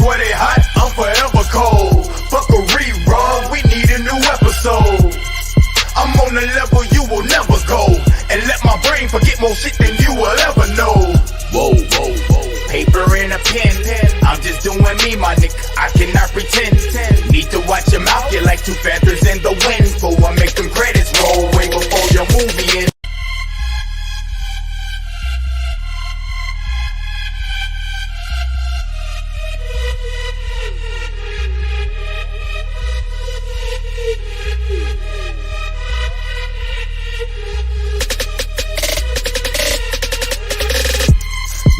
swear they hot, I'm forever cold. Fuck a rerun, we need a new episode. I'm on a level you will never go, and let my brain forget more shit than you will ever know. Whoa, whoa, whoa. Paper and a pen, I'm just doing me, my nigga, I cannot pretend. Need to watch your mouth, you're like two feathers in the wind. For I make them credits roll way before your movie ends.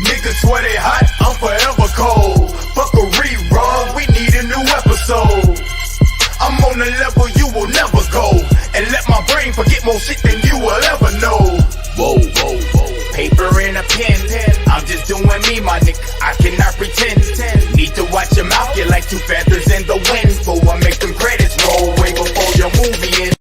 Niggas swear they hot, I'm forever cold. Fuck a rerun, we need a new episode. I'm on a level you will never go, and let my brain forget more shit than you will ever know. Whoa, whoa, whoa. Paper and a pen, I'm just doing me, my nigga, I cannot pretend. Need to watch your mouth, you're like two feathers in the wind. For I make them credits roll way before your movie ends.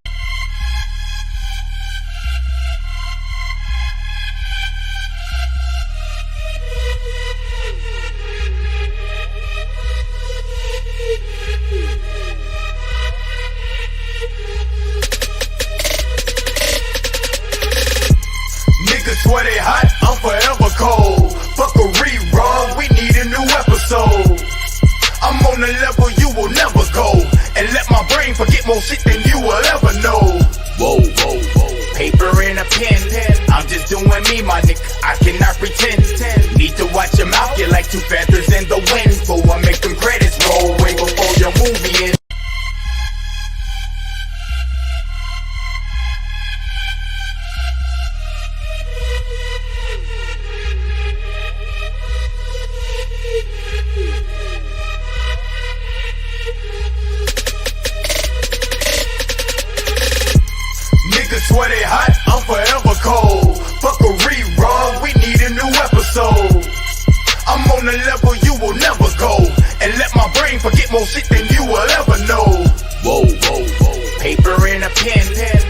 Niggas swear they hot, I'm forever cold. Fuck a rerun, we need a new episode. I'm on a level you will never go, and let my brain forget more shit than you will ever know. Whoa, whoa, whoa. Paper and a pen, I'm just doing me, my nigga, I cannot pretend. Need to watch your mouth, you're like two feathers in the wind. For I make them credits roll way before your movie ends. Niggas swear they hot, I'm forever cold. Fuck a rerun, we need a new episode. I'm on a level you will never go, and let my brain forget more shit than you will ever know. Whoa, whoa, whoa. Paper and a pen,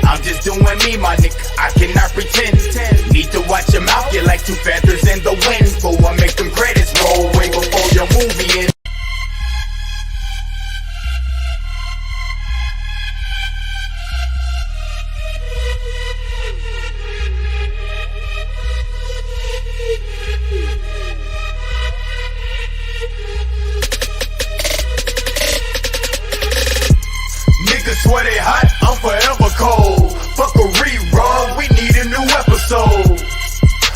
I'm just doing me, my nigga, I cannot pretend. Need to watch your mouth, you're like two feathers in the wind. For I make them credits roll way before your movie ends. Niggas swear they hot, I'm forever cold. Fuck a rerun, we need a new episode.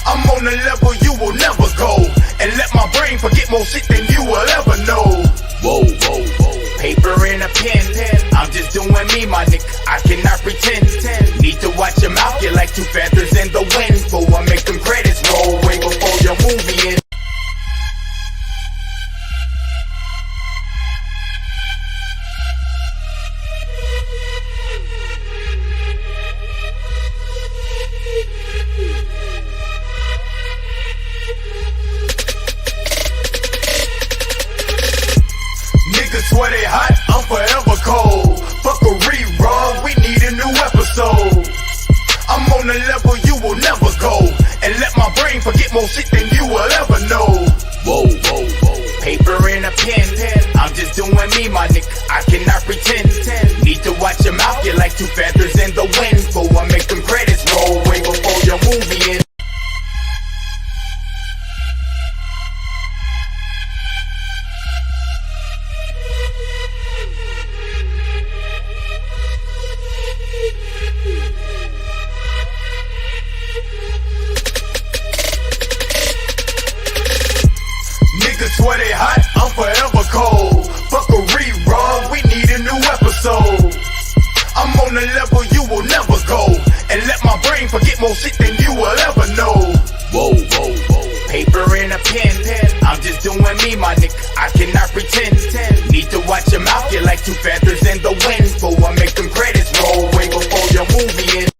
I'm on a level you will never go, and let my brain forget more shit than you will ever know. Whoa, whoa, whoa. Paper and a pen, I'm just doing me, my nigga, I cannot pretend. Need to watch your mouth, you're like two feathers in the wind. For I make them credits roll way before your movie ends. Niggas swear they hot, I'm forever cold. Fuck a rerun, we need a new episode. I'm on a level you will never go, and let my brain forget more shit than you will ever know. Whoa, whoa, whoa. Paper and a pen, I'm just doing me, my nigga, I cannot pretend. Need to watch your mouth, you're like two feathers in the wind. For I make them credits roll way before your movie ends. Niggas swear they hot, I'm forever cold. Fuck a rerun, we need a new episode. I'm on a level you will never go, and let my brain forget more shit than you will ever know. Whoa, whoa, whoa. Paper and a pen, I'm just doing me, my nigga, I cannot pretend. Need to watch your mouth, you're like two feathers in the wind. For I make them credits roll way before your movie ends.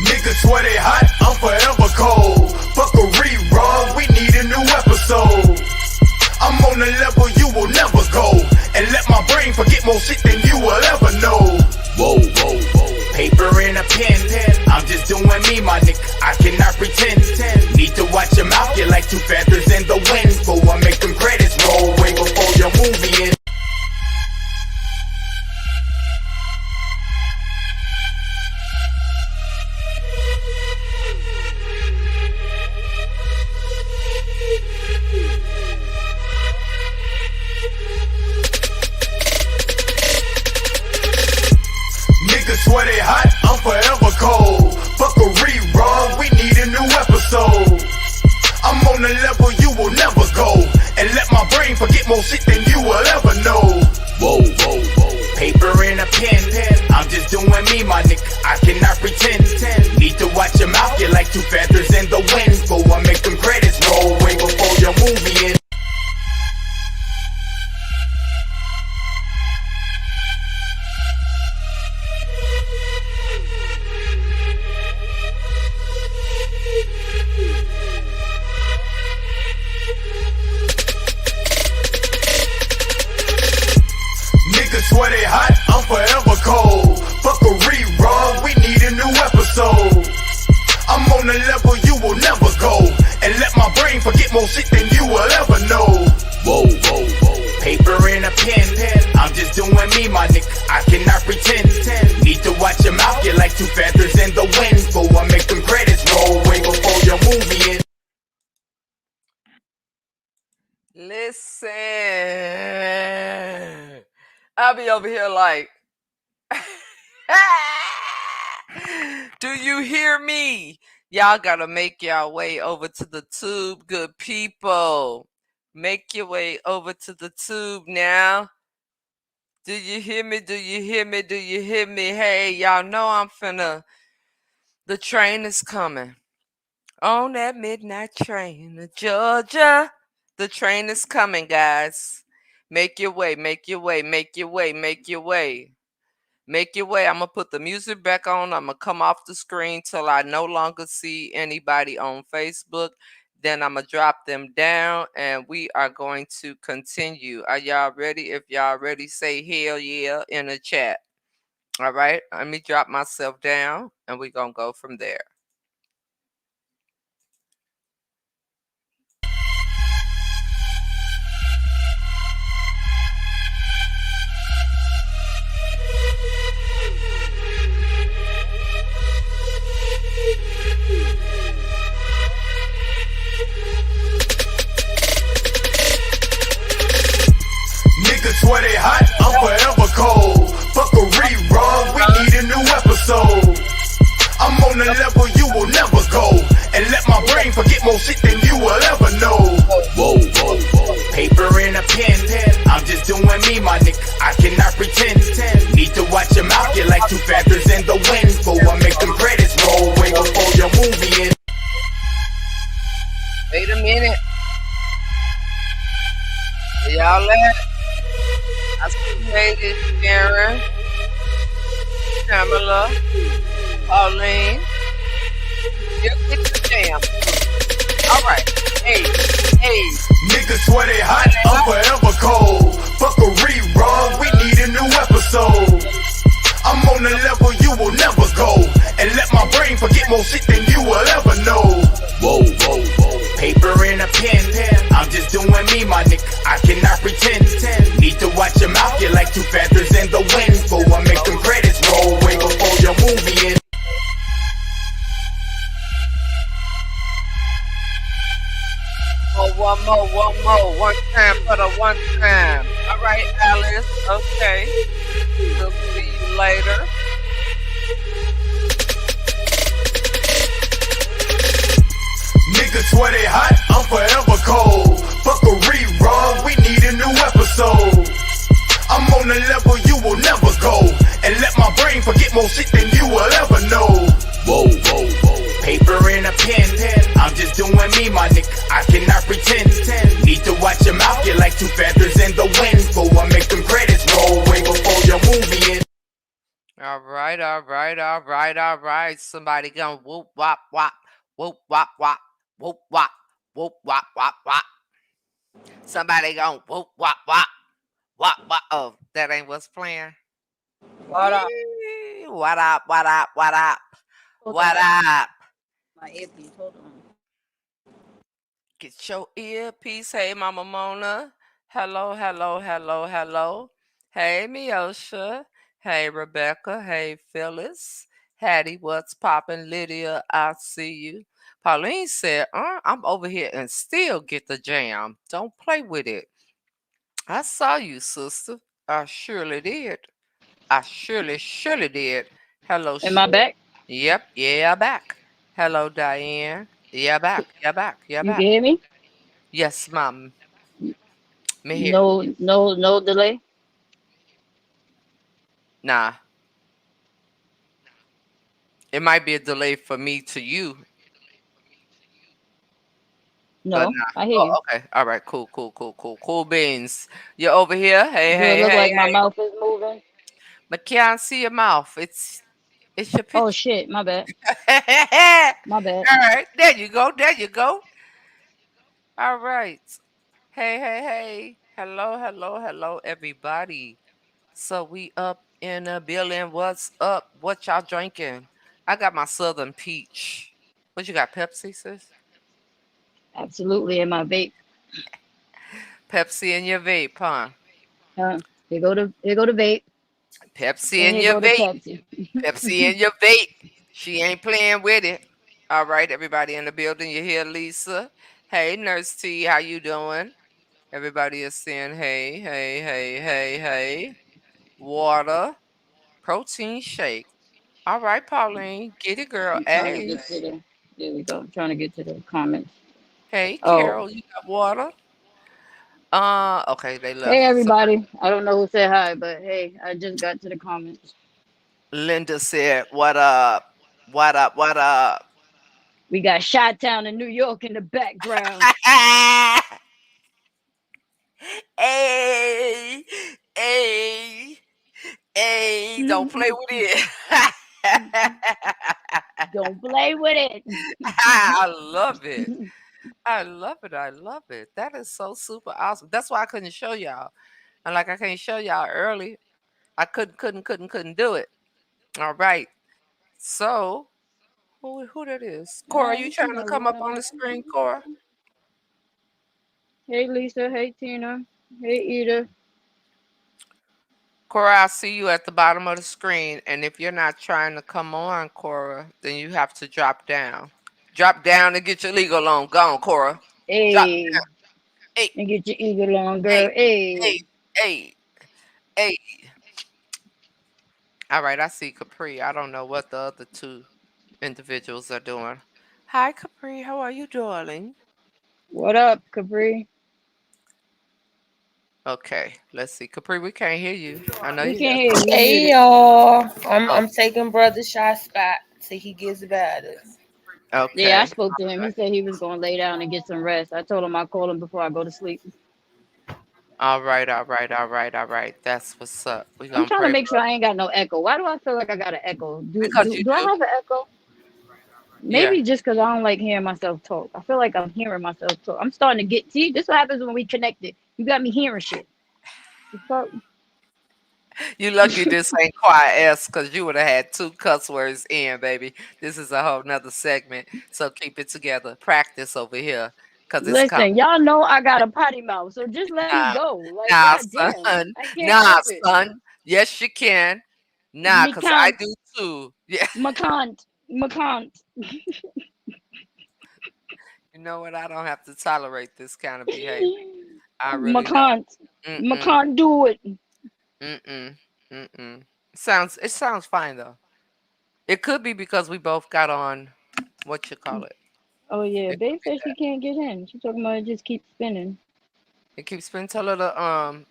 Niggas swear they hot, I'm forever cold. Fuck a rerun, we need a new and let my brain forget more shit than you will ever know. Whoa, whoa, whoa. Paper and a pen, I'm just doing me, my nigga. I cannot pretend. Need to watch your mouth, you're like two feathers in the wind. Before I make them credits roll, way before your movie ends. Niggas swear they hot, I'm forever cold. Fuck a rerun, we need a new episode. I'm on a level you will never go, and let my brain forget more shit than you will ever know. Whoa, whoa, whoa. Paper and a pen, I'm just doing me, my nigga. I cannot pretend. Need to watch your mouth, you're like two feathers in the wind. Before I make them credits roll, way before your movie ends. Niggas swear they hot, I'm forever cold. Fuck a rerun, we need a new episode. I'm on a level you will never go, and let my brain forget more shit than you will ever know. Whoa, whoa, whoa. Paper and a pen, I'm just doing me, my nigga. I cannot pretend. Need to watch your mouth, you're like two feathers in the wind. Before I make them credits roll, way before your movie ends. Listen, I'll be over here like, do you hear me? Y'all gotta make y'all way over to the tube, good people. Make your way over to the tube now. Do you hear me? Do you hear me? Do you hear me? Hey, y'all know I'm finna. The train is coming. On that midnight train to Georgia. The train is coming, guys. Make your way, make your way, make your way, make your way. Make your way. I'm going to put the music back on. I'm going to come off the screen till I no longer see anybody on Facebook. Then I'm going to drop them down and we are going to continue. Are y'all ready? If y'all ready, say hell yeah in the chat. All right. Let me drop myself down and we're going to go from there. Niggas swear they hot, I'm forever cold. Fuck a rerun, we need a new episode. I'm on a level you will never go, and let my brain forget more shit than you will ever know. Whoa, whoa, whoa. Paper and a pen, I'm just doing me, my nigga. I cannot pretend. Need to watch your mouth, you're like two feathers in the wind. Before I make them credits roll, way before your movie ends. Wait a minute. Where y'all at? I see Lady Sharon, Pamela, Pauline. You get the jam. All right. Hey, hey. Niggas swear they hot, I'm forever cold. Fuck a rerun, we need a new episode. I'm on a level you will never go, and let my brain forget more shit than you will ever know. Whoa, whoa, whoa. Paper and a pen, I'm just doing me, my nigga. I cannot pretend. Need to watch your mouth, you're like two feathers in the wind. Before I make them credits roll, way before your movie ends. Oh, one time for the one time. All right, Alice. Okay. We'll see you later. Niggas swear they hot, I'm forever cold. Fuck a rerun, we need a new episode. I'm on a level you will never go, and let my brain forget more shit than you will ever know. Whoa, whoa, whoa. Paper and a pen, I'm just doing me, my nigga. I cannot pretend. Need to watch your mouth, you're like two feathers in the wind. Before I make them credits roll, way before your movie ends. All right, all right, all right, all right. Somebody gonna whoop wop wop, whoop wop wop, whoop wop, whoop wop wop wop. Somebody gonna whoop wop wop, What? Oh, that ain't what's playing. What up? What up? What up? What up? Hold on, What I got up? my earpiece. Hold on. Get your earpiece. Hey, Mama Mona. Hello, hello, hello, hello. Hey, Miosha. Hey, Rebecca. Hey, Phyllis. Hattie, what's poppin'? Lydia, I see you. Pauline said, I'm over here and still get the jam. Don't play with it. I saw you, sister. I surely did. I surely did. Hello, Am I back? Yep, yeah, back. Hello, Diane. Yeah, back. Yeah, back. Yeah, You back. can hear me? Yes, ma'am. Me here. No delay. Nah, it might be a delay for me to you, but No, nah. I hear Oh, you. okay. All right. Cool, cool, cool, cool, cool beans. You're over here. Hey, Do it hey, look hey, like my hey. mouth is moving? But can't see your mouth. It's your Oh picture. shit, my bad. My bad. All right. There you go. There you go. All right. Hey, hey, hey. Hello, hello, hello, everybody. So we up in a building. What's up? What y'all drinking? I got my Southern Peach. What you got? Pepsi, sis? Absolutely in my vape. Pepsi in your vape, huh? Here go to vape, Pepsi and in here your go to vape. Pepsi. Pepsi in your vape. She ain't playing with it. All right, everybody in the building. You hear Lisa? Hey, Nurse T, how you doing? Everybody is saying hey, hey, hey, hey, hey. Water, protein shake. All right, Pauline, get it, girl. I'm trying to Hey, get to the. There we go. I'm trying to get to the comments. hey, Oh, Carol, you got water? Okay, they hey left. So everybody. I don't know who said hi, but hey, I just got to the comments. Linda said, "What up? What up? What up?" We got Shot Town in New York in the background. Hey, hey, hey! Don't play with it. Don't play with it. I love it. I love it. I love it. That is so super awesome. That's why I couldn't show y'all. And like I can't show y'all early. I couldn't do it. All right. So who that is? Cora, you Alright, trying to my come up water on the bottle. screen, Cora? Hey Lisa, hey Tina, hey Ida. Cora, I see you at the bottom of the screen. And if you're not trying to come on, Cora, then you have to drop down. Drop down and get your legal on. Go on, Cora. Drop Hey, down. Hey, and get your eagle on, hey, girl. hey, Hey, hey, hey. All right, I see Capri. I don't know what the other two individuals are doing. Hi, Capri. How are you, darling? what up, Capri? Okay, let's see. Capri, we can't hear you. I know We you can't got hear you. something. We Hey muted. y'all, I'm Oh, I'm taking brother shot spot till he gets better. Yeah, I okay. spoke to him. He said he was gonna lay down and get some rest. I told him I'd call him before I go to sleep. All right, all right, all right, all right. That's what's up. We're I'm gonna trying to pray make sure for I ain't got no echo. Why do I feel like I got an echo? Do because do you do I do. have an echo? Yeah. Maybe just because I don't like hearing myself talk. I feel like I'm hearing myself talk. I'm starting to get. See, this what happens when we connected. You got me hearing shit. The fuck? You lucky this ain't quiet ass because you would have had two cuss words in, baby. This is a whole nother segment. So keep it together. Practice over here because it's coming. Listen, y'all know I got a potty mouth, so just let me Nah, go. Like, nah, goddamn, son. I can't Nah, help it. son. Yes, you can. Nah, Me because I can't, do too. Yeah. me can't. You know what? I don't have to tolerate this kind of behavior. I Me really don't. can't, me Mm-mm. can't do it. Mm-mm. Mm-mm. It sounds fine though. It could be because we both got on what you call it. Oh yeah, It could Babe be said she that. can't get in. She talking about it just keeps spinning. It keeps spinning. Tell her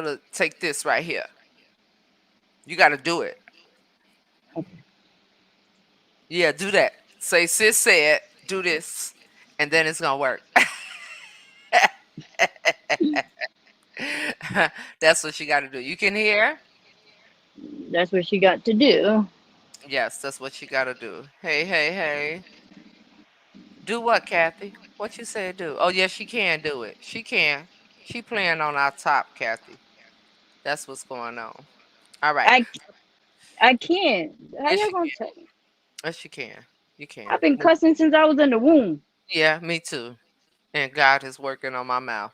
to take this right here. You gotta do it. Yeah, do that. Say sis said, do this, and then it's gonna work. That's what you gotta do. You can hear? That's what she got to do. Yes, that's what you gotta do. Hey, hey, hey. Do what, Kathy? What you say do? Oh, yes, she can do it. She can. She playing on our top, Kathy. That's what's going on. All right. I I can't. How Yes, y'all you gonna can. tell me? Yes, you can. You can. I've been cussing since I was in the womb. Yeah, me too. And God is working on my mouth.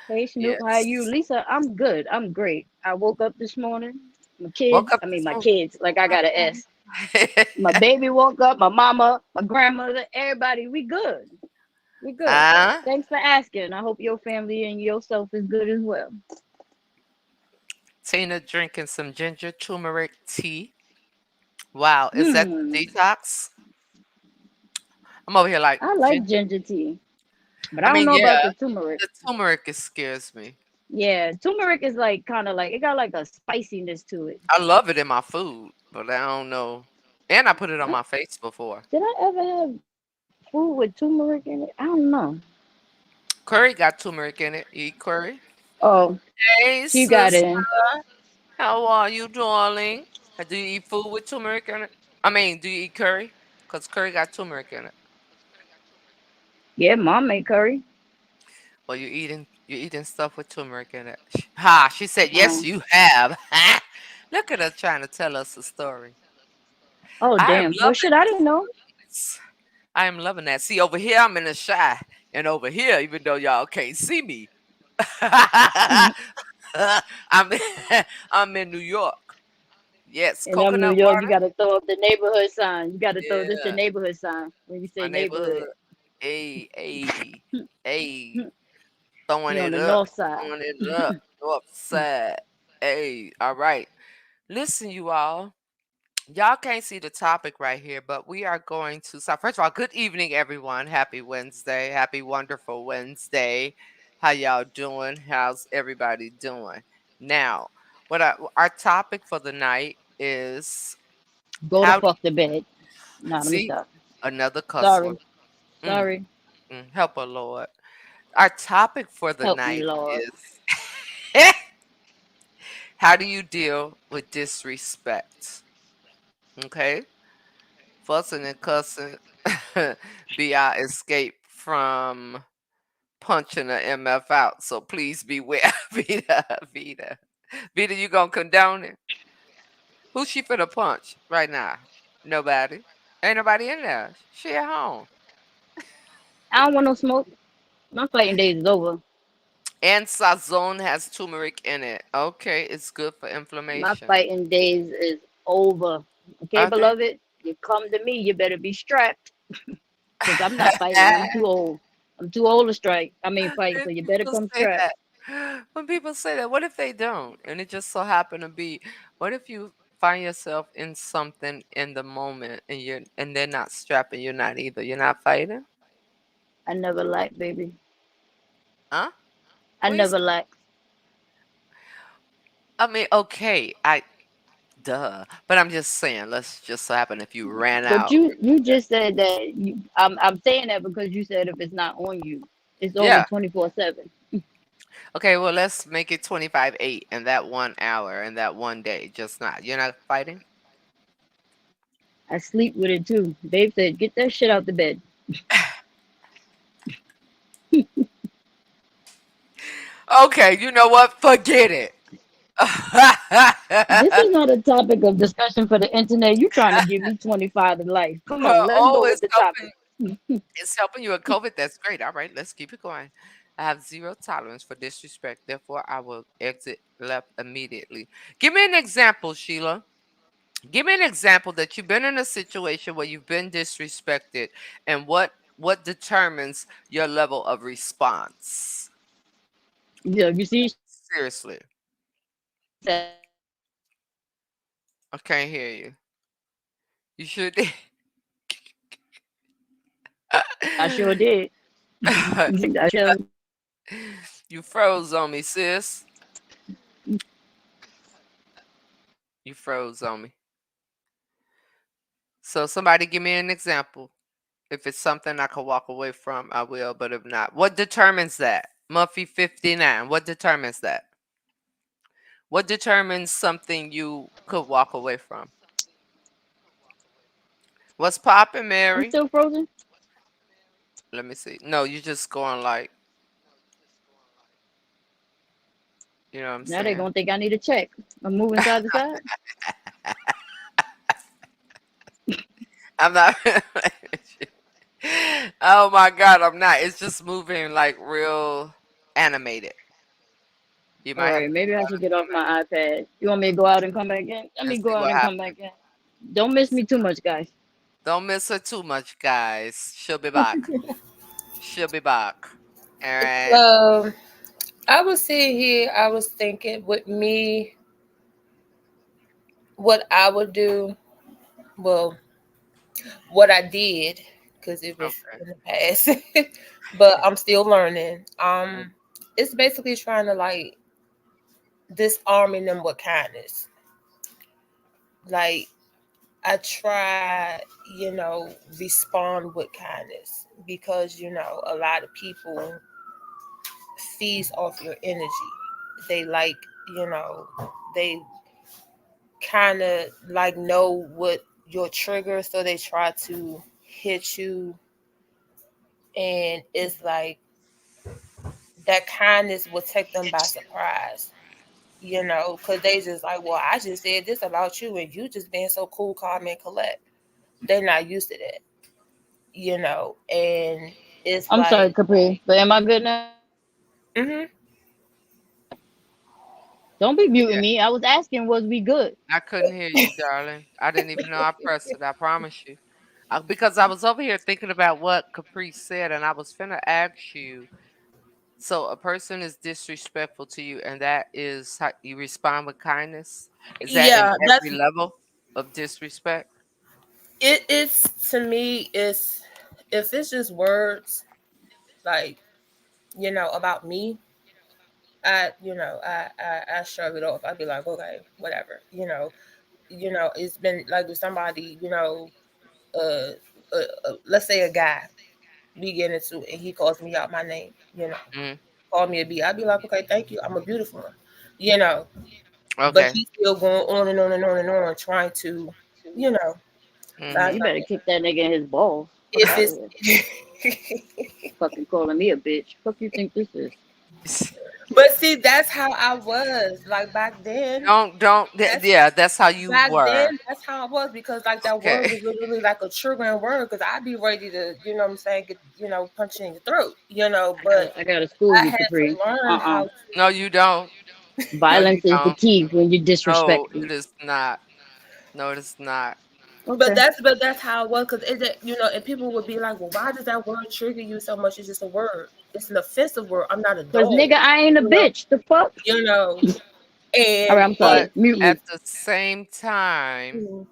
Hey Snoop, how you? Yes. Lisa, I'm good. I'm great. I woke up this morning. My Woke kids, up I mean this my morning. kids, like I got an S. My baby woke up, my mama, my grandmother, everybody, we good. We good. Ah, Thanks for asking. I hope your family and yourself is good as well. Tina drinking some ginger turmeric tea. Wow, is that Hmm. the detox? I'm over here like I like ginger. ginger tea, but I I don't mean, know about yeah, the turmeric. the turmeric it scares me. Yeah, turmeric is like kind of like it got like a spiciness to it. I love it in my food, but I don't know. And I put it on I, my face before. did I ever have food with turmeric in it? I don't know. Curry got turmeric in it. You eat curry? Oh, Hey, she got sister. it in. How are you, darling? Do you eat food with turmeric in it? I mean, do you eat curry? Because curry got turmeric in it. Yeah, mom made curry. Well, you eating stuff with turmeric in it. Ha! She said, "Yes, Um, you have." Look at her trying to tell us a story. oh I am damn. Well, shit, I didn't know. loving this. I am loving that. See, over here I'm in the shy, and over here, even though y'all can't see me, I'm I'm in New York. Yes, And I'm New coconut York. You water. got to throw up the neighborhood sign. You got to throw this the Yeah, neighborhood sign when you my say neighborhood. neighborhood. Hey, hey, hey, throwing You on it the up, north side. throwing it up, north side. Hey, all right. Listen, you all. Y'all can't see the topic right here, but we are going to start. First of all, good evening, everyone. Happy Wednesday. Happy wonderful Wednesday. How y'all doing? How's everybody doing? Now, our topic for the night is Go to how do fuck the bed. Nah, let me see stop. another cuss word. Sorry. Mm, Sorry. help a Lord. Our topic for the Help me, night Lord. is how do you deal with disrespect? Okay, fussing and cussing be our escape from punching a MF out. So please beware, Vita. Vita. Vita, you gonna condone it? Who's she for the punch right now? Nobody. Ain't nobody in there. She at home. I don't want no smoke. My fighting days is over. And Sazon has turmeric in it. Okay, it's good for My inflammation. fighting days is over. Okay, Okay. beloved? You come to me, you better be strapped. Because I'm not fighting. I'm too old. I'm too old to strike. I mean, fight. When So you better people come say strapped. that, when people say that, what if they don't? And it just so happened to be, what if you find yourself in something in the moment and they're not strapping, you're not either. You're not fighting? I never lack, baby. Huh? I What you say? never lack. I mean, okay, I duh. But I'm just saying, let's just so happen if you ran But out. you just said that I'm saying that because you said if it's not on you, it's over Yeah. 24/7. Okay, well let's make it 25/8 in that 1 hour in that one day. Just not. You're not fighting? I sleep with it too. Babe said, get that shit out the bed. Okay, you know what? Forget it. This is not a topic of discussion for the internet. You trying to give me 25 in life. Come on, let's Oh, go with the topic. it's helping you with COVID. That's great. All right, let's keep it going. I have zero tolerance for disrespect. Therefore, I will exit left immediately. Give me an example, Sheila. Give me an example that you've been in a situation where you've been disrespected, and what determines your level of response. Yeah, you see, Seriously, said, I can't hear you. You should. I sure did. I sure, You froze on me, sis. You froze on me. So somebody give me an example. If it's something I could walk away from, I will. But if not, what determines that? Muffy 59. What determines that? What determines something you could walk away from? What's popping, I'm Mary? still frozen. Let me see. No, you just going like You know what I'm Now they saying? gonna think I need a check. I'm moving side to side. I'm not. Oh my God, I'm not. It's just moving like real animated. You All might have right, to maybe go I out should and get come off my iPad. You want me to go out and come back in? Let and me go see out what and come happens. back in. Don't miss me too much, guys. Don't miss her too much, guys. She'll be back. She'll be back. All right. I was sitting here, I was thinking with me, what I would do, well, what I did, because it was Okay. in the past, but I'm still learning. It's basically trying to like disarming them with kindness. Like I try, respond with kindness because a lot of people feeds off your energy. They like, you know, they kind of like know what your trigger, so they try to hit you, and it's like that kindness will take them by surprise. Because they just like, well, I just said this about you, and you just being so cool, calm, and collect. They're not used to that, and it's I'm like, sorry, Capri, but am I good now? hmm Don't be muting Yeah. me. I was asking, was we good? I couldn't hear you, darling. I didn't even know I pressed it. I promise you. Because I was over here thinking about what Caprice said, and I was finna ask you. So a person is disrespectful to you, and that is how you respond with kindness. Is that in yeah, every level of disrespect? it's to me, it's if it's just words like about me, I shrug it off. I'd be like, okay, whatever. It's been like with somebody, uh, let's say a guy, we get into it, and he calls me out my name, Mm, call me a B. I'd be like, okay, thank you. I'm a beautiful one, you know. But okay. he's still going on and on and on and on, trying to, you know, Man, Hmm. you better kick that nigga in his balls. Fuck if out of it's here. Fucking calling me a bitch. Fuck you think this is? but see, that's how I was like back then. Don't. That's Yeah, that's how you back then. were. That's how I was because like that word Okay. was literally like a triggering word because I'd be ready to, what I'm saying, get, punch you in your throat, But I gotta school I you, had to Capri. learn how No, you don't. No, you Violence is the don't. key when you No, disrespect it me. is not. No, it is not. Okay. but that's how it was because and people would be like, well, why does that word trigger you so much? It's just a word. It's an offensive word. I'm not a Cause dog, nigga, I ain't a you know, bitch. The fuck? you know, All right, and I'm But sorry. Mute at me. the same time, Mhm.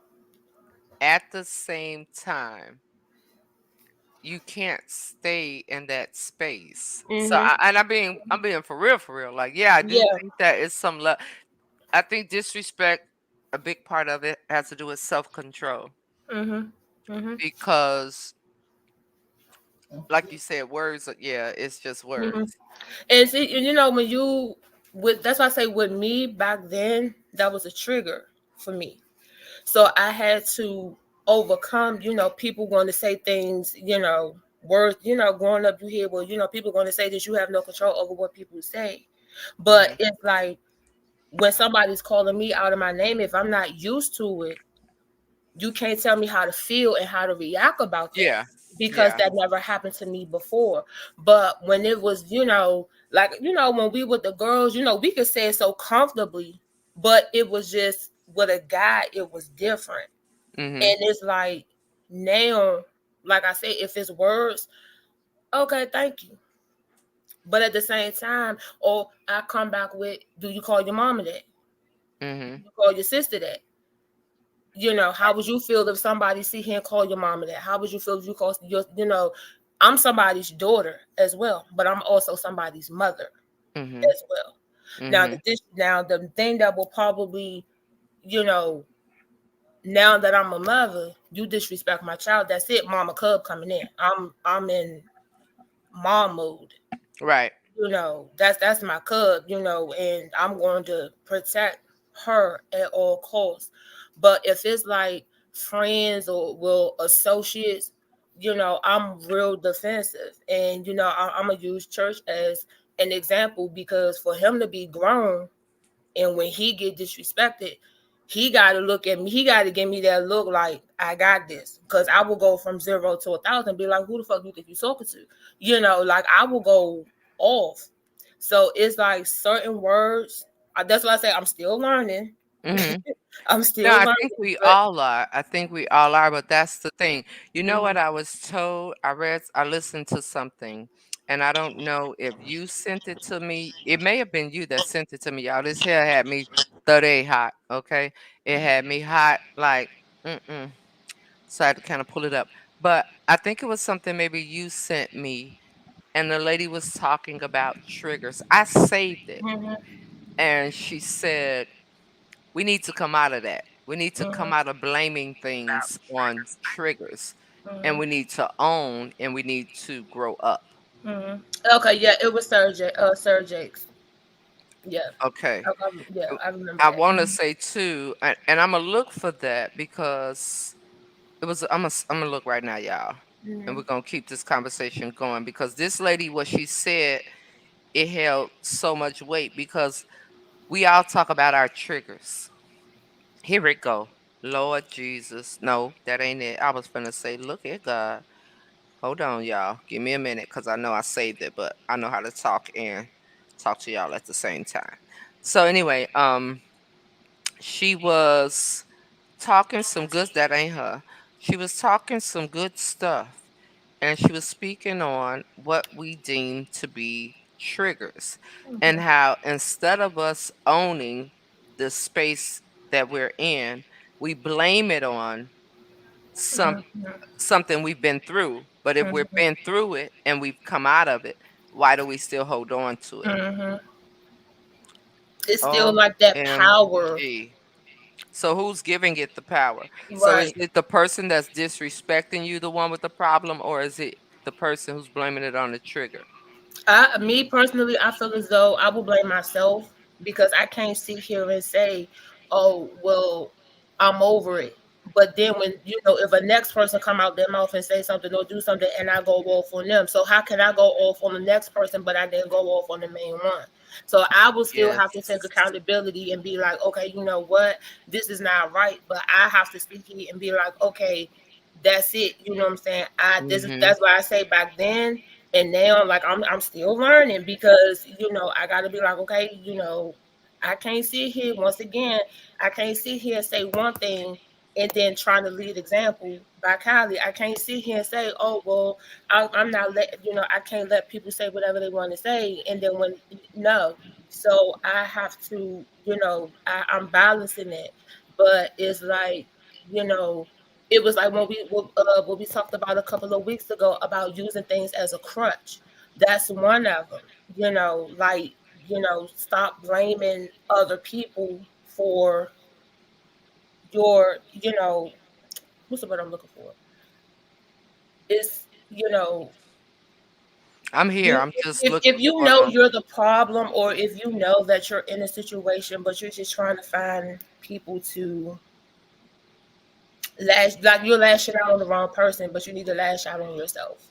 at the same time, you can't stay in that space. So, Mhm. I'm being for real. Like, yeah, I do Yeah. think that is some I think disrespect, a big part of it has to do with self control Mhm. Mhm. because, like you said, words. Yeah, it's just Mhm. words. And see, when you with that's why I say with me back then, that was a trigger for me. So I had to overcome, people going to say things, words, growing up you hear, well, people going to say that you have no control over what people say. But Hmm. it's like when somebody's calling me out of my name, if I'm not used to it, you can't tell me how to feel and how to react about that Yeah, because yeah, that never happened to me before. But when it was, like, when we with the girls, we could say it so comfortably, but it was just with a guy, it was different. hmm, And it's like now, like I said, if it's words, okay, thank you. But at the same time, or I come back with, do you call your mama that? hmm. You call your sister that? How would you feel if somebody see here and call your mama that? How would you feel if you call your, I'm somebody's daughter as well, but I'm also somebody's mother Hmm. as well. Now, Hmm. the thing that will probably, you know, now that I'm a mother, you disrespect my child. That's it, Mama Cub coming in. I'm in mom mode. Right. That's my cub. And I'm going to protect her at all costs. But if it's like friends or associates, I'm real defensive, and I'm gonna use church as an example because for him to be grown And when he get disrespected, he got to look at me. He got to give me that look like I got this, because I will go from 0 to 1,000 and be like, who the fuck you think you talking to? Like I will go off. So it's like certain words. That's why I say I'm still learning. Hmm. I'm No, still I learning, think we but all are. I think we all are, but that's the thing. You know mhm, what I was told? I listened to something, and I don't know if you sent it to me. It may have been you that sent it to me, y'all. This hair had me 38 hot, okay? It had me hot like, mm-mm. So I had to kind of pull it up. But I think it was something maybe you sent me, and the lady was talking about triggers. I saved it, mhm, and she said, we need to come out of that. We need to come mhm, out of blaming things on triggers, and mhm, we need to own and we need to grow up. mhm. Okay, yeah, it was Sir Jakes. Yeah, Okay. yeah, Uh, I remember I that. want to say too, and I'm gonna look for that because it was. I'm gonna look right now, y'all, and we're Mhm, gonna keep this conversation going because this lady, what she said, it held so much weight because we all talk about our triggers. Here it go. Lord Jesus. No, that ain't it. I was finna say, look at God. Hold on, y'all. Give me a minute because I know I saved it, but I know how to talk and talk to y'all at the same time. So anyway, she was talking some good that ain't her. She was talking some good stuff. And she was speaking on what we deem to be triggers and mhm, how instead of us owning the space that we're in, we blame it on some mhm, something we've been through. But if we've mhm, been through it and we've come out of it, why do we still hold on to it? mhm. It's still like that power, OMG. So who's giving it the power? So is right? it the person that's disrespecting you, the one with the problem, or is it the person who's blaming it on the trigger? Me personally, I feel as though I will blame myself, because I can't sit here and say, "Oh, well, I'm over it." But then when if a next person come out their mouth and say something or do something, and I go off on them, so how can I go off on the next person, but I didn't go off on the main one? So I will still have to take Yes. accountability and be like, okay, you know what, this is not right, but I have to speak it and be like, okay, that's it. You know what I'm saying? Mhm. That's why I say back then and now, like I'm still learning, because I got to be like, okay, I can't sit here once again. I can't sit here and say one thing and then trying to lead example by Kylie. I can't sit here and say, oh well, I'm not I can't let people say whatever they want to say, and then when no, so I have to, I'm balancing it, but it's like, you know it was like when we talked about a couple of weeks ago about using things as a crutch. That's one of them. Like, stop blaming other people for your, what's the word I'm looking for? It's, I'm here. I'm just if looking you for know you're the problem, or if you know that you're in a situation, but you're just trying to find people to you're lashing out on the wrong person, but you need to lash out on yourself.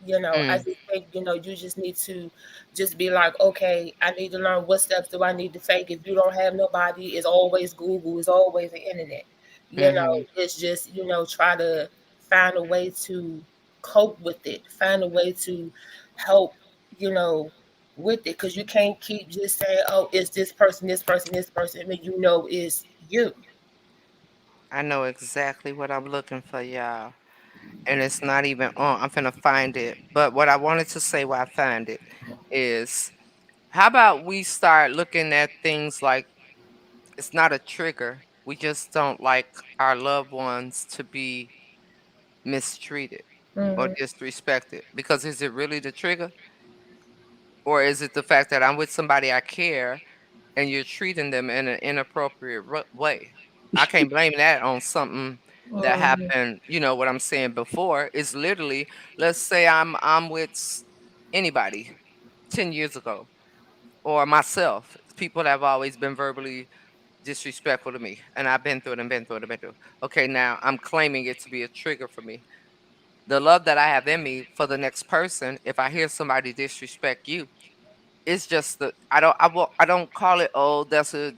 I mm, just think, you just need to just be like, okay, I need to learn what steps do I need to take. If you don't have nobody, it's always Google, it's always the internet. mhm. It's just, try to find a way to cope with it, find a way to help, you know, with it. Because you can't keep just saying, oh, it's this person, this person, this person, when it's you. I know exactly what I'm looking for, y'all. And it's not even on. I'm finna find it. But what I wanted to say while I find it is how about we start looking at things like it's not a trigger. We just don't like our loved ones to be mistreated or Mhm. disrespected. Because is it really the trigger? Or is it the fact that I'm with somebody I care and you're treating them in an inappropriate way? I can't blame that on something that Mhm. happened. You know what I'm saying before? It's literally, let's say I'm with anybody 10 years ago or myself. People that have always been verbally disrespectful to me, and I've been through it and been through it and been through it. Okay, now I'm claiming it to be a trigger for me. The love that I have in me for the next person, if I hear somebody disrespect you, it's just the I don't call it, oh, that's a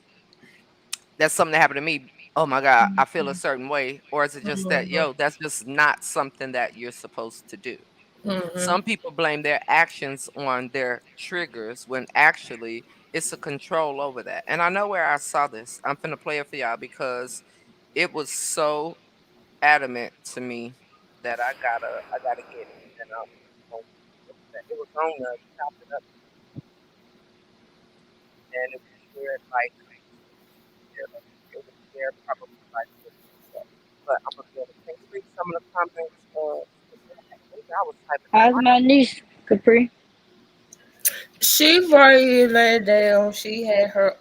that's something that happened to me. Oh my God, I feel a certain way. Or is it just that, Mhm. yo, that's just not something that you're supposed to do? Mhm. Some people blame their actions on their triggers when actually it's a control over that. And I know where I saw this. I'm finna play it for y'all because it was so adamant to me that I gotta get it. And it was on the chopping up and it was shared like it was shared probably like 50%. But I'm gonna be able to read some of the comments. I was typing that. How's my niece, Capri? She already laid down. She had her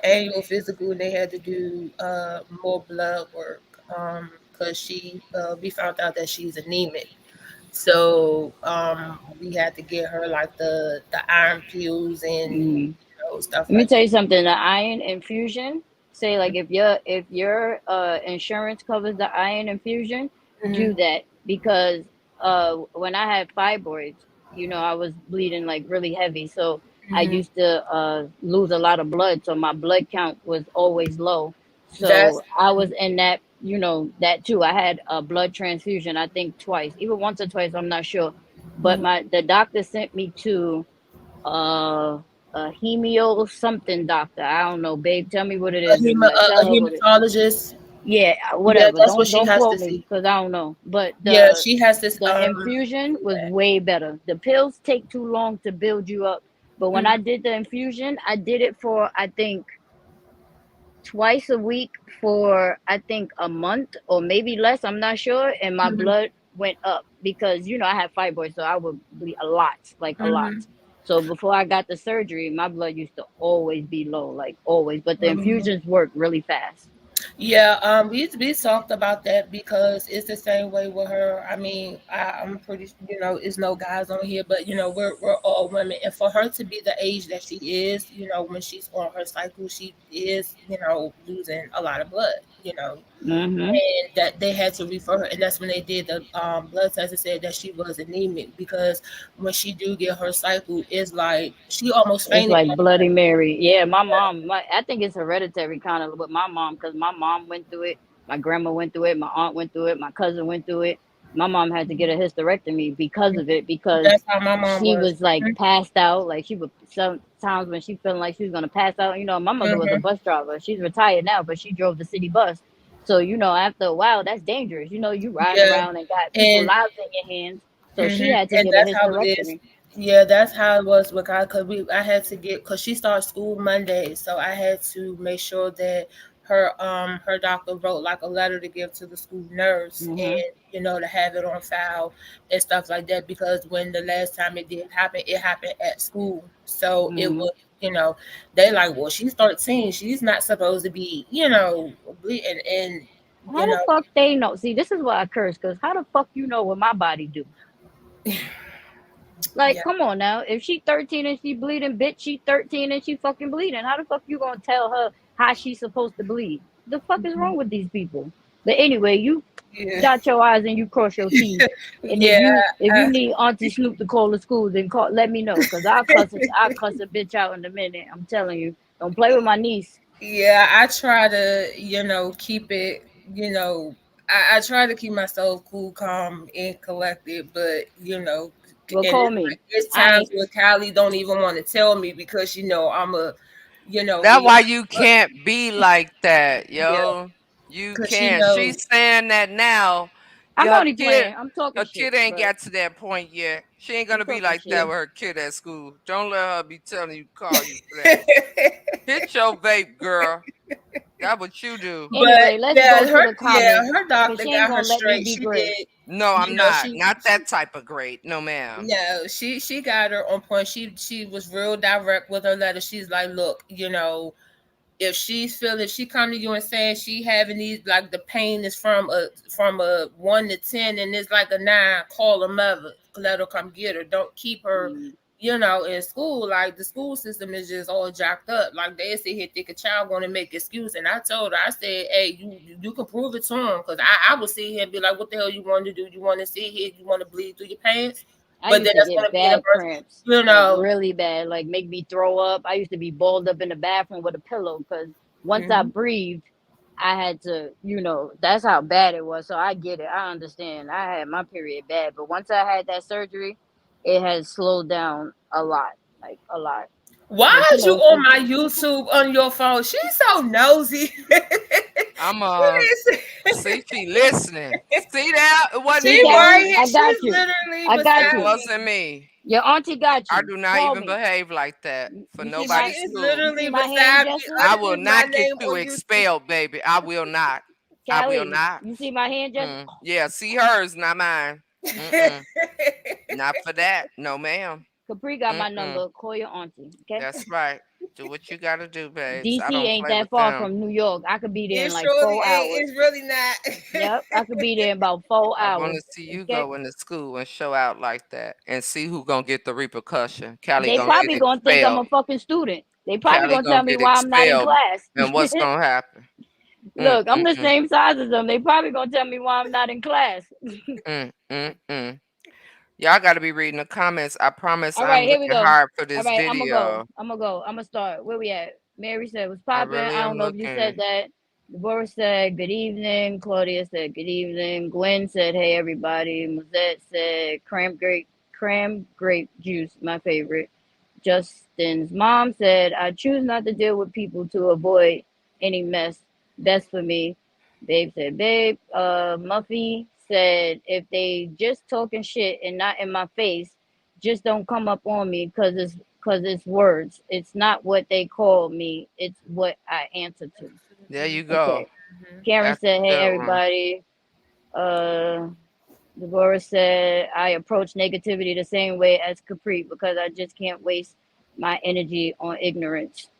annual physical. They had to do more blood work because she we found out that she's anemic. So we had to get her like the iron pills and Mm. stuff Let me like tell that. you something. The iron infusion. Say like if your insurance covers the iron infusion, Mm-hmm. do that because when I had fibroids, I was bleeding like really heavy, so I Hmm. used to lose a lot of blood, so my blood count was always low. That's So I was in that, that too. I had a blood transfusion, I think twice, either once or twice, I'm not sure. But mhm. the doctor sent me to uh a hemio something doctor. I don't know, babe. Tell me what it is. Like, A tell her what it. hematologist. Yeah, Yeah, whatever. that's what Don't she don't has to quote me see. because I don't know. But Yeah, the she has this the infusion was that. way better. The pills take too long to build you up. But when Mhm. I did the infusion, I did it for I think twice a week for I think a month or maybe less. I'm not sure. And my Mhm. blood went up because I have fibroids, so I would bleed a lot, like a lot. Mhm. So before I got the surgery, my blood used to always be low, like always. But the Mhm. infusions work really fast. Yeah, we talked about that because it's the same way with her. I mean, I'm pretty, it's no guys on here, but we're all women, and for her to be the age that she is, when she's on her cycle, she is, losing a lot of blood, Mm-hmm. and that they had to refer her, and that's when they did the blood test and said that she was anemic because when she do get her cycle, it's like she almost It's fainted like one Bloody time. Mary. Yeah, my mom. I think it's hereditary kind of with my mom because my mom went through it. My grandma went through it. My aunt went through it. My cousin went through it. My mom had to get a hysterectomy because of it because That's how my mom she was. was like passed out. Like she would sometimes when she feeling like she was gonna pass out. My mother was a Hmm. bus driver. She's retired now, but she drove the city bus. So after a while, that's dangerous. You riding Yeah, around and got people and lives in your hands. So she hmm had to and get a that's how it is. hysterectomy. Yeah, that's how it was with God. Cause I had to get, cause she starts school Monday, so I had to make sure that her doctor wrote like a letter to give to the school nurse, Hmm. and to have it on file and stuff like that. Because when the last time it did happen, it happened at school, so it Hmm. was. They like, well, she's 13. She's not supposed to be, bleeding, and How the fuck they know? See, this is why I curse, because how the fuck you know what my body do? Like, yeah. come on now. If she 13 and she bleeding, bitch, she 13 and she fucking bleeding. How the fuck you gonna tell her how she's supposed to bleed? The fuck is wrong with these people? But anyway, you Yeah. dot your I's and you cross your T's. And if Yeah. you uh, need Auntie Snoop to call the school, then let me know. Cause I'll cuss a bitch out in a minute. I'm telling you. Don't play with my niece. Yeah, I try to, keep it, I try to keep myself cool, calm, and collected, but Well, and call me. it's I times ain't where Callie don't even want to tell me because I'm a, That's we why you can't be like that, yeah, yo. You because she can't. She's know, saying that now. I'm Your only kid, playing. I'm talking her shit, kid ain't but got to that point yet. She ain't I'm gonna be talking like shit. that yeah. with her kid at school. Don't let her be telling you, call you for that. Hit your vape, girl. That's what you do. But Anyway, let's yeah, go to the comments her because doctor she ain't got her gonna let me straight. be She great. did, No, I'm not. she Not that type of grade. No, ma'am. no, she got her on point. She was real direct with her letter. She's like, look, if she's feeling, if she come to you and saying she having these, like, the pain is from a 1 to 10 and it's like a 9, call her mother, let her come get her. Don't keep her, Mm. in school. Like, the school system is just all jacked up. Like, they sit here think a child going to make excuse. And I told her, I said, hey, you can prove it to him, because I would sit here and be like, what the hell you want to do? You want to sit here? You want to bleed through your pants? I But used then to that's going get to be in a bad birth, cramps, you like know. really bad, like make me throw up. I used to be balled up in the bathroom with a pillow because Once I Mhm. breathed, I had to, that's how bad it was. So I get it. I understand. I had my period bad, but once I had that surgery, it has slowed down a lot, like a lot. Why But is you on it's my YouTube on your phone? She's so nosy. I'm What is see she listening. See that? It wasn't she see, even right Callie, me. here? I got She's you. literally I got It beside you. me. wasn't me. Your auntie got I you. do not Call even me. behave like that for You see She my, nobody's is school. you see literally my hand beside me gesture, I will underneath my not get name you on YouTube. expelled, baby. I will not. I will Callie. not. You see my hand gesture. Yeah, see hers, not mine. Mm-mm. Not for that. No, ma'am. Capri got my Mm-mm. number. Call your auntie. Okay. That's right. Do what you gotta do, babes. I DC don't ain't play that with far them. from New York. I could be there in It like surely 4 hours. ain't. It's really Yep, not. I could be there in about four I want hours. to see you Okay. go into school and show out like that and see who gonna get the repercussion. Callie They gonna get probably gonna think I'm expelled. a fucking student. They probably Callie gonna gonna tell me get why I'm not in expelled. class. And what's gonna happen? Mm, Look, I'm mm, the mm, same size as them. They probably gonna tell me why I'm not in class. mm, mm, mm. Y'all gotta be reading the comments. I promise All I'm right, here we looking go. hard for All this right, I'm gonna go. video. I'm gonna go. I'm gonna start. Where we at? Mary said was I popping. really I don't am know if you said looking. that. Deborah said good evening. Claudia said good evening. Gwen said hey everybody. Mazette said cram grape juice, my favorite. Justin's mom said I choose not to deal with people to avoid any mess. Best for me. Babe said babe. Muffy said if they just talking shit and not in my face, just don't come up on me because it's words. It's not what they call me. It's what I answer to. There you go. Okay. Karen That's said, a "Hey good one. everybody." Uh, Deborah said, "I approach negativity the same way as Capri because I just can't waste my energy on ignorance."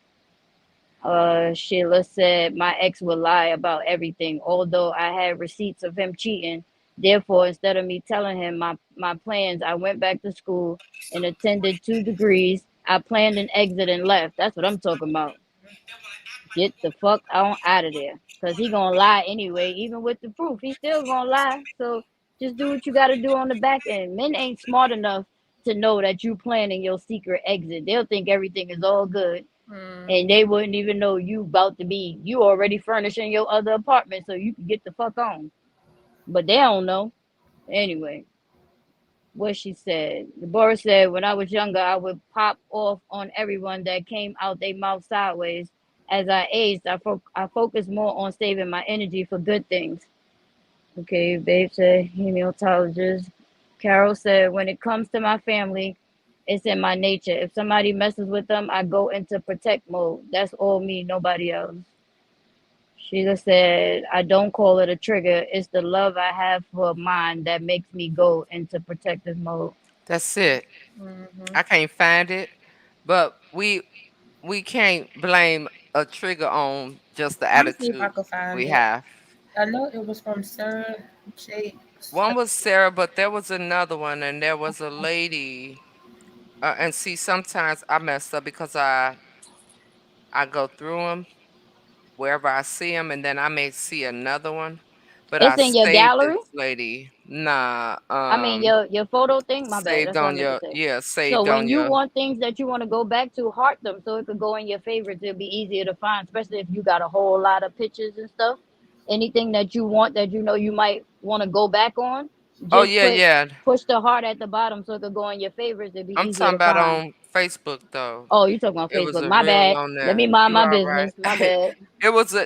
Sheila said, "My ex would lie about everything, although I had receipts of him cheating. Therefore, instead of me telling him my plans, I went back to school and attended 2 degrees. I planned an exit and left." That's what I'm talking about. Get the fuck on out of there. Because he going to lie anyway. Even with the proof, he still going to lie. So just do what you got to do on the back end. Men ain't smart enough to know that you planning your secret exit. They'll think everything is all good Mm. and they wouldn't even know you about to be you already furnishing your other apartment so you can get the fuck on. But they don't know. Anyway, what she said. Deborah said, when I was younger, I would pop off on everyone that came out their mouth sideways. As I aged, I focused more on saving my energy for good things. Okay, babe said, hematologist. Carol said, when it comes to my family, it's in my nature. If somebody messes with them, I go into protect mode. That's all me, nobody else. Sheila said, I don't call it a trigger. It's the love I have for mine that makes me go into protective mode. That's it. Mhm. I can't find it, but we can't blame a trigger on just the Let me see if I attitude can find we it. have. I know it was from Sir Jakes. One was Sarah, but there was another one, and there was a lady. And see, sometimes I mess up because I go through them wherever I see them, and then I may see another one, but I It's in your saved gallery. this lady. Nah, I mean, your photo thing. My bad. saved That's what I on meant to your say. yeah, So saved on when you your. want things that you want to go back to, heart them so it could go in your favorites. It'll be easier to find, especially if you got a whole lot of pictures and stuff. Anything that you want that you know you might want to go back on, Oh just yeah, yeah. push the heart at the bottom so it could go in your favorites. It'll be I'm easier talking to about find. on Facebook though. Oh, you talking about It was Facebook? a My reel bad. on Let me there. mind You my all right? business. My bad.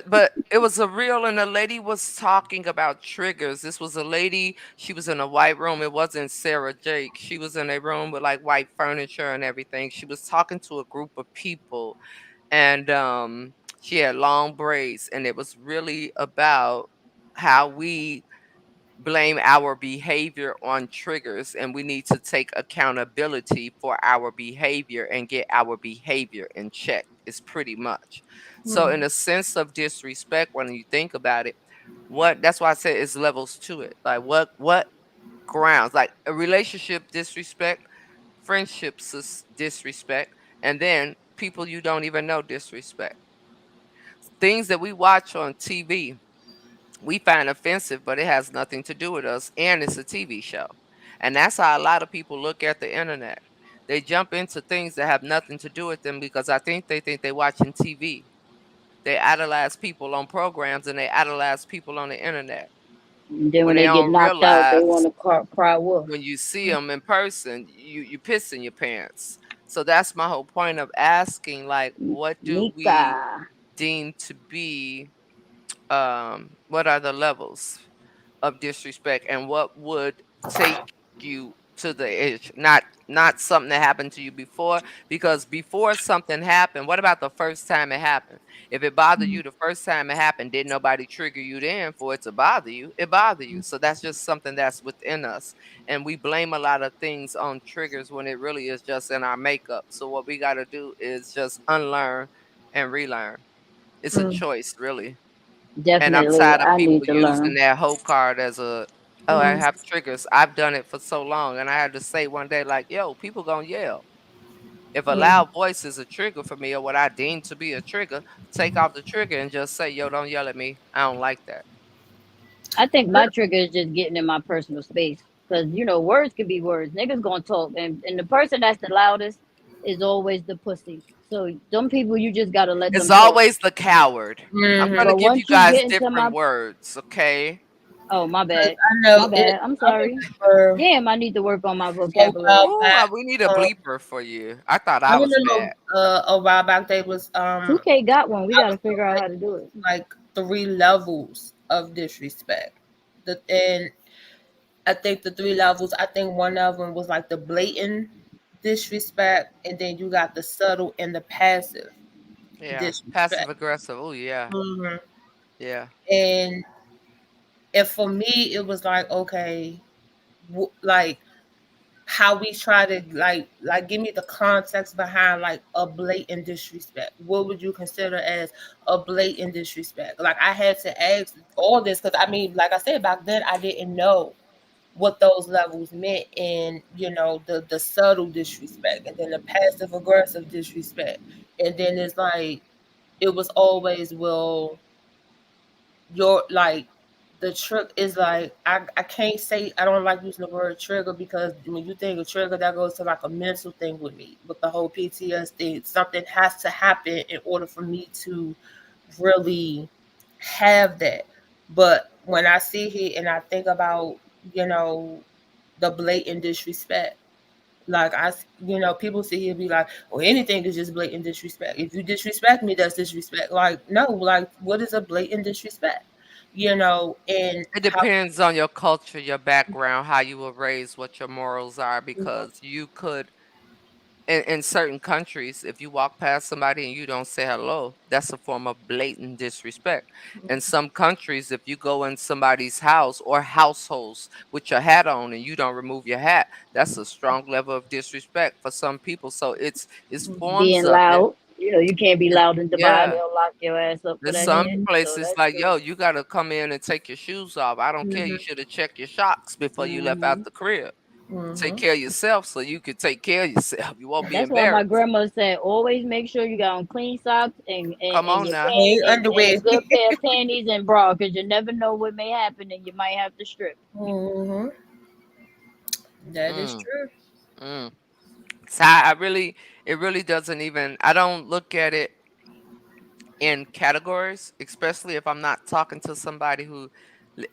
But it was a reel, and the lady was talking about triggers. This was a lady. She was in a white room. It wasn't Sarah Jake. She was in a room with like white furniture and everything. She was talking to a group of people, and she had long braids, and it was really about how we blame our behavior on triggers, and we need to take accountability for our behavior and get our behavior in check. It's pretty much so, in Mhm. a sense of disrespect, when you think about it, what that's why I said it's levels to it. Like what grounds, like a relationship disrespect, friendships disrespect, and then people you don't even know disrespect. Things that we watch on TV we find offensive, but it has nothing to do with us, and it's a TV show. And that's how a lot of people look at the internet. They jump into things that have nothing to do with them because I think they think they're watching TV. They idolize people on programs and they idolize people on the internet And then when when they they get don't knocked out, they want realize to cry wolf. when you see them in person, you piss in your pants. So that's my whole point of asking, like, what do Nika. we deem to be, what are the levels of disrespect, and what would take you to the edge? Not something that happened to you before, because before something happened, what about the first time it happened? If it bothered you the first time it happened, did nobody trigger you then for it to bother you? It bothered you. So that's just something that's within us. And we blame a lot of things on triggers when it really is just in our makeup. So what we got to do is just unlearn and relearn. It's a Mm, choice, really. And I'm Definitely, tired of I people need to using learn. that whole card as a, oh, I mm, have triggers. I've done it for so long. And I had to say one day, like, yo, people gonna yell. If a mm. loud voice is a trigger for me or what I deem to be a trigger, take off the trigger and just say, yo, don't yell at me. I don't like that. I think my trigger is just getting in my personal space because words can be words. Niggas gonna talk, and the person that's the loudest is always the pussy. So some people you just gotta let It's them talk. always the coward. I'm Mhm. going to But give you once you guys get into different my words, okay? oh my 'Cause bad, I know my it. bad. I'm I sorry. remember Damn, I need to work on my a while vocabulary. Ooh, back. we need a Um, bleeper for you. I thought I I was remember bad. a while back they was 2K got one. We I gotta was figure out how to do it. like 3 levels of disrespect. And I think the 3 levels. I think one of them was like the blatant disrespect, and then you got the subtle and the passive Yeah. Passive disrespect. aggressive. Oh, yeah. Hmm. Yeah. And for me, it was like, okay, like how we try to give me the context behind like a blatant disrespect. What would you consider as a blatant disrespect? Like I had to ask all this because I mean, like I said, back then I didn't know what those levels meant, and the subtle disrespect, and then the passive aggressive disrespect, and then it's like it was always, well, your like the trick is like I can't say, I don't like using the word trigger because when you think of trigger, that goes to like a mental thing with me with the whole PTSD. Something has to happen in order for me to really have that. But when I see it and I think about, you know, the blatant disrespect, like people sit here and be like, "Well, anything is just blatant disrespect. If you disrespect me, that's disrespect." Like, no, like, what is a blatant disrespect? And It how. depends on your culture, your background, how you were raised, what your morals are, because you could, in certain countries, if you walk past somebody and you don't say hello, that's a form of blatant disrespect. In some countries, if you go in somebody's house or households with your hat on and you don't remove your hat, that's a strong level of disrespect for some people. So it's forms Being of it. loud, you can't be loud in Dubai. Yeah. They'll lock your ass up for There's that some shit. So places that's like, true. yo, you gotta come in and take your shoes off. I don't care. You Mhm, should have checked your shocks before you left out Hmm. the crib. Take mhm. care of yourself so you can take care of yourself. You won't be That's why my embarrassed. grandma said, always make sure you got on clean socks Come and on your now. pan Ain't and underwear. a good pair of panties and bra because you never know what may happen and you might have to strip. Mhm. That is Mm, true. mm. So I really, it really doesn't even, I don't look at it in categories, especially if I'm not talking to somebody who,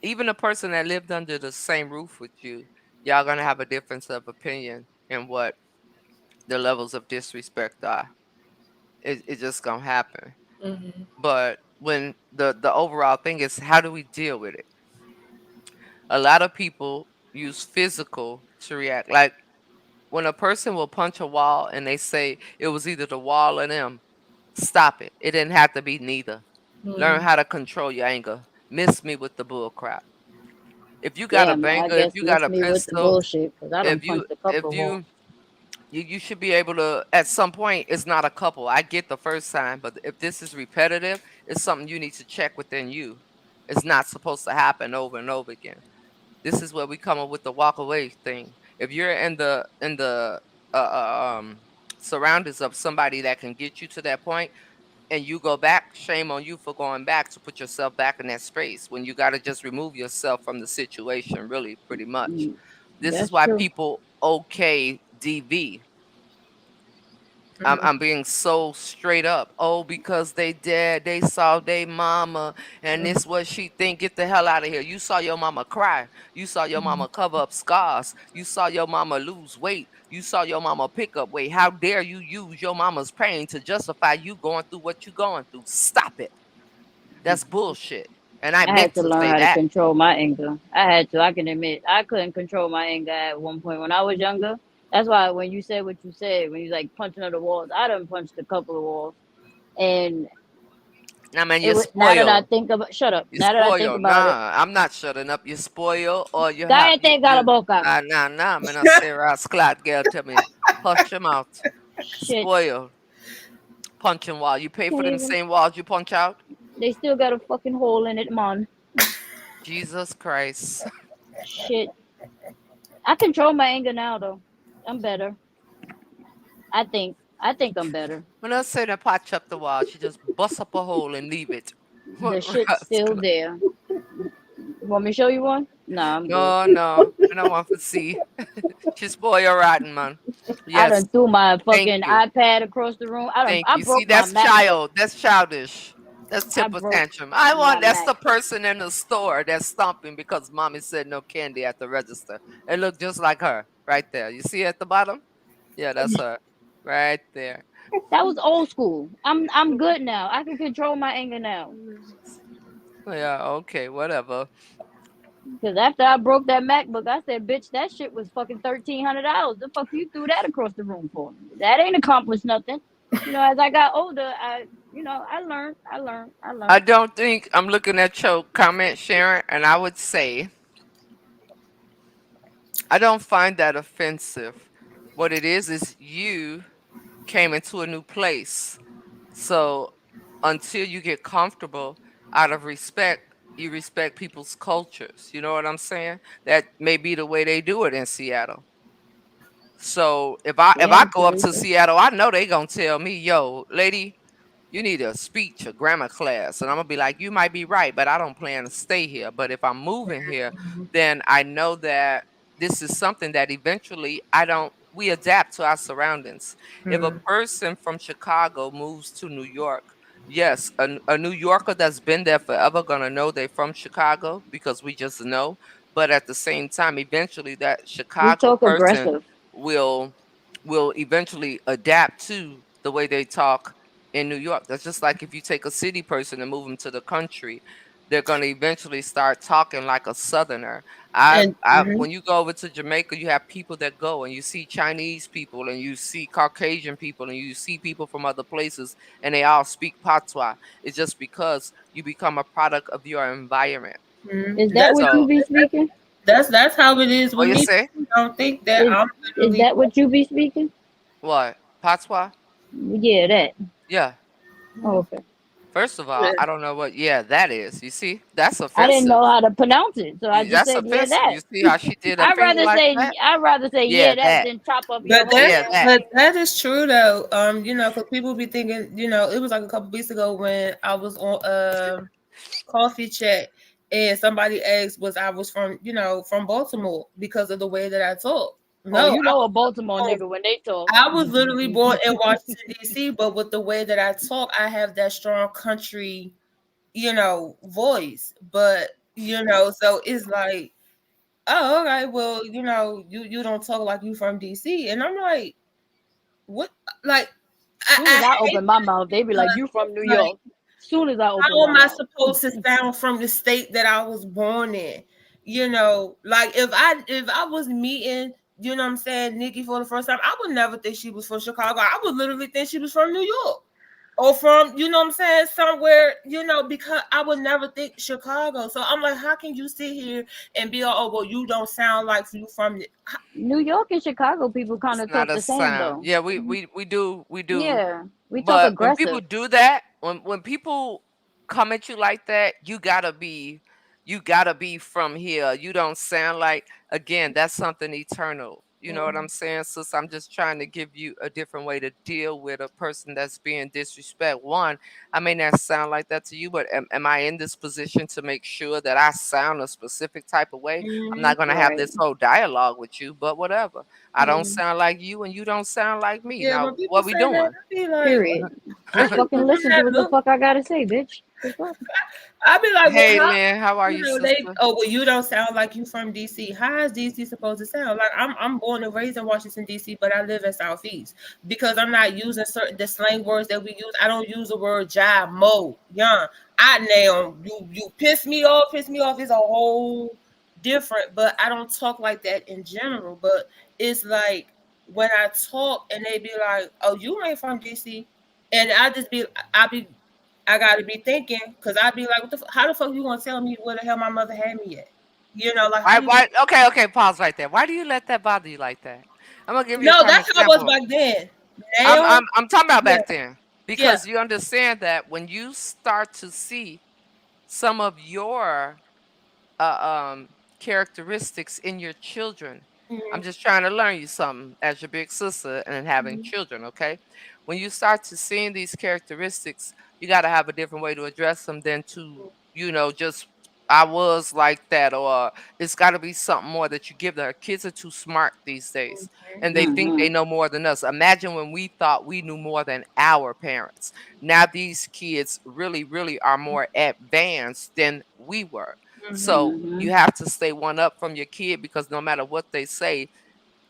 even a person that lived under the same roof with you, y'all gonna have a difference of opinion in what the levels of disrespect are. It's just gonna happen. Mhm. But when the overall thing is, how do we deal with it? A lot of people use physical to react. Like when a person will punch a wall and they say it was either the wall or them, stop it. It didn't have to be neither. Learn Mhm. how to control your anger. Miss me with the bull crap. If you got a Damn, I banger, if guess you got miss a me with the pistol, bullshit because I done if you punched a if couple of walls. you should be able to, at some point, it's not a couple. I get the first time, but if this is repetitive, it's something you need to check within you. It's not supposed to happen over and over again. This is where we come up with the walk away thing. If you're in the uh, uh, um surroundings of somebody that can get you to that point and you go back, shame on you for going back to put yourself back in that space when you got to just remove yourself from the situation, really, pretty much. Mm, This is that's why true. people okay DV. I'm being so straight up. Oh, because they dead, they saw their mama, and this what she think. Get the hell out of here. You saw your mama cry. You saw your mama cover up scars. You saw your mama lose weight. You saw your mama pick up weight. How dare you use your mama's pain to justify you going through what you going through? Stop it. That's bullshit. And I I had meant to to learn say how to that. control my anger. I had to. I can admit I couldn't control my anger at one point when I was younger. That's why when you said what you said, when you like punching on the walls, I done punched a couple of walls, and I mean, it you're was. Now that I spoiled. think about, shut up. You're Now that I think spoiled. about it, Nah, I'm not shutting up. You're spoiled, or you have cállate, cara boca. nah. I'm gonna say Scott girl to me. Push him out. Shit, Spoiled. Punching wall. You pay for can't them even. same walls you punch out? They still got a fucking hole in it, man. Jesus Christ. Shit. I control my anger now though. I'm better. I think. I think I'm better. When I say to patch up the wall, she just bust up a hole and leave it. The What shit's still rascal? there. Want me to show you one? Nah, I'm good. No. I don't want to see. She's spoiled rotten, man. I Yes. done threw my Thank fucking you. iPad across the room. Thank I you. See, broke my that's MacBook. child. That's childish. That's I temper broke tantrum. my That's Mac. the person in the store that's stomping because mommy said no candy at the register. It looked just like her right there. You see at the bottom? Yeah, that's her. Right there. That was old school. I'm good now. I can control my anger now. Yeah, okay, whatever. Cause after I broke that MacBook, I said, "Bitch, that shit was fucking $1,300. The fuck you threw that across the room for? That ain't accomplished nothing." As I got older, I learned. I learned. I I learned. don't think I'm looking at your comment, Sharon, and I would say I don't find that offensive. What it is you came into a new place. So until you get comfortable out of respect, you respect people's cultures. You know what I'm saying? That may be the way they do it in Seattle. So if I Damn, go up to Teresa. Seattle, I know they gonna tell me, yo, lady, you need a speech, a grammar class. And I'm gonna be like, you might be right, but I don't plan to stay here. But if I'm moving here, then I know that this is something that eventually we adapt to our surroundings. If a Mm. person from Chicago moves to New York, yes, a New Yorker that's been there forever gonna know they're from Chicago because we just know. But at the same time, eventually that You Chicago talk person aggressive. will will eventually adapt to the way they talk in New York. That's just like if you take a city person and move them to the country, they're going to eventually start talking like a southerner. And When you go over to Jamaica, you have people that go and you see Chinese people and you see Caucasian people and you see people from other places and they all speak patois. It's just because you become a product of your environment. mhm. Is that what you So, be speaking? That's how it is what with you me. say? I don't think that Is I'm is literally. that what you be speaking? What? Patois? Yeah, that. Yeah. Oh, okay. First of all, I don't know what yeah that is. You see? That's I didn't offensive. know how to pronounce it, so I just That's said, "Yeah, offensive. that." You see how she did her finger like that? I'd rather say, Yeah, "Yeah, that," that. than chop up your But whole that Yeah, damn. that. but that is true though. Because people be thinking, it was like a couple weeks ago when I was on coffee chat and somebody asked was I was from, from Baltimore because of the way that I talk. Oh, No, you know a Baltimore born- nigga when they talk. I was literally born in Washington, DC, but with the way that I talk, I have that strong country, voice. But, so it's like, oh, all right, well, you don't talk like you from DC. And I'm like, what? Like, Soon as I I hate open my mouth, they be that. like, "You from New Like, York?" Soon as I open how my am I mouth, supposed to sound from the state that I was born in? Like if I was meeting, what I'm saying, Nikki for the first time, I would never think she was from Chicago. I would literally think she was from New York. Or from, what I'm saying, somewhere, because I would never think Chicago. So I'm like, how can you sit here and be all, oh, well, you don't sound like you from the New York and Chicago people kind It's of not talk a the same sound. though. Yeah, we do. Yeah, we talk But when people aggressive. do that, when people come at you like that, you gotta be from here. You don't sound like again, that's something eternal. You know what I'm saying? Sis, I'm just trying to give you a different way to deal with a person that's being disrespect. One, I may not sound like that to you, but am I in this position to make sure that I sound a specific type of way? I'm Mm-hmm. not going to have Right. this whole dialogue with you, but whatever. I don't Yeah. sound like you and you don't sound like me. Yeah, Now, when people what we say that, doing? I be like, Period. I Just ain't fucking giving them listen to that what the look. fuck I gotta say, bitch. The fuck? I be like, well, Hey, how? Lynn, how are You you, know, they sister? oh well, you don't sound like you from DC. How is DC supposed to sound? Like I'm born and raised in Washington DC, but I live in Southeast because I'm not using certain the slang words that we use. I don't use the word jive, mo, young. I now you piss me off is a whole different. But I don't talk like that in general. But it's like when I talk and they be like, oh, you ain't from DC, and I gotta be thinking because I'd be like, how the fuck you gonna tell me where the hell my mother had me at? You know, like how Why, you? why? Okay, okay, pause right there. Why do you let that bother you like that? I'm gonna give you a No, prime that's how I was example. back then. I'm Now, I'm I'm talking about yeah, back then yeah, because you understand that when you start to see some of your characteristics in your children. I'm mm-hmm, just trying to learn you something as your big sister and having mm-hmm, children, okay? When you start to seeing these characteristics, you got to have a different way to address them than to, just I was like that, or it's got to be something more that you give them. Kids are too smart these days and they think Mm-hmm. they know more than us. Imagine when we thought we knew more than our parents. Now these kids really, really are more advanced than we were. mm-hmm. So Mm-hmm. you have to stay one up from your kid because no matter what they say,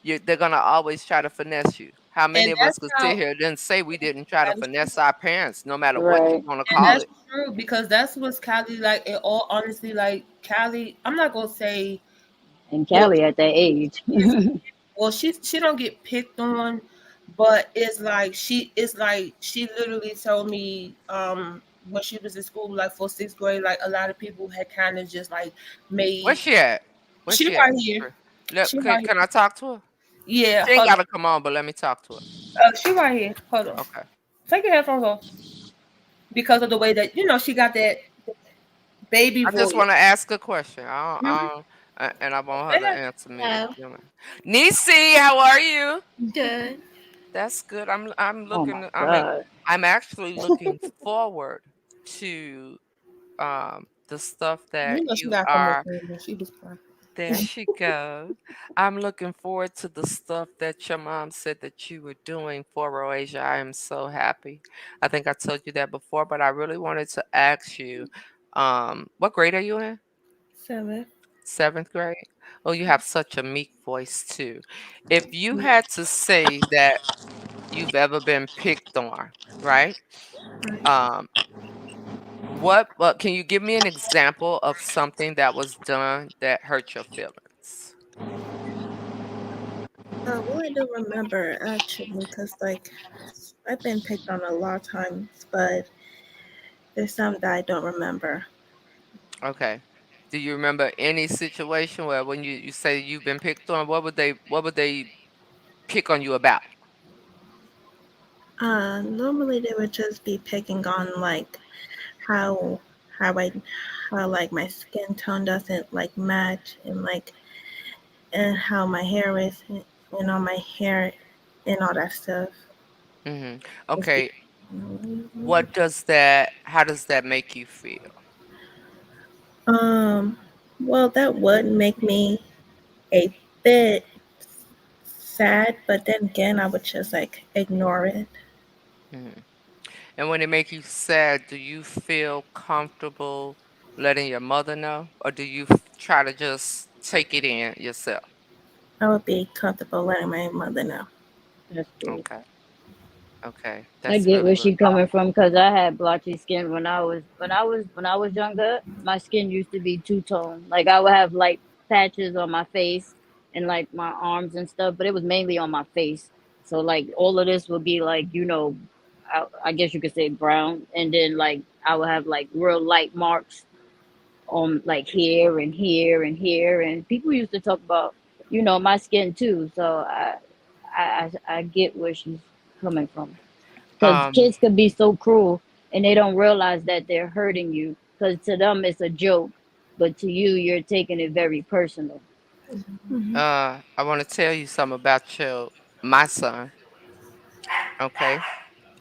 they're gonna always try to finesse you. How many And of us that's could sit how here and say we didn't try to that is true. finesse our parents, no matter what you Right. want to And call that's it? true because that's what's Cali like. In all honesty, like Cali, I'm not gonna say And well, Callie at that age. well, she don't get picked on, but it's like she literally told me when she was in school, like for sixth grade, like a lot of people had kind of just like Where's made she at? Where's she she at? right here. Look, She can, right can here. I talk to her? Yeah, She ain't hold gotta come on, but let me talk to her. on. She right here. Hold on. Okay. Take your headphones off because of the way that she got that baby I just voice. want to ask a question. Mhm. And I want her to Yeah. answer me. Hello. Nisi, how are you? Good. That's good. I'm Oh my looking. god. I'm actually looking forward to the stuff You that know she you got so much are. room. She was crying. There she goes. I'm looking forward to the stuff that your mom said that you were doing for Asia. I am so happy. I think I told you that before, but I really wanted to ask you, what grade are you in? 7. Seventh grade? Oh, you have such a meek voice too. If you had to say that you've ever been picked on, right? Um, what can you give me an example of something that was done that hurt your feelings? Well, I do remember actually, because like I've been picked on a lot of times, but there's some that I don't remember. Okay. Do you remember any situation where when you say you've been picked on, what would they pick on you about? Normally they would just be picking on like how how I how like my skin tone doesn't like match and how my hair is, my hair and all that stuff. It's be- Okay. How does that make you feel? um, well, that would make me a bit sad, but then again, I would just like ignore it. Mhm. And when it make you sad, do you feel comfortable letting your mother know, or do you try to just take it in yourself? I would be comfortable letting my mother know. That's good. Okay. Okay. I That's get really, where really she coming from because I had blotchy skin when I was younger. My skin used to be two tone. Like I would have like patches on my face and like my arms and stuff, but it was mainly on my face. So like all of this would be like I guess you could say brown, and then like I would have like real light marks on like here and here and here, and people used to talk about my skin too. So I get where she's coming from because um kids could be so cruel and they don't realize that they're hurting you because to them it's a joke, but to you you're taking it very personal. Mhm. I want to tell you something about my son, okay?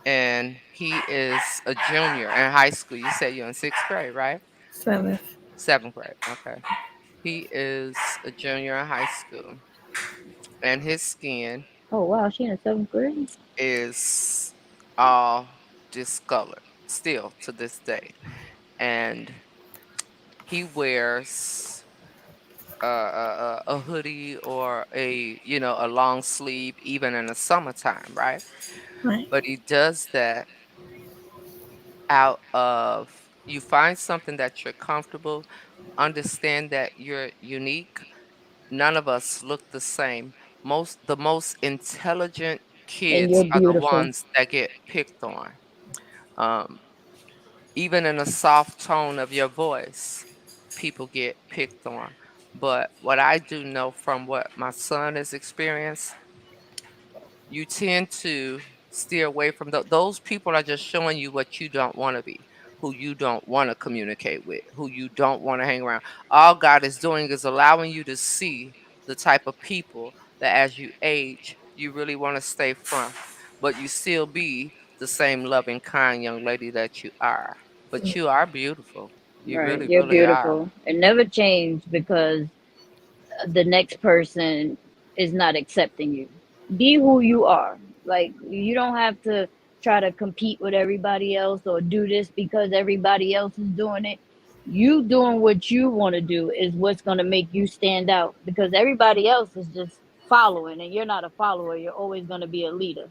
And he is a junior in high school. You said you're in sixth grade, right? Seventh. Seventh grade, okay. He is a junior in high school, and his skin Oh wow, she in the seventh grade. is all discolored still to this day. And he wears a hoodie or a long sleeve even in the summertime, right? Right. But he does that out of you find something that you're comfortable, understand that you're unique. None of us look the same. The most intelligent And kids you're are the beautiful. ones that get picked on. Um, Even in a soft tone of your voice, people get picked on. But what I do know from what my son has experienced, you tend to steer away from those people are just showing you what you don't want to be, who you don't want to communicate with, who you don't want to hang around. All God is doing is allowing you to see the type of people that as you age, you really want to stay from, but you still be the same loving, kind young lady that you are. But you are beautiful. You Right, really, you're really are. beautiful. And never change because the next person is not accepting you. Be who you are. Like you don't have to try to compete with everybody else or do this because everybody else is doing it. You doing what you want to do is what's going to make you stand out because everybody else is just following and you're not a follower. You're always going to be a leader.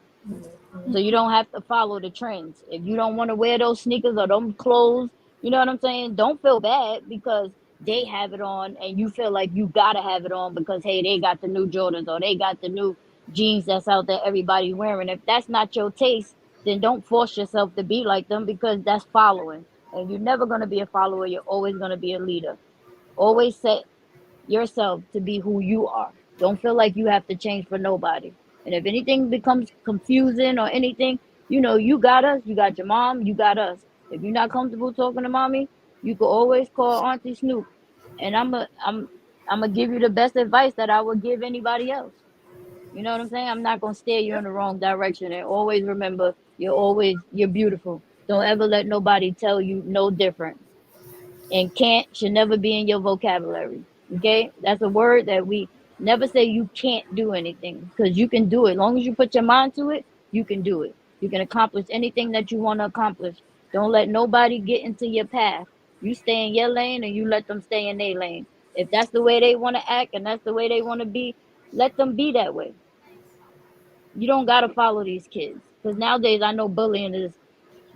So you don't have to follow the trends. If you don't want to wear those sneakers or them clothes, you know what I'm saying? Don't feel bad because they have it on and you feel like you gotta have it on because hey, they got the new Jordans or they got the new jeans that's out there everybody's wearing. If that's not your taste, then don't force yourself to be like them because that's following. And you're never gonna be a follower, you're always gonna be a leader. Always set yourself to be who you are. Don't feel like you have to change for nobody. And if anything becomes confusing or anything, you know, you got us, you got your mom, you got us. If you're not comfortable talking to mommy, you can always call Auntie Snoop. And I'm gonna give you the best advice that I would give anybody else. You know what I'm saying? I'm not gonna steer you in the wrong direction. And always remember, you're beautiful. Don't ever let nobody tell you no different, and can't should never be in your vocabulary. Okay, that's a word that we never say. You can't do anything because you can do it. As long as you put your mind to it, you can do it. You can accomplish anything that you want to accomplish. Don't let nobody get into your path. You stay in your lane and you let them stay in their lane. If that's the way they want to act and that's the way they want to be, let them be that way. You don't got to follow these kids because nowadays I know bullying is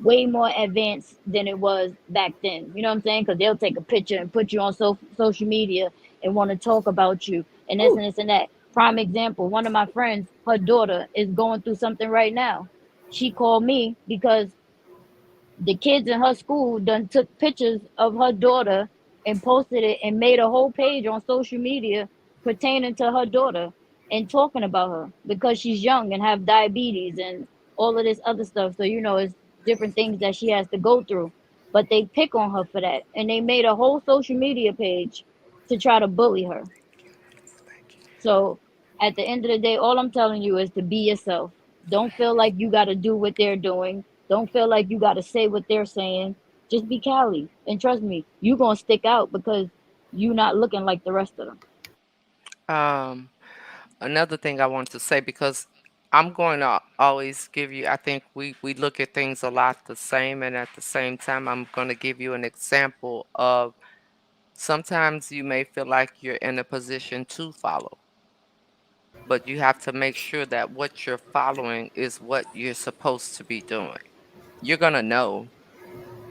way more advanced than it was back then. You know what I'm saying? Because they'll take a picture and put you on social media and want to talk about you and this and this and that. Prime example, one of my friends, her daughter is going through something right now. She called me because the kids in her school done took pictures of her daughter and posted it and made a whole page on social media pertaining to her daughter and talking about her because she's young and have diabetes and all of this other stuff. So you know it's different things that she has to go through. But they pick on her for that. And they made a whole social media page to try to bully her. So at the end of the day, all I'm telling you is to be yourself. Don't feel like you got to do what they're doing. Don't feel like you got to say what they're saying. Just be Callie. And trust me, you're going to stick out because you're not looking like the rest of them. Um, Another thing I want to say, because I'm going to always give you, I think we look at things a lot the same, and at the same time, I'm going to give you an example of sometimes you may feel like you're in a position to follow, but you have to make sure that what you're following is what you're supposed to be doing. You're going to know.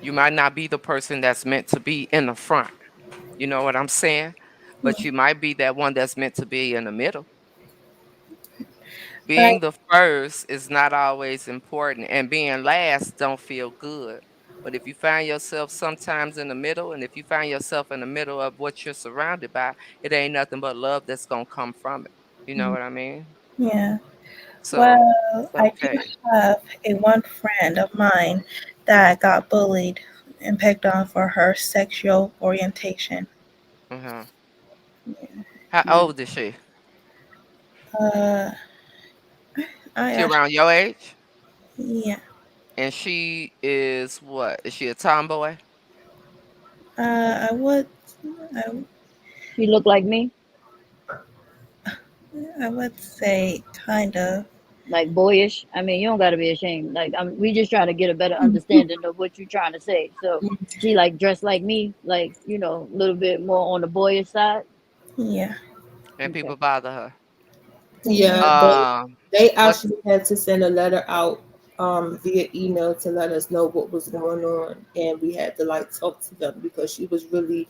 You might not be the person that's meant to be in the front. You know what I'm saying? But you might be that one that's meant to be in the middle. Right. Being the first is not always important, and being last don't feel good. But if you find yourself sometimes in the middle, and if you find yourself in the middle of what you're surrounded by, it ain't nothing but love that's gonna come from it. You know what I mean? Yeah. So Well, it's I do okay. have a one friend of mine that got bullied and picked on for her sexual orientation. Uh-huh. How Mm. old is she? Uh, I She actually, around your age? yeah. And she is what? Is she a tomboy? I would, I, She look like me, I would say kind of. like boyish. I mean, you don't gotta be ashamed. Like, we just trying to get a better understanding of what you're trying to say. So, she like dressed like me, like a little bit more on the boyish side. Yeah. And Okay. people bother her. Yeah, Um, they what? actually had to send a letter out via email to let us know what was going on, and we had to like talk to them because she was really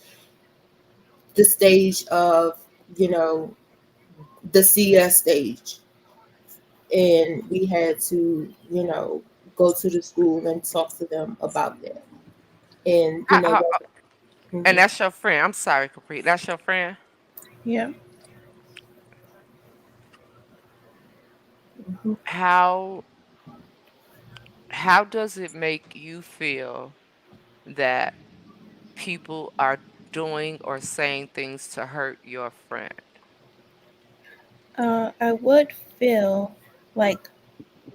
the stage of you know the CS stage, and we had to go to the school and talk to them about that, and And mhm. that's your friend. I'm sorry, Capri. That's your friend. Yeah. Mhm. How how does it make you feel that people are doing or saying things to hurt your friend? I would feel like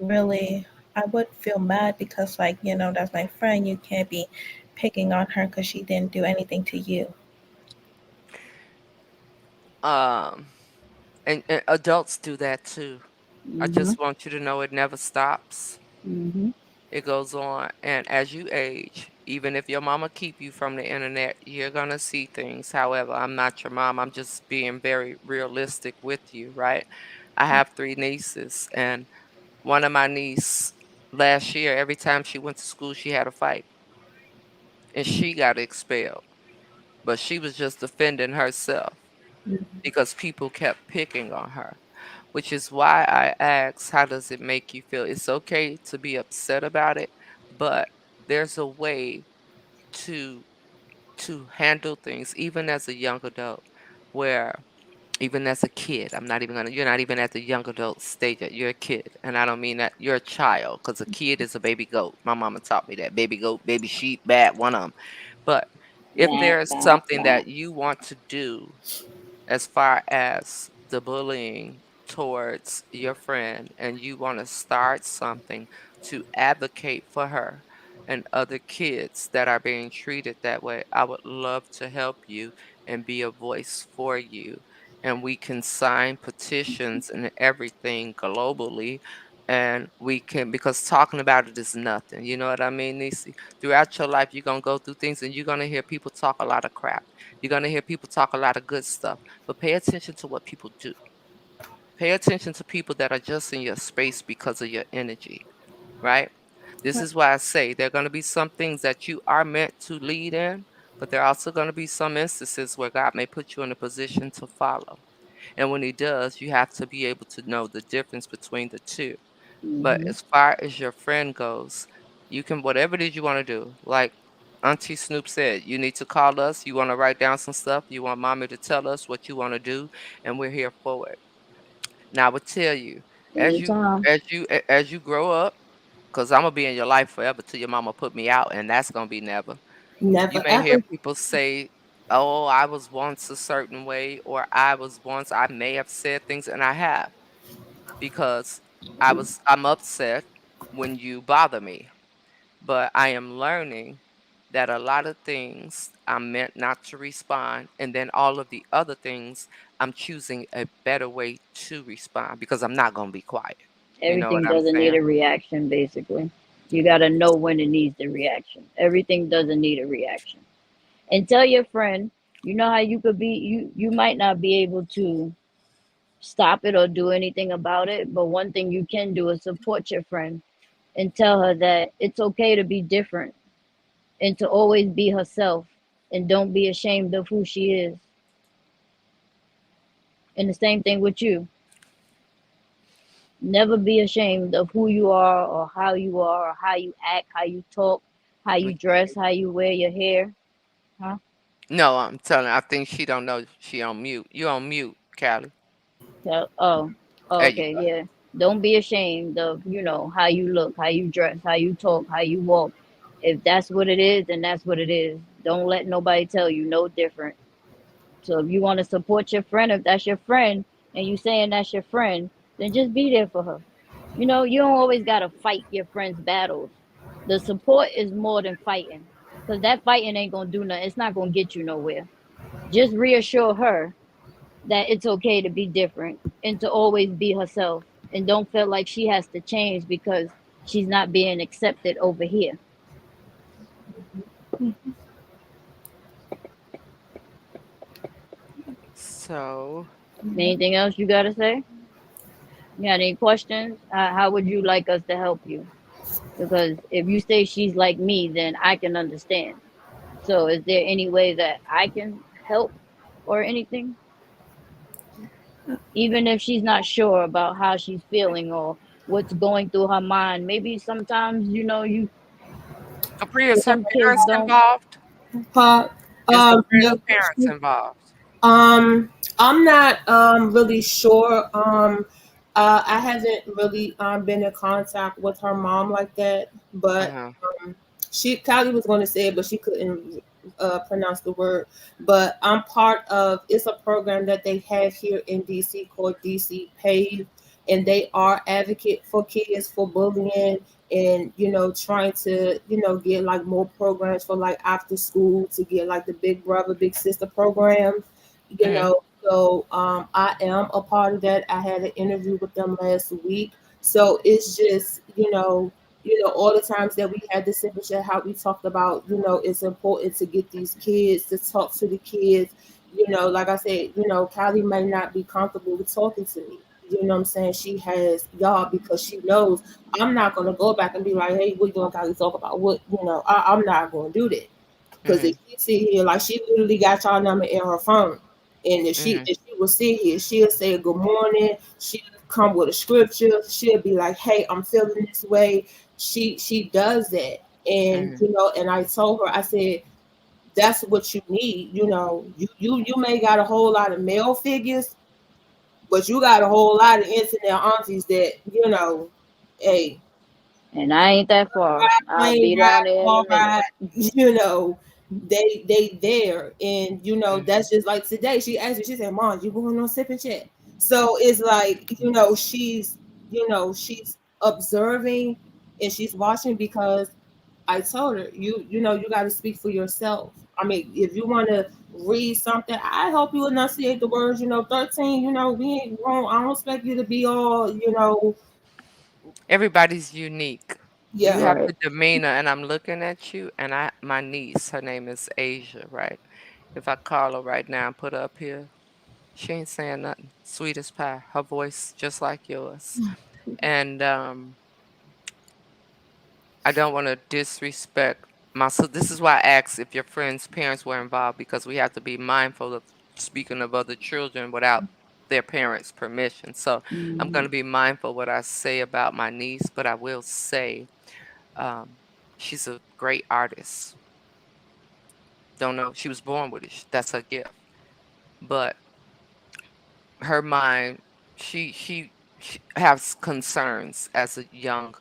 really, I would feel mad because, like, that's my friend. You can't be picking on her because she didn't do anything to you. Um, and adults do that too. I Mhm. just want you to know it never stops. Mhm. It goes on, and as you age, even if your mama keep you from the internet, you're gonna see things. However, I'm not your mom. I'm just being very realistic with you, right? I have 3 nieces, and one of my niece last year, every time she went to school, she had a fight, and she got expelled. But she was just defending herself because people kept picking on her, which is why I asked, how does it make you feel? It's okay to be upset about it, but there's a way to handle things even as a young adult where even as a kid, you're not even at the young adult stage yet. You're a kid. And I don't mean that you're a child because a kid is a baby goat. My mama taught me that. Baby goat, baby sheep, bad, one of them. But if Nah, there's nah, something nah. that you want to do as far as the bullying towards your friend and you want to start something to advocate for her and other kids that are being treated that way, I would love to help you and be a voice for you. And we can sign petitions and everything globally. And we can, because talking about it is nothing. You know what I mean, Nisi? Throughout your life, you're going to go through things and you're going to hear people talk a lot of crap. You're going to hear people talk a lot of good stuff, but pay attention to what people do. Pay attention to people that are just in your space because of your energy, right? This is why I say there are going to be some things that you are meant to lead in, but there are also going to be some instances where God may put you in a position to follow. And when He does, you have to be able to know the difference between the two. But Mhm. as far as your friend goes, you can whatever it is you want to do. Like Auntie Snoop said, you need to call us. You want to write down some stuff. You want mommy to tell us what you want to do, and we're here for it. Now I would tell you, as you Anytime. as you grow up, because I'm gonna be in your life forever till your mama put me out, and that's gonna be never. You Never may hear ever. people say, "Oh, I was once a certain way," or I may have said things, and I have because I'm upset when you bother me. But I am learning that a lot of things I'm meant not to respond, and then all of the other things I'm choosing a better way to respond because I'm not gonna be quiet. You know what Everything I'm doesn't need saying? a reaction, basically. You gotta know when it needs the reaction. Everything doesn't need a reaction. And tell your friend, you know how you could be. You might not be able to stop it or do anything about it, but one thing you can do is support your friend and tell her that it's okay to be different and to always be herself and don't be ashamed of who she is. And the same thing with you. Never be ashamed of who you are or how you act, how you talk, how you dress, how you wear your hair. Huh? No, I'm telling her, I think she don't know she on mute. You on mute, Callie. Oh, There you okay, go. yeah. Don't be ashamed of, how you look, how you dress, how you talk, how you walk. If that's what it is, then that's what it is. Don't let nobody tell you no different. So if you want to support your friend, if that's your friend, and you saying that's your friend, then just be there for her. You know, you don't always gotta fight your friend's battles. The support is more than fighting, because that fighting ain't gonna do nothing. It's not gonna get you nowhere. Just reassure her that it's okay to be different and to always be herself, and don't feel like she has to change because she's not being accepted over here. So Anything else you gotta say? You got any questions? How would you like us to help you? Because if you say she's like me, then I can understand. So, is there any way that I can help or anything? Even if she's not sure about how she's feeling or what's going through her mind, maybe sometimes, you Capri, is her some kids parents don't. involved? Huh? Is the friend's Yeah. parents involved? I'm not really sure. I haven't really been in contact with her mom like that, but Uh-huh. Callie was going to say it, but she couldn't pronounce the word. But I'm part of it's a program that they have here in DC called DC PAVE, and they are advocate for kids for bullying, and trying to get like more programs for like after school to get like the big brother big sister program. Mhm. So I am a part of that. I had an interview with them last week. So it's just all the times that we had this session, how we talked about, it's important to get these kids to talk to the kids. Like I said, Kylie may not be comfortable with talking to me. You know what I'm saying? She has y'all because she knows I'm not going to go back and be like, hey, what you doing, Kylie? Talk about what, I'm not going to do that. Because if Mhm. she sit here, like she literally got y'all number in her phone. And Mhm. if she will sit here, she'll say good morning. She'll come with a scripture. She'll be like, hey, I'm feeling this way. She does that. And Mhm. and I told her, I said, that's what you need. You may got a whole lot of male figures, but you got a whole lot of internet aunties that, hey, And I ain't that far. I'll plane be ride, down there in a car minute. ride, they there. And Mhm. that's just like today. She asked me, she said, Mom, you going on sip and chat? So it's like, she's observing and she's watching because I told her, you gotta speak for yourself. I mean, if you wanna read something, I help you enunciate the words, 13, we ain't wrong. I don't expect you to be all, Everybody's unique. You yeah. have Right. the demeanor, and I'm looking at you, and my niece, her name is Asia, right? If I call her right now and put her up here, she ain't saying nothing. Sweet as pie. Her voice just like yours. And I don't want to disrespect my. So this is why I asked if your friend's parents were involved, because we have to be mindful of speaking of other children without their parents' permission. So I'm going Mhm. to be mindful what I say about my niece, but I will say um, she's a great artist. Don't know, she was born with it. That's her gift. But her mind, she has concerns as a young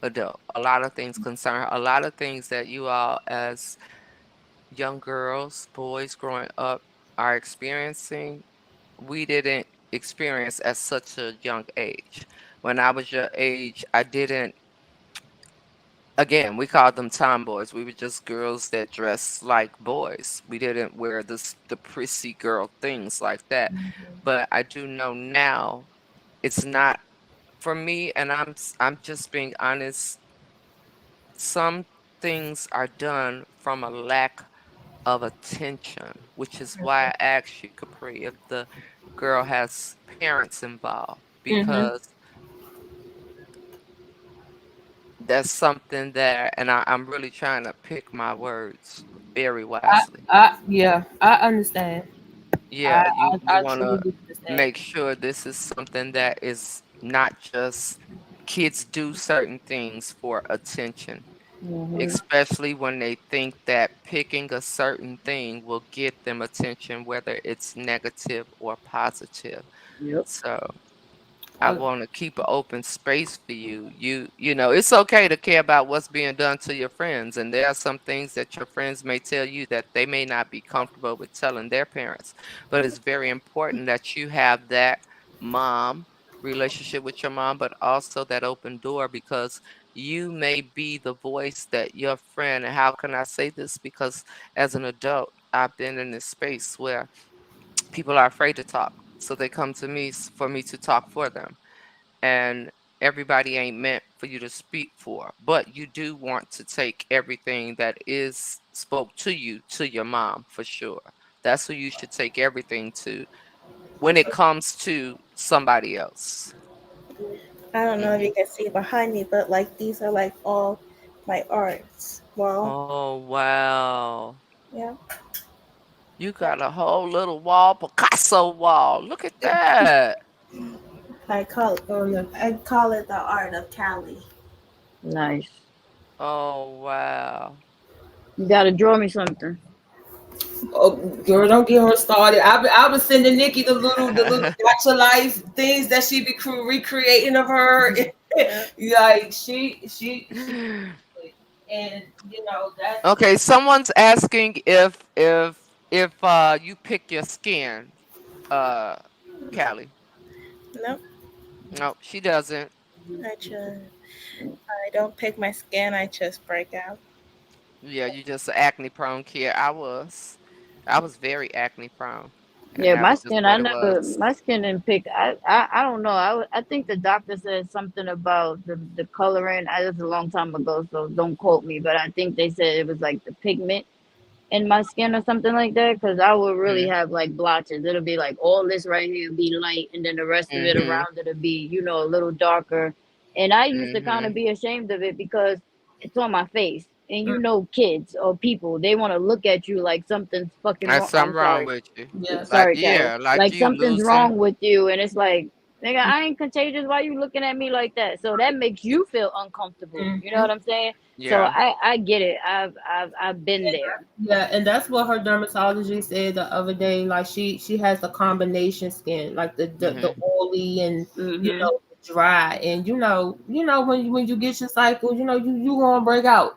adult. A lot of things concern her. A lot of things that you all as young girls, boys growing up are experiencing, we didn't experience at such a young age. When I was your age, I didn't, again, we called them tomboys. We were just girls that dressed like boys. We didn't wear the prissy girl things like that. But I do know now it's not for me, and I'm just being honest. Some things are done from a lack of attention, which is why I asked you, Capri, if the girl has parents involved, Mm-hmm. because that's something that, and I'm really trying to pick my words very wisely. Yeah, I understand. Yeah, you I want to truly understand. make sure this is something that is not just kids do certain things for attention, Mhm. especially when they think that picking a certain thing will get them attention, whether it's negative or positive. Yep. So, I want to keep an open space for you. You know, it's okay to care about what's being done to your friends, and there are some things that your friends may tell you that they may not be comfortable with telling their parents. But it's very important that you have that mom relationship with your mom, but also that open door, because you may be the voice that your friend, and how can I say this? Because as an adult, I've been in this space where people are afraid to talk. So they come to me for me to talk for them. And everybody ain't meant for you to speak for. But you do want to take everything that is spoke to you to your mom for sure. That's who you should take everything to when it comes to somebody else. I don't know if Mhm. you can see behind me, but like these are like all my arts. Well, Oh, wow. yeah. You got a whole little wall, Picasso wall. Look at that. I call it the art of Cali. Nice. Oh, wow. You gotta draw me something. Oh, girl, don't get her started. I was sending Nikki the little gotcha life things that she be recreating of her. Like she, and you know that's Okay, someone's asking if you pick your skin, uh, Callie. Nope. No, she doesn't. I don't pick my skin. I just break out. Yeah, you just a acne prone kid. I was very acne prone, and Yeah, that my was just skin. I what it never. was. My skin didn't pick. I don't know. I think the doctor said something about the coloring. I was a long time ago, so don't quote me. But I think they said it was like the pigment in my skin or something like that. Because I would really Mm-hmm. have like blotches. It'll be like all this right here will be light, and then the rest of it Mm-hmm. around it'll be a little darker. And I used to kind Mm-hmm. of be ashamed of it because it's on my face. And mm, kids or people, they want to look at you like something's fucking That's wrong. something I'm wrong sorry. with you. yeah. Like, Sorry, Callie. yeah, like Like you something's losing. wrong with you, and it's like, nigga, I ain't contagious. Why you looking at me like that? So that makes you feel uncomfortable. You know Mhm. what I'm saying? So Yeah. I get it. I've been there. Yeah, and that's what her dermatologist said the other day. Like she has the combination skin, like the Mm-hmm. oily and Hmm. dry, and when you get your cycle, you gonna break out,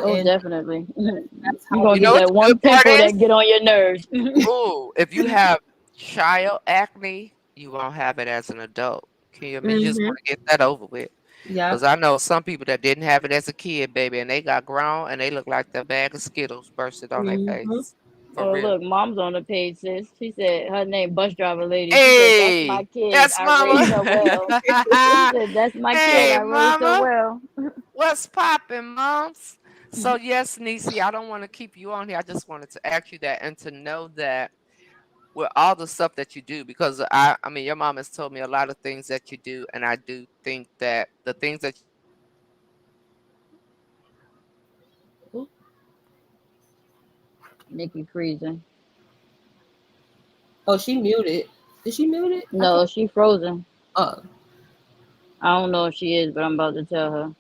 Oh, and definitely. that's You how gonna You it get know is. what that the good one part pimple that is? get on your nerves. Ooh, if you have child acne, you won't have it as an adult. Can you imagine? You just Mm-hmm. want to get that over with. Yeah. Because I know some people that didn't have it as a kid, baby, and they got grown and they look like the bag of Skittles bursted on their Mm-hmm. face. For Oh, real. look, mom's on the page, sis. She said her name bus driver lady. She said that's my Hey, kid. yes, I raised her mama. well. She said that's my kid. Hey, I raised her mama. well. What's poppin', moms? So, yes, Nisi, I don't want to keep you on here. I just wanted to ask you that and to know that with all the stuff that you do, because I mean, your mom has told me a lot of things that you do, and I do think that the things that Nikki freezing. Oh, she muted. Is she muted? I can't. No, she frozen. Oh, I don't know if she is, but I'm about to tell her.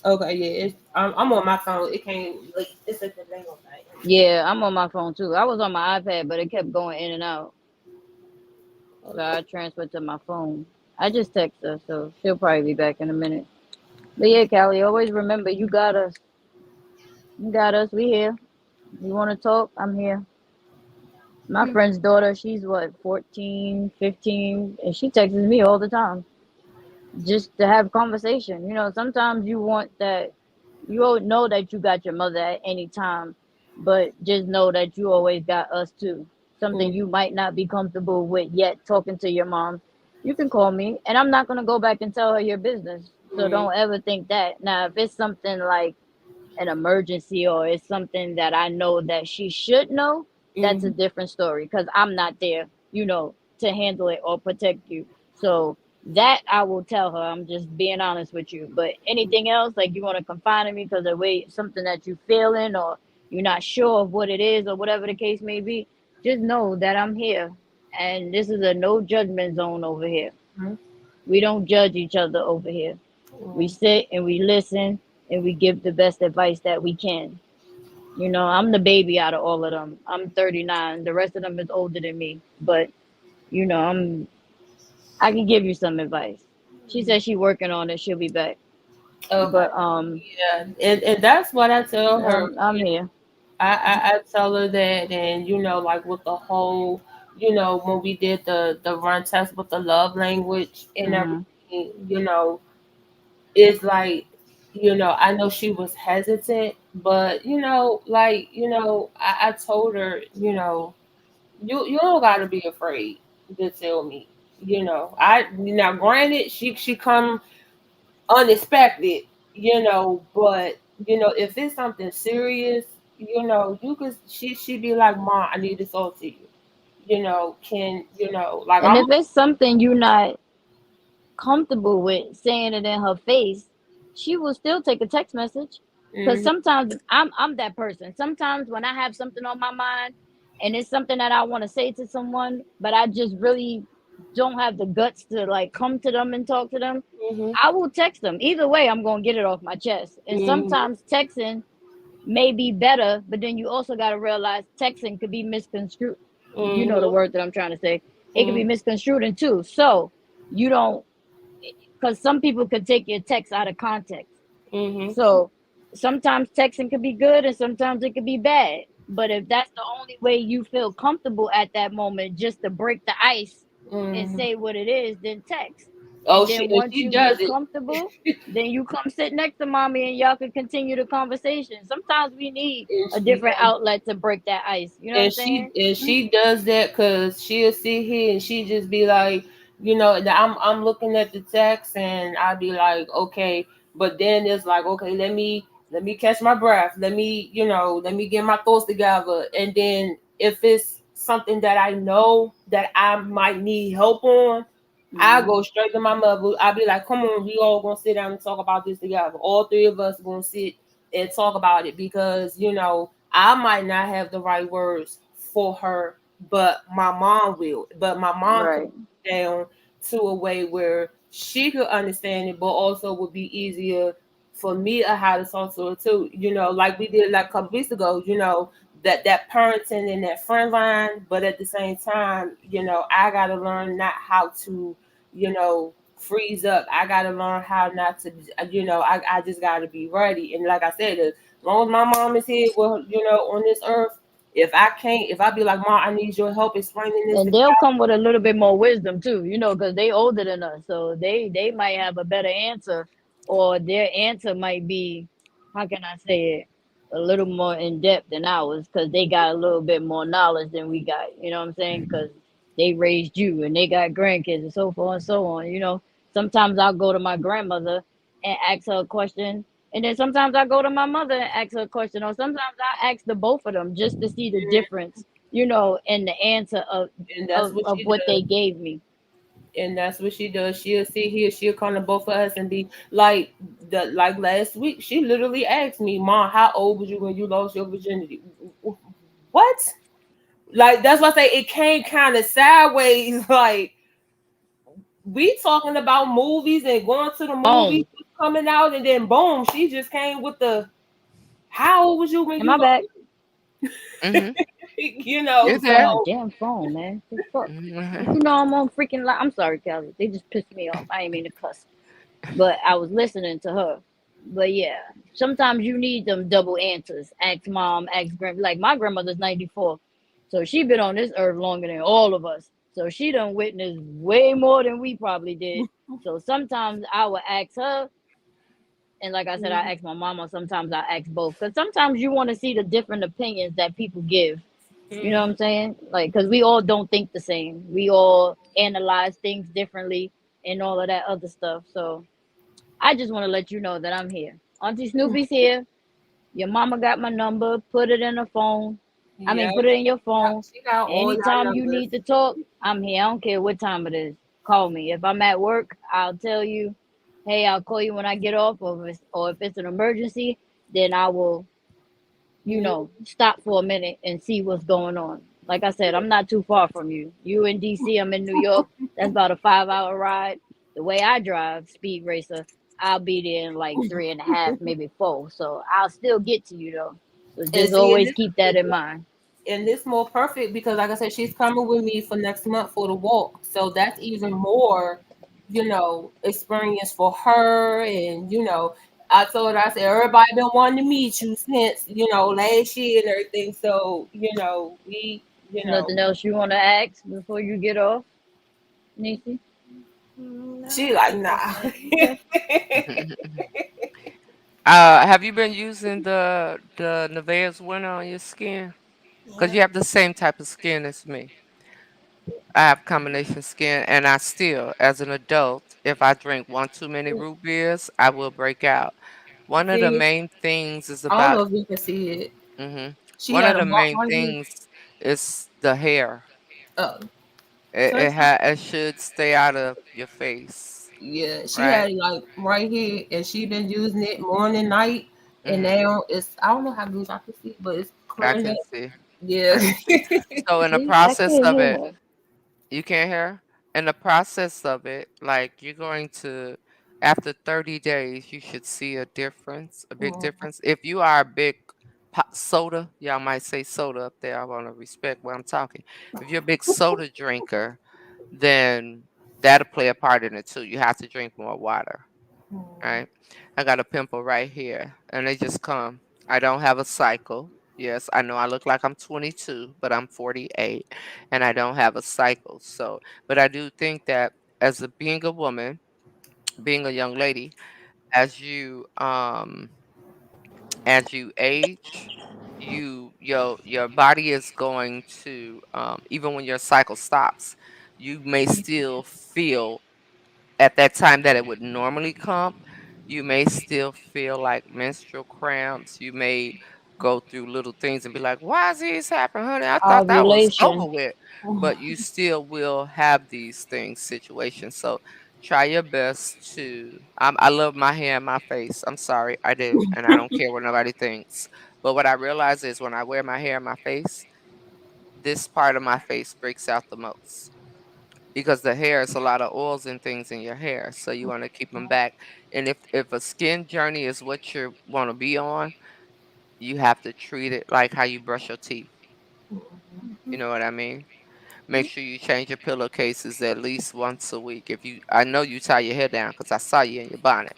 okay. Yeah, I'm on my phone. It can't. Like, it's a delay on that. Yeah, I'm on my phone too. I was on my iPad, but it kept going in and out. So I transferred to my phone. I just text her, so she'll probably be back in a minute. But yeah, Callie, always remember you got us. You got us. We here. You want to talk? I'm here. My friend's daughter, she's what, 14, 15, and she texts me all the time just to have conversation. Sometimes you want that. You all know that you got your mother at any time, but just know that you always got us too. Something you might not be comfortable with yet talking to your mom. You can call me, and I'm not gonna go back and tell her your business. So Mm-hmm. don't ever think that. Now, if it's something like an emergency or it's something that I know that she should know, that's a Mm-hmm. different story because I'm not there, to handle it or protect you. So that I will tell her. I'm just being honest with you. But anything else, like you want to confine in me because of way something that you feeling or you're not sure of what it is or whatever the case may be, just know that I'm here. And this is a no judgment zone over here. We don't judge each other over here. We sit and we listen and we give the best advice that we can. I'm the baby out of all of them. I'm 39. The rest of them is older than me. But you know, I can give you some advice. She said she working on it. She'll be back. Okay. But Yeah. And that's what I tell her. I'm here. I tell her that, and like with the whole, when we did the run test with the love language and Hmm. everything, it's like, I know she was hesitant, but I told her, you don't gotta be afraid to tell me. I now granted she come unexpected, but if it's something serious, you could she be like, Mom, I need to talk to you. Can like And I'm if it's something you're not comfortable with saying it in her face, she will still take a text message. Because mhm, sometimes I'm that person. Sometimes when I have something on my mind and it's something that I want to say to someone, but I just really don't have the guts to like come to them and talk to them, mhm, I will text them. Either way, I'm gonna get it off my chest. And mhm, sometimes texting may be better, but then you also gotta realize texting could be misconstrued. You know the mhm, word that I'm trying to say. It can be mhm, misconstrued in too. So you don't, because some people could take your text out of context. mhm, So sometimes texting could be good and sometimes it could be bad. But if that's the only way you feel comfortable at that moment, just to break the ice and mhm. say what it is, then text. Oh, And she then and once she you does get it. comfortable, then you come sit next to mommy and y'all can continue the conversation. Sometimes we need And a she different outlet to break that ice. You know what I'm and she saying? and she does that because she'll sit here and she just be like, that I'm looking at the text and I'll be like, okay, but then it's like, okay, let me catch my breath, let me get my thoughts together, and then if it's something that I know that I might need help on, I Hmm. go straight to my mother. I'll be like, come on, we all gonna sit down and talk about this together. All three of us gonna sit and talk about it because I might not have the right words for her, but my mom will. But my mom could Right. break it down to a way where she could understand it, but also would be easier for me to how to talk to her too. Like we did like a couple weeks ago. That parenting and that friend line, but at the same time, I gotta learn not how to, freeze up. I gotta learn how not to, I just gotta be ready. And like I said, as long as my mom is here, well, on this earth, if I be like, Mom, I need your help explaining this to And me. they'll come with a little bit more wisdom too, because they older than us, so they might have a better answer, or their answer might be, how can I say it, a little more in depth than ours, because they got a little bit more knowledge than we got. You know what I'm saying? Because they raised you and they got grandkids and so forth and so on. Sometimes I'll go to my grandmother and ask her a question, and then sometimes I go to my mother and ask her a question, or sometimes I ask the both of them just to see the difference, in the answer of And that's what she what does. they gave me. And that's what she does. She'll sit here, she'll come to both of us and be like like last week, she literally asked me, Mom, how old was you when you lost your virginity? What? Like that's why I say it came kind of sideways. Like we talking about movies and going to the movies Boom. coming out, and then boom, she just came with the how old was you when Am you I lost? back? Hmm. You're Look at there. my So damn phone, man. The fuck. Mhm. You know I'm on freaking I'm sorry, Callie. They just pissed me off. I ain't mean to cuss. But I was listening to her. But yeah, sometimes you need them double answers. Ask mom, ask grand. Like my grandmother's 94, so she been on this earth longer than all of us. So she done witnessed way more than we probably did. So sometimes I would ask her, and like I said, I ask my mama. Sometimes I ask both, because sometimes you want to see the different opinions that people give. You know what I'm saying? Like, because we all don't think the same. We all analyze things differently and all of that other stuff. So I just want to let you know that I'm here. Auntie Snoopy's here. Your mama got my number. Put it in her phone. I yeah, mean, put it in your phone. she got all y'all Anytime you numbers. need to talk, I'm here. I don't care what time it is. Call me. If I'm at work, I'll tell you, hey, I'll call you when I get off. Or if it's an emergency, then I will, stop for a minute and see what's going on. Like I said, I'm not too far from you. You in DC, I'm in New York. That's about a 5 hour ride. The way I drive, speed racer, I'll be there in like 3.5, maybe 4. So I'll still get to you though. So And just see, and always this keep that in mind. and it's more perfect because, like I said, she's coming with me for next month for the walk. So that's even more, experience for her. And I told her, I said, everybody been wanting to meet you since last year and everything. So we, Nothing else you want to ask before you get off, Niecy? No, she like, that's nah. okay. Have you been using the Nevaeh's Winter on your skin? Because Yeah. you have the same type of skin as me. I have combination skin, and I still, as an adult, if I drink one too many root beers, I will break out. One of the See, main things is I don't about know if you can see it. hmm She one of had a the mark main right here. things is the hair. Oh, It so it, ha- it should stay out of your face, yeah, she right? had it like right here, and she been using it morning, night, and hmm now it's, I don't know how good I can see, but it's I clearing can it. see. Yeah. I can see. So in the See, I process can't of hear it, her. you can't hear? In the process of it, like you're going to, after 30 days, you should see a difference, a big Mhm. difference. If you are a big soda, y'all might say soda up there. I want to respect where I'm talking. If you're a big soda drinker, then that'll play a part in it too. You have to drink more water, right? I got a pimple right here, and they just come. I don't have a cycle. Yes, I know I look like I'm 22, but I'm 48, and I don't have a cycle. So, but I do think that as being a woman, being a young lady, as you age, your body is going to even when your cycle stops, you may still feel at that time that it would normally come, you may still feel like menstrual cramps. You may go through little things and be like, why is this happening, honey? I thought that was over Ovulation. with. But you still will have these things, situations. So try your best to. I love my hair and my face. I'm sorry, I do. And I don't care what nobody thinks. But what I realize is when I wear my hair and my face, this part of my face breaks out the most because the hair is a lot of oils and things in your hair, so you want to keep them back. And if a skin journey is what you want to be on, you have to treat it like how you brush your teeth. You know what I mean? Make sure you change your pillowcases at least once a week. If you, I know you tie your hair down because I saw you in your bonnet.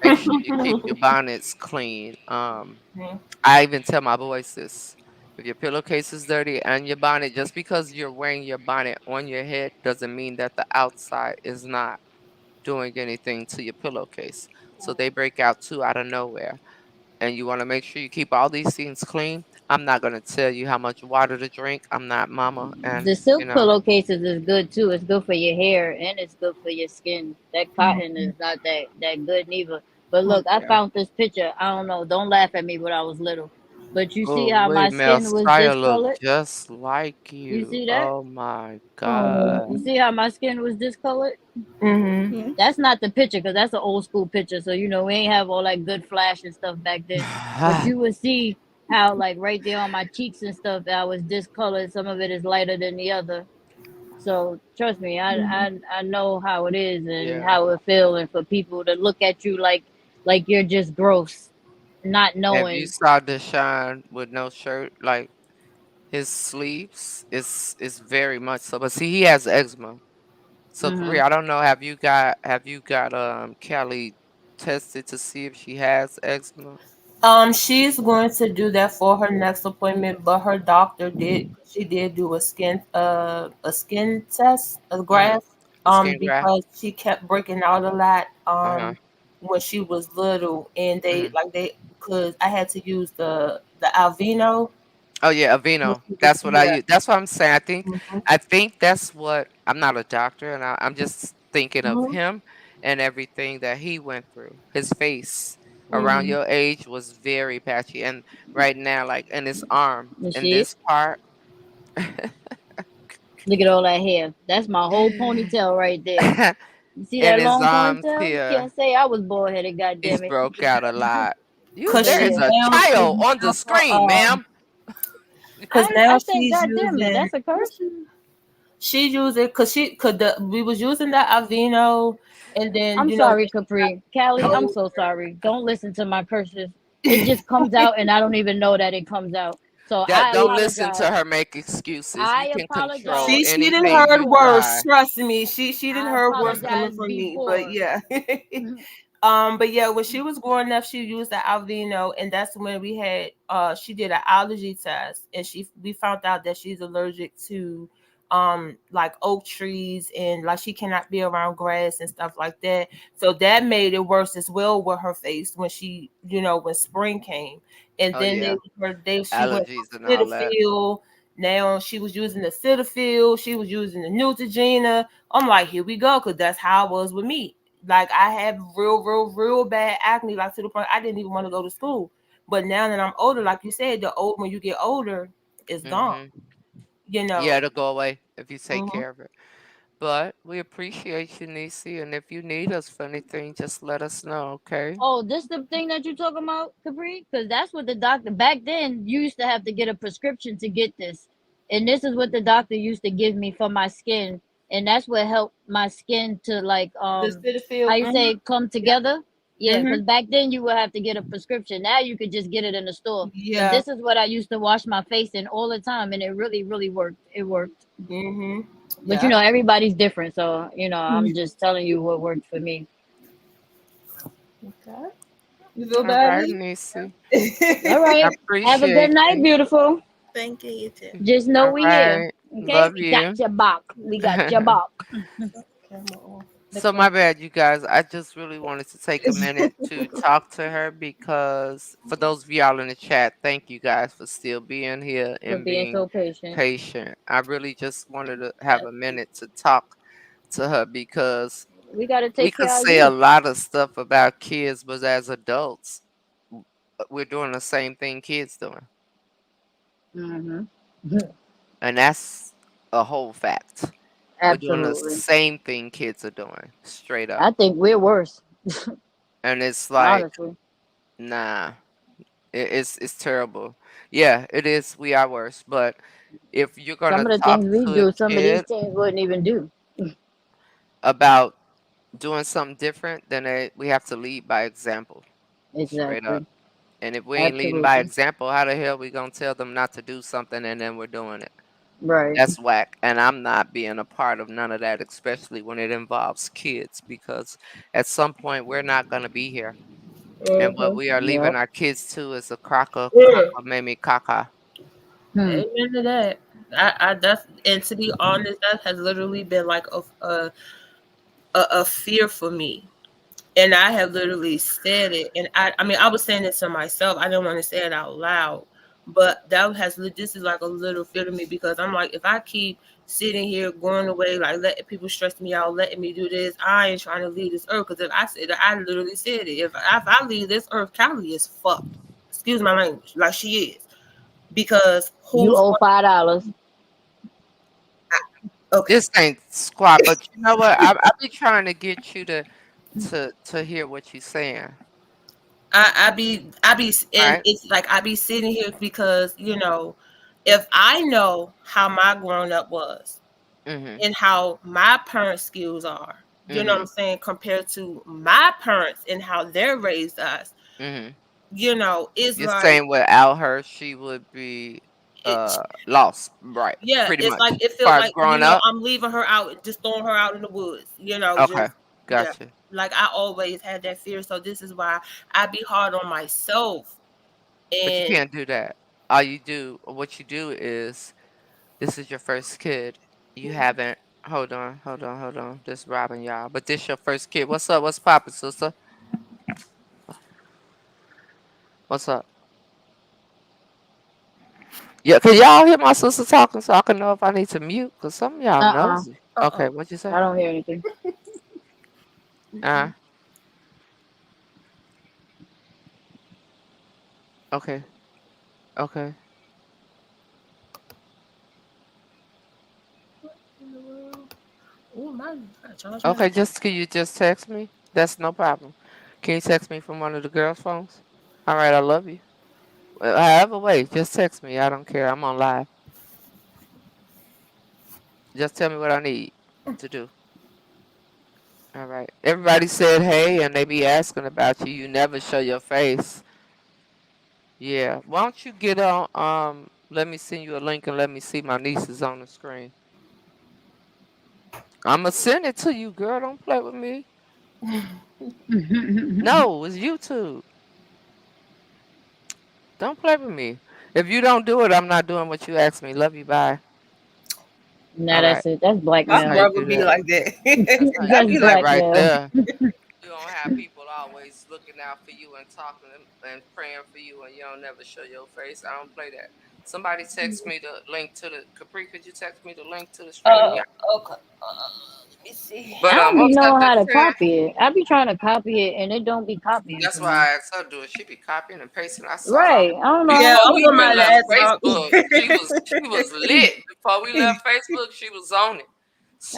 Make sure you keep your bonnets clean. I even tell my boys this. If your pillowcase is dirty and your bonnet, just because you're wearing your bonnet on your head doesn't mean that the outside is not doing anything to your pillowcase. So they break out too out of nowhere. And you want to make sure you keep all these things clean. I'm not going to tell you how much water to drink. I'm not mama. The And, silk pillowcases is good too. It's good for your hair and it's good for your skin. That cotton Mhm. is not that good neither. But look, I yeah. found this picture. I don't know. Don't laugh at me when I was little. But you see Oh, how wait, my Mel, skin was Saya look discolored? just like You you. see that? Oh my Oh. God. You see how my skin was discolored? Mhm. Yeah. That's not the picture because that's an old school picture. So we ain't have all that good flash and stuff back then. But you would see how like right there on my cheeks and stuff, I was discolored. Some of it is lighter than the other. So trust me, Mhm. I know how it is and Yeah. how it feel, and for people to look at you like you're just gross, not Have you knowing. saw Deshaun with no shirt? Like his sleeves is very much so. But see, he has eczema. So Hmm. Korea, I don't know. Have you got Kelly tested to see if she has eczema? She's going to do that for her next appointment, but her doctor did. She did do a skin test, a Mm-hmm. graft. The skin graft. Because she kept breaking out a lot. Uh-huh. When she was little, and hmm because I had to use the Alvino Oh yeah, when Aveeno. she was, That's what I yeah. use. That's what I'm saying. Mhm. I think that's what I'm not a doctor, and I'm just thinking of Mhm. him and everything that he went through. His face around Mhm. your age was very patchy, and right now, like in his arm, You in see it? this part, Look at all that hair. That's my whole ponytail right there. You see in that his long arms ponytail? You here, can't say I was bald headed. God he's damn it! broke out a lot. You, Cause Look there she is here. a now she's child on the using screen, ma'am. cause I now think she's God damn it. using That's a curse. she using cause she could we was using the Aveeno, and then I'm when sorry, she got Capri. Callie, I'm old. so sorry. Don't listen to my curses. It just comes out and I don't even know that it comes out. So That I don't listen to apologize. her make excuses. You I can control apologize She didn't anything heard you before. worse. try. Trust me. She didn't I heard worse coming apologize from me. But before. yeah. But yeah, when she was growing up, she used the Alvino, and that's when we had she did an allergy test, and we found out that she's allergic to like oak trees, and like she cannot be around grass and stuff like that. So that made it worse as well with her face when she, when spring came. And Oh then yeah, she went allergies and from all that. Cetaphil. Now she was using the Cetaphil, she was using the Neutrogena. I'm like, here we go, because that's how it was with me. Like I had real bad acne, like to the point I didn't even want to go to school. But now that I'm older, like you said, when you get older, it's gone. Hmm. You Yeah, know. it'll go away if you take Mhm. care of it. But we appreciate you, Nisi, and if you need us for anything, just let us know, okay? Oh, this the thing that you're talking about, Capri? Because that's what the doctor back then you used to have to get a prescription to get this, and this is what the doctor used to give me for my skin, and that's what helped my skin to like The how Cetaphil. you say come Yeah. together. Yeah, hmm because back then you would have to get a prescription. Now you could just get it in the store. But Yeah. this is what I used to wash my face in all the time, and it really, really worked. It worked. hmm But Yeah. everybody's different, so I'm Mhm. just telling you what worked for me. Okay. You feel All bad, right, Lee? Nisi. All I right. Have a good appreciate night, you. beautiful. Thank you, you too. Just know All we here. right. Okay? Love We got you. your back. We got your back. Camera on. The So camera. my bad, you guys. I just really wanted to take a minute to talk to her because for those of y'all in the chat, thank you guys for still being here For and being being so patient. patient. I really just wanted to have a minute to talk to her because We gotta we take could care of say a you. lot of stuff about kids, but as adults, we're doing the same thing kids doing, Hmm. and that's a whole fact. We're doing the Absolutely. same thing kids are doing, straight up, I think we're worse, and it's like, honestly. nah. It's terrible. Yeah, it is. We are worse. But if you're Some gonna of the talk things we to a do, some of these kid teens wouldn't even do. about doing something different, then we have to lead by example, straight up. Exactly. And if we ain't leading by Absolutely. example, how the hell we gonna tell them not to do something and then we're doing it? Right. That's whack. And I'm not being a part of none of that, especially when it involves kids, because at some point we're not gonna be here. And what Mhm. we are leaving Yep. our kids to is a crocker, Yeah. crocker, mimi, caca. Hmm. Amen to that. That's, and to be honest, that has literally been like a fear for me. And I have literally said it. And I mean, I was saying it to myself. I didn't want to say it out loud. But this is like a little fear to me, because I'm like, if I keep sitting here going away, like letting people stress me out, letting me do this, I ain't trying to leave this earth. Because if I said it, I literally said it. If I leave this earth, Callie is fucked. Excuse my language. Like she is. Because You who's owe going $5. to, okay. This ain't squat, but you know what? I be trying to get you to hear what you're saying. I be, and Right? it's like I be sitting here because, if I know how my grown up was Mhm. and how my parents' skills are, you know what I'm Mhm. saying, compared to my parents and how they're raised us, Mhm. it's You're like, saying without her, she would be it, lost, right? yeah, Pretty it's much. like it As feels far as like, growing up. I'm leaving her out, just throwing her out in the woods, Okay, just, yeah. gotcha. Like I always had that fear, so this is why I be hard on myself. But you And can't do that. All you do, what you do is, this is your first kid. You haven't. Hold on, hold on, hold on. This robbing y'all, but this your first kid. What's up? What's poppin', sister? What's up? Yeah, can y'all hear my sister talking so I can know if I need to mute? Cause some of y'all Uh-uh. nosy. Okay, uh-uh. what'd you say? I don't hear anything. Uh, okay, okay, Oh my, I charge my. okay. Can you just text me? That's no problem. Can you text me from one of the girls' phones? All right, I love you. Well, however way, just text me. I don't care. I'm on live. Just tell me what I need to do. All right. Everybody said hey, and they be asking about you. You never show your face. Yeah. Why don't you get on Let me send you a link and let me see my nieces on the screen. I'ma send it to you, girl. Don't play with me. No, it's YouTube. Don't play with me. If you don't do it, I'm not doing what you asked me. Love you. Bye. Nah, All right. that's it. That's That's My how blackmail. you brother do be that. like that. That's how you I That's do be that like, right blackmail. there. You don't have people always looking out for you and talking and praying for you, and you don't never show your face. I don't play that. Somebody text me the link to the Capri. Could you text me the link to the stream? Yeah. okay. Let me see. But I don't what be was I knowing how just to saying? copy it. I be trying to copy it and it don't be copying That's for why me. I asked her to do it. She be copying and pasting. I saw it all Right. I don't know Yeah, how before to I'm we on my even do left laptop. Facebook. She was lit before we left Facebook. She was on it it.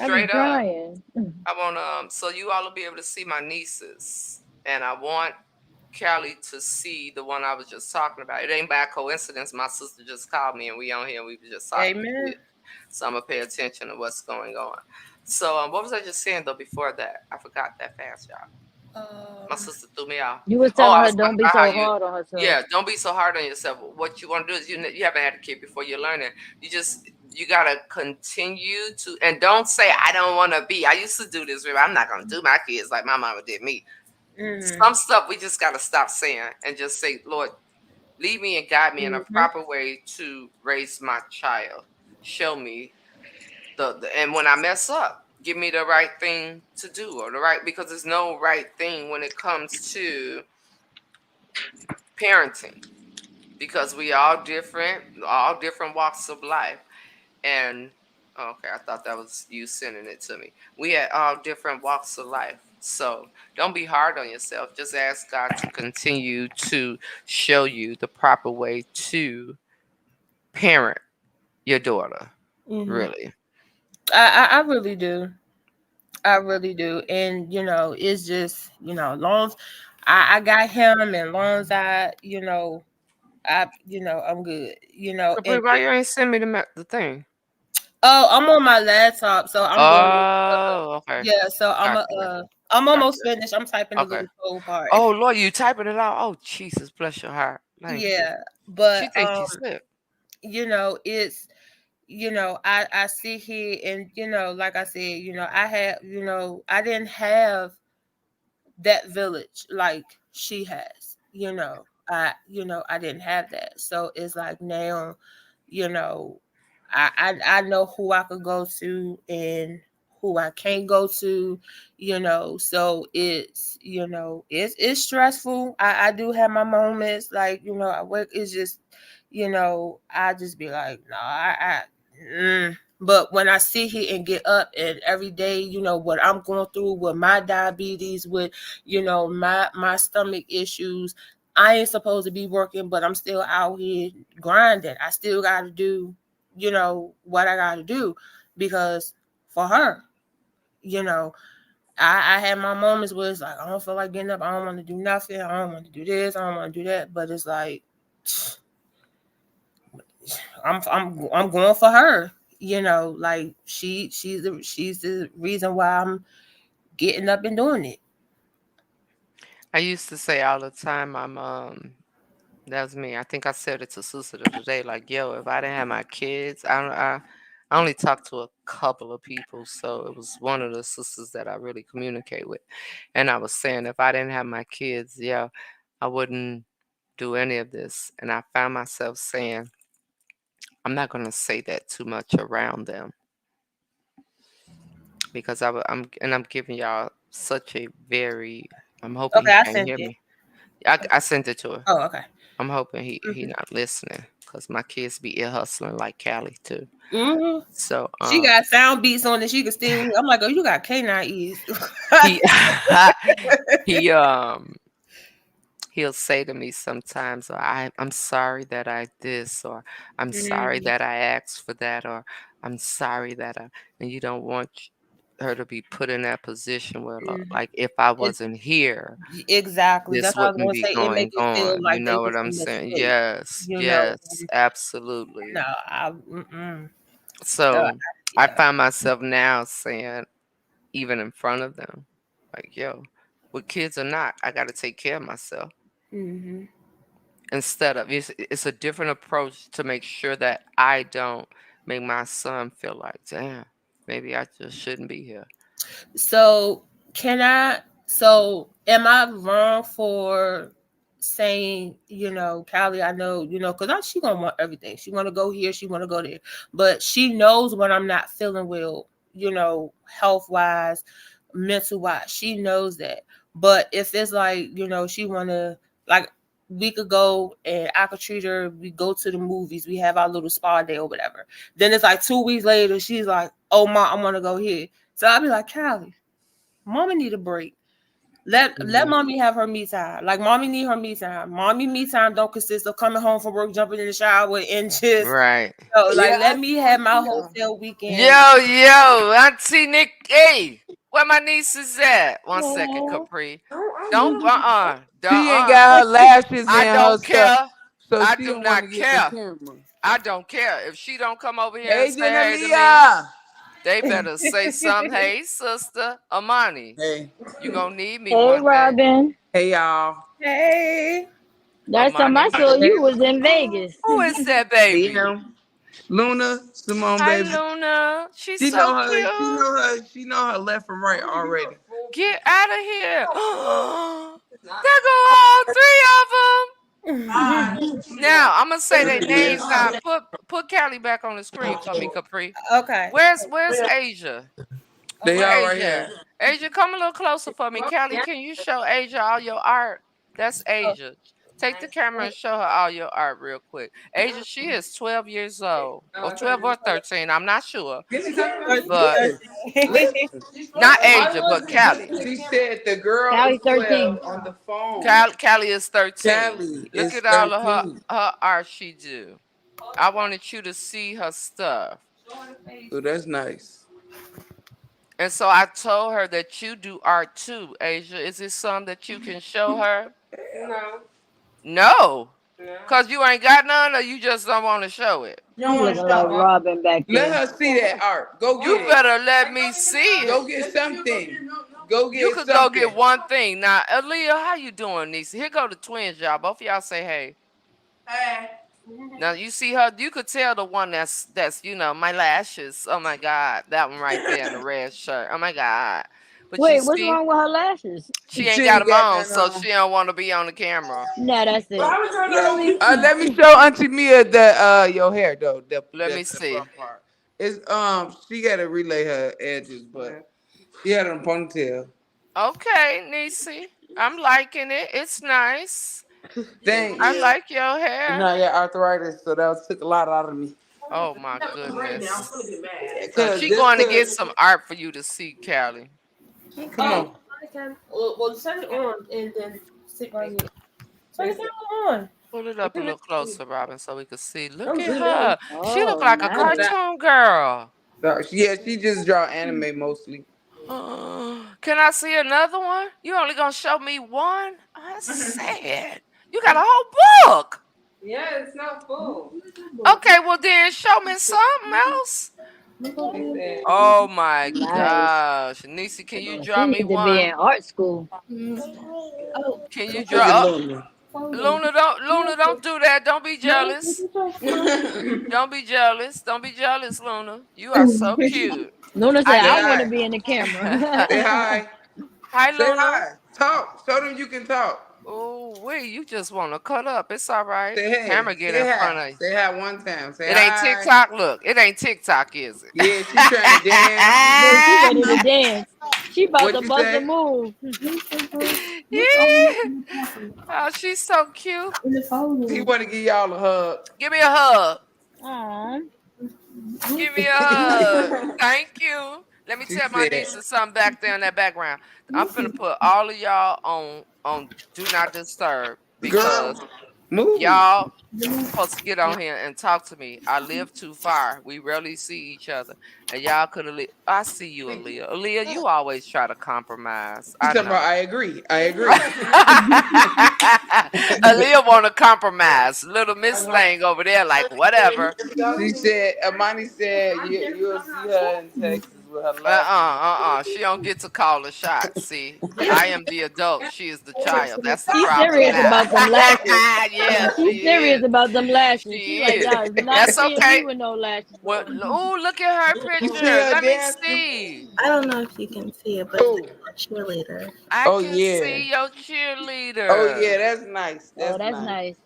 I be straight up. trying. I want so you all will be able to see my nieces, and I want Callie to see the one I was just talking about. It ain't by coincidence. My sister just called me, and we on here. And we were just talking Amen. shit. So I'm gonna pay attention to what's going on. So what was I just saying though? Before that, I forgot that fast, y'all. My sister threw me off. You was Oh, telling I her was talking don't be about how so you. hard on herself. Yeah, don't be so hard on yourself. What you want to do is you haven't had a kid before you're learning. You gotta continue to, and don't say I don't want to be. I used to do this. I'm not gonna do my kids like my mama did me. Some stuff we just gotta stop saying and just say, Lord, lead me and guide me in a proper way to raise my child. Show me and when I mess up, give me the right thing to do or the right, because there's no right thing when it comes to parenting, because we all different walks of life. And okay, I thought that was you sending it to me. We had all different walks of life, so don't be hard on yourself. Just ask God to continue to show you the proper way to parent your daughter. Really. I really do. I really do. And it's just, long as I got him, and long as I'm good. But why you ain't send me the thing? Oh, I'm on my laptop, so I'm going to Oh, okay. yeah, so Gotcha. I'm almost Gotcha. finished. I'm typing the Okay. little code part. Oh Lord, you typing it out? Oh Jesus, bless your heart. Thank you. Yeah, but She thinks she's slick. it's I sit here and like I said, I have I didn't have that village like she has. I didn't have that. So it's like now, I know who I could go to and who I can't go to, so it's stressful. I do have my moments, like, I work, it's just, I just be like, no, but when I sit here and get up and every day, what I'm going through with my diabetes, with, my stomach issues, I ain't supposed to be working, but I'm still out here grinding. I still got to do, what I got to do, because for her, I had my moments where it's like, I don't feel like getting up. I don't want to do nothing. I don't want to do this. I don't want to do that. But it's like, I'm going for her. Like she's the reason why I'm getting up and doing it. I used to say all the time, that's me. I think I said it to Sister the other day, like, yo, if I didn't have my kids, I only talked to a couple of people, so it was one of the sisters that I really communicate with. And I was saying, if I didn't have my kids, yeah, I wouldn't do any of this. And I found myself saying, I'm not going to say that too much around them, because I'm giving y'all such a very, I'm hoping Okay, he I can't sent hear it. me. I sent it to her. Oh, okay. I'm hoping he not listening, because my kids be ear hustling like Callie too. So She got sound beats on it. She can still. I'm like, oh, you got canine ears. he he he'll say to me sometimes, or I'm sorry that I this, or I'm sorry that I asked for that, or I'm sorry that and you don't want her to be put in that position where, like, if I wasn't here, Exactly. this That's what I was wouldn't gonna be say. It make going it feel on. You like they know what was a I'm saying? mistake. Yes, yes, absolutely. No, So I yeah. find myself now saying, even in front of them, like, yo, with kids or not, I got to take care of myself. instead of it's a different approach to make sure that I don't make my son feel like, damn, maybe I just shouldn't be here. So can I? So am I wrong for saying, Callie? I know, because she gonna want everything. She want to go here. She want to go there. But she knows when I'm not feeling well. Health wise, mental wise. She knows that. But if it's like, she want to like. We could go and I could treat her. We go to the movies. We have our little spa day or whatever. Then it's like 2 weeks later. She's like, "Oh, mom, I want to go here." So I'll be like, "Callie, mommy need a break. Let mommy have her me time. Like mommy need her me time. Mommy me time don't consist of coming home from work, jumping in the shower, and just Right. let me have my hotel weekend." Yo, Auntie Nikki. Where my niece is at? 1 second, Capri. Don't She ain't got her lashes I and her don't stuff, care. so I she do don't not want to get the care. camera. I don't care. If she don't come over here Hey, and say hey to me, Genelia. they better say something. Hey, sister Amani, Hey, you gonna need me Hey, one day. Robin. hey, y'all. Hey. Last time I Amani. saw you was in Vegas. Who is that baby? Yeah. Luna, Simone, Hi, baby. Luna. She's She so know her. cute. She know her left from right already. Get out of here. There go all three of them. Now I'm gonna say their names. Now put Callie back on the screen for me, Capri. Okay. Where's Asia? They Where all right Asia? here. Asia, come a little closer for me. Callie, can you show Asia all your art? That's Asia. Take the camera and show her all your art real quick. Asia, she is 12 years old. Or 12 or 13. I'm not sure. But not Asia, but Callie. She said the girl Callie is 12 13. on the phone. Callie is 13. Callie Look is at all of 13. her art she do. I wanted you to see her stuff. Oh, that's nice. And so I told her that you do art too, Asia. Is it something that you can show her? No. Because you ain't got none or you just don't want to show it? You looking like Robin back Let there. her see that art. Go get You it. better let me see it. Go get something. Go get You could something. go get one thing. Now, Aaliyah, how you doing, Nisa? Here go the twins, y'all. Both of y'all say hey. Hey. Now you see her. You could tell the one that's my lashes. Oh my God, that one right there in the red shirt. Oh my God. But Wait, you what's see, wrong with her lashes? she ain't She got ain't them got on, none so on. she don't want to be on the camera. Nah, that's it. Let me show Auntie Mia the your hair though. Let me the see. front part. It's she gotta relay her edges, but she had on a ponytail. Okay, Nisi, I'm liking it. It's nice. Thanks. I like your You know hair. I got arthritis, so that took a lot out of me. Oh my goodness. So Cause she just going to 'cause- get some art for you to see, Callie. Come on. Well, turn it on and then sit right here. Turn the camera on. Pull it up a little closer, Robin, so we can see. Look at her. She look Oh, like a nice. cartoon girl. Yeah, she just draw anime mostly. Can I see another one? You only gonna show me one? Oh, that's sad. You got a whole book. Yeah, it's not full. Okay, well then show me something else. Oh my Nice. gosh. Nisi, can you She draw me need to be one? in art school. Can you Look draw at up? Luna. Luna, don't do that. Don't be jealous. Don't be jealous. Don't be jealous, Luna. You are so cute. Luna said, Say I want to hi. be in the camera. Say hi. Hi, Say Luna. hi. Talk. Show them you can talk. Oh, wait, you just want to cut up. It's all right. Say hey. Camera get Say in hi. front of you. Say hi one time. Say It ain't hi. TikTok. Look, it ain't TikTok, is it? Yeah, she trying to dance. Look, she ready to dance. She about What to you bust say? a move. Yeah. Oh, she's so cute. He want to give y'all a hug. Give me a hug. Aw. Give me a hug. Thank you. Let me She tell my said, niece something back there in that background. I'm finna put all of y'all on Do Not Disturb because girl, move. y'all supposed to get on here and talk to me. I live too far. We rarely see each other. And y'all could have I see you, Aaliyah. Aaliyah, you always try to compromise. She I talking about, know. I agree. I agree. Aaliyah want to compromise. Little Miss Thing over there, like, whatever. She said, Amani said, you'll see her in Texas with her laughing. She don't get to call the shots. See, I am the adult. She is the child. That's the She's problem serious now. about them lashes. Yeah, She's she serious is. about them lashes. She She like, is. y'all is not That's seeing okay. me with no lashes. Well, on. ooh, look at her You see picture. her Let me dancing? see. I don't know if you can see it, but Oh, it's a cheerleader. I oh can yeah. see your Oh cheerleader. yeah, that's nice. Oh, That's that's nice. nice.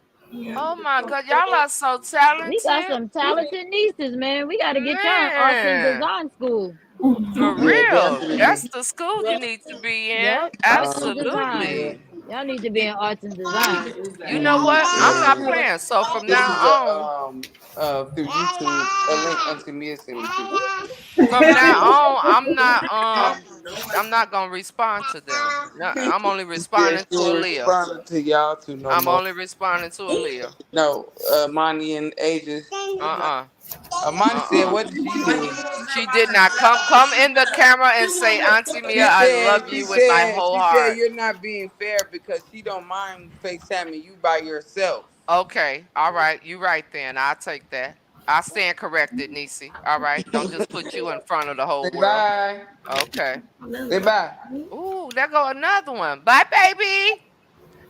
Oh my God, y'all are so We got talented. some talented nieces, man. We got to get y'all in arts and Man, design school. for Yeah, real. That's definitely. the school you need to be in. Yep, arts and Yeah. design. Absolutely. Y'all need to be in arts and design. You know what? I'm not playing. So from This now is on, through YouTube a link unto me and send it to you. from now on, I'm not gonna respond to them. No, I'm only Yeah, responding she to ain't Aaliyah. responding to y'all two no I'm more. only responding to Aaliyah. No, Monty and Asia. Uh-uh. Monty said, Uh-uh. what did she do? She did not come in the camera and say, Auntie Mia, I love you with my whole She said heart. you're not being fair because she don't mind FaceTiming you by yourself. Okay, all right, you right then. I'll take that. I stand corrected, Niecy. All right, don't just put you in front of the whole Say world. bye. Okay. Say bye. Ooh, there go another one. Bye, baby.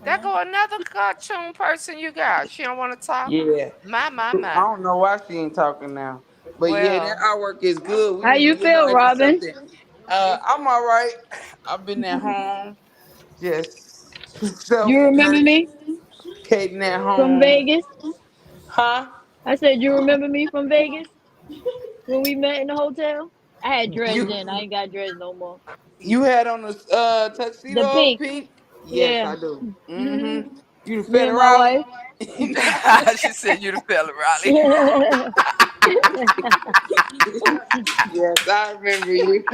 There go another cartoon person you got. She don't want to talk. Yeah. My, my, I my. don't know why she ain't talking now. But yeah, that Well, artwork is good. We How need to you get her feel, into Robin? something. I'm all right. I've been at home, just You remember me self-medicating at from home. Vegas? Huh? I said, you remember me from Vegas when we met in the hotel? I had dreads You then. I ain't got dreads no more. you had on a The tuxedo pink. pink? Yes, Yeah. I do. Me Mm-hmm. You the and my federale? wife. she said you the fella, Raleigh. Yes, I remember you.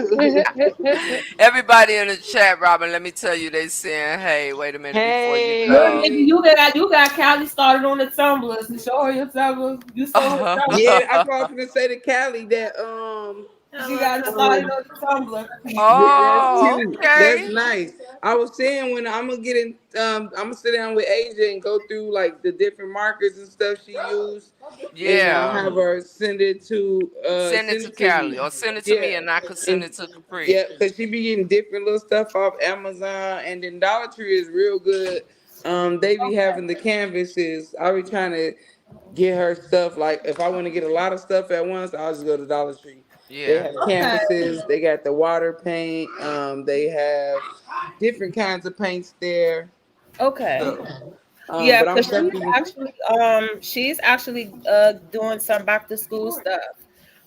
Everybody in the chat, Robin, let me tell you, they saying, hey, wait a minute before you Look, go. nigga, Hey. you got Callie started on the tumblers. To show her your tumblers. You saw her tumblers. Yeah, that's what I was gonna say to Callie that She got it started on the Tumblr. yeah, that's Oh, cute. That's okay. nice. I was saying when I'm gonna get in, I'm gonna sit down with Asia and go through like the different markers and stuff she used, and Yeah. have her Send it send to it to me. Callie or send it to Yeah, me and I could send and it to Capri. yeah, because she be getting different little stuff off Amazon, and then Dollar Tree is real good. They be having the canvases. I be trying to get her stuff. Like if I want to get a lot of stuff at once, I'll just go to Dollar Tree. They Yeah. have Okay. canvases. They got the water paint. They have different kinds of paints there. Okay. So, Yeah, but I'm because definitely. she's actually doing some back to school stuff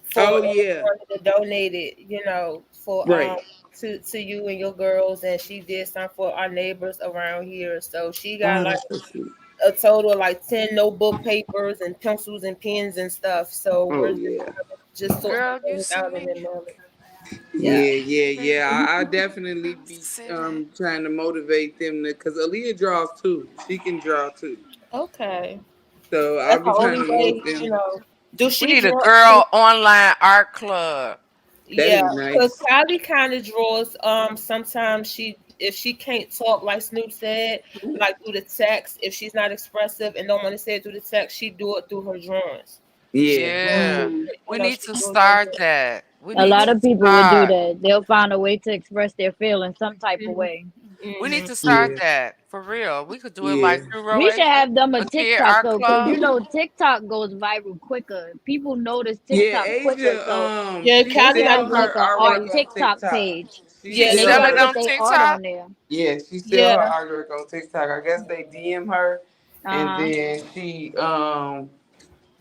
for Oh yeah, wanted to donate it, you know, for right. to you and your girls, and she did some for our neighbors around here. So she got Oh, like that's so sweet. a total of like 10 notebook papers and pencils and pens and stuff. So Oh we're yeah. just sorting Girl, you things see out in me? the moment. Yeah. Yeah. I definitely be See that? trying to motivate them to, cause Aaliyah draws too. She can draw too. Okay. So I'll That's be the trying only to mold way, you them. know. Do We she need a draw? girl online art club. That'd Yeah, be because nice. Kylie kind of draws. Sometimes she, if she can't talk, like Snoop said, like through the text. If she's not expressive and don't want to say it through the text, she do it through her drawings. She, Yeah. Yeah. you We know, need she to draws her start that. We A need lot to of people would do start. that. They'll find a way to express their feelings some type of way. We need Mm-hmm. to start Yeah. that. For real. We could do it Yeah. like through We should Roasia, have them a a kid TikTok art though, because club. you know TikTok goes viral quicker. People notice Yeah, TikTok quicker, Asia, so Yeah, she they Kylie should got sells have like her a art artwork TikTok. on TikTok TikTok. page, She She Yeah, and they she could sell got it sells, put on their art on TikTok. there. yeah, she sells yeah. her artwork on TikTok. I guess they DM her, Uh and huh. then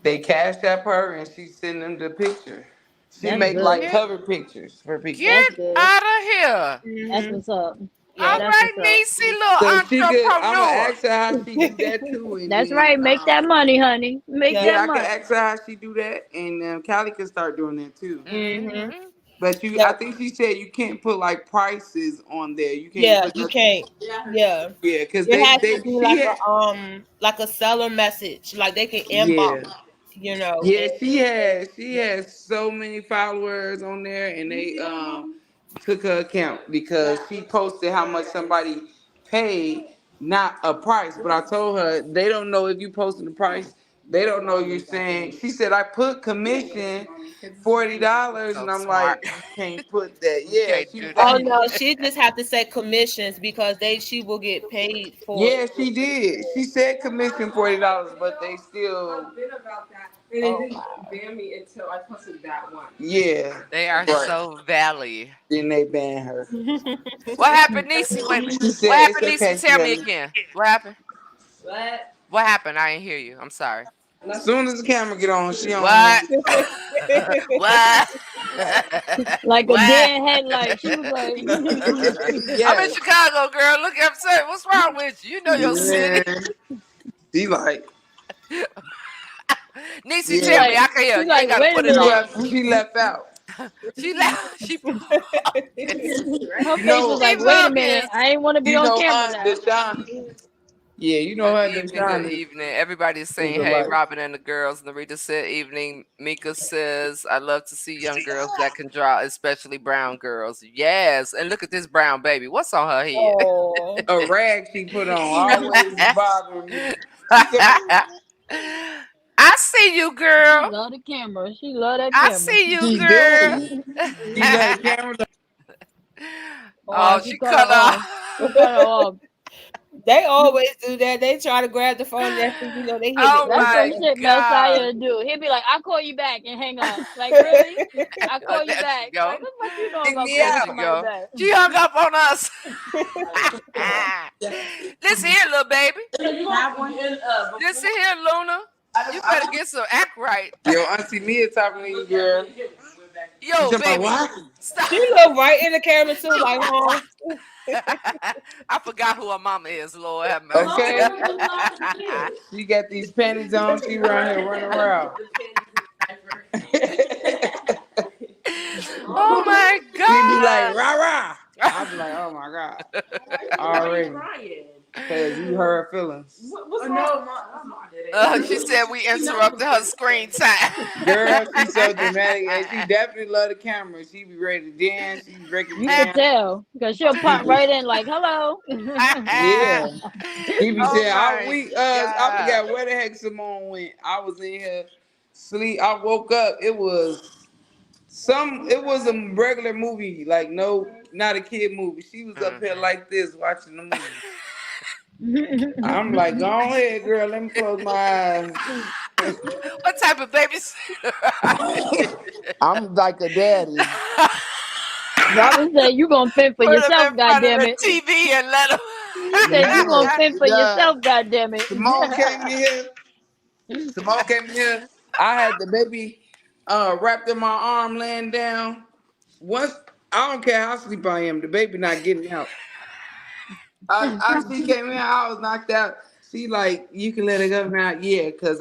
they cash app her, and she send them the picture. She That's make good. like Get cover pictures for people. That's get good. out of here. That's Mm-hmm. what's up. All Yeah. That's right, what's up. Niecy, little So she could, I'm gonna entrepreneur. ask her how she do that too, and That's then right. Make that money, honey. Make Yeah. that yeah, I can money. ask her how she do that, and Callie can start doing that too. Mm-hmm. Mm-hmm. But Yeah. I think she said you can't put like prices on there. You can't Yeah. put You the, can't. Yeah. yeah, cause It has they to be she had, like a seller message, like they can inbox, yeah. you know. Yeah, And she has so many followers on there, and they took her account because she posted how much somebody paid, not a price. But I told her they don't know if you posting the price. They don't know you're saying. She said I put commission $40, So and I'm smart. like, you can't put that. You Yeah, can't she do was Oh that. like, no, she just have to say commissions because she will get paid for yeah, it. she did. She said commission $40, but they still. And it Oh didn't wow. ban me until I posted that one. Yeah, They are right. so valley. Then they ban her. What happened, Niecy? Wait a minute. She said What it's happened, okay. Niecy? Tell me again. What happened? What? What happened? I didn't hear you. I'm sorry. As soon as the camera get on, she on. What? What? Like a What? dead headlight. She was like, I'm in Yes. Chicago, girl. Look, I'm saying, what's wrong with you? You know your city. Man. She like, Niecy, she yeah. tell me. like, I can hear. she You ain't like, got to wait a put it She minute. on. left. She left out. She left. She Her You face was know. she like, wait a focused. minute. I ain't want to be You on know camera her, now. Deshaun. Yeah, you know her, Good evening, good Deshaun evening. Everybody's is saying, a hey, light. Robin and the girls. Narita said, evening. Mika says, I love to see young girls that can draw, especially brown girls. Yes. And look at this brown baby. What's on her head? Oh. A rag she put on always bothering me. She said, I see you, She girl. love the camera. She love that I camera. see you, she girl. do. She let the camera. Oh, She she cut her cut off. off. She cut her off. They always do that. They try to grab the phone next thing you know they hit Oh it. That's my some shit God. Messiah do. He'll be like, I'll call you back and hang up. Like, really? I'll Oh, call you there back. she go. Like, what the fuck you know Pick about me calling There out. she somebody go. back? She hung up on us. Listen here, little baby. You have one in Listen here, Luna. You better get some act right. Yo, Auntie Mia talking to you, girl. You Yo, talking about baby. what? Stop. She look right in the camera too, like, huh? I forgot who her mama is, Lord have mercy. Okay. She got these panties on. She around here running around. Oh my She be like, God. rah rah. I be like, oh my God. Already. Because you hurt her feelings. What's wrong? She said we interrupted her screen time. Girl, she's so dramatic. And she definitely love the camera. She be ready to dance. She be breaking You can down. tell because she'll pop right in like, hello. Yeah. He be Oh saying, my I God. forgot where the heck Simone went. I was in here sleep. I woke up. It was a regular movie, like no, not a kid movie. She was up here like this watching the movie. I'm like, go ahead, girl. Let me close my eyes. What type of babysitter? I'm like a daddy. Robin said, you gonna fend for Put him yourself, in front of goddammit. the TV and let him. He said, you gonna fend for yourself, goddammit. Simone came in here. I had the baby wrapped in my arm, laying down. Once I don't care how sleep I am, the baby not getting out. She came in, I was knocked out. She like, you can let it go now, yeah, cause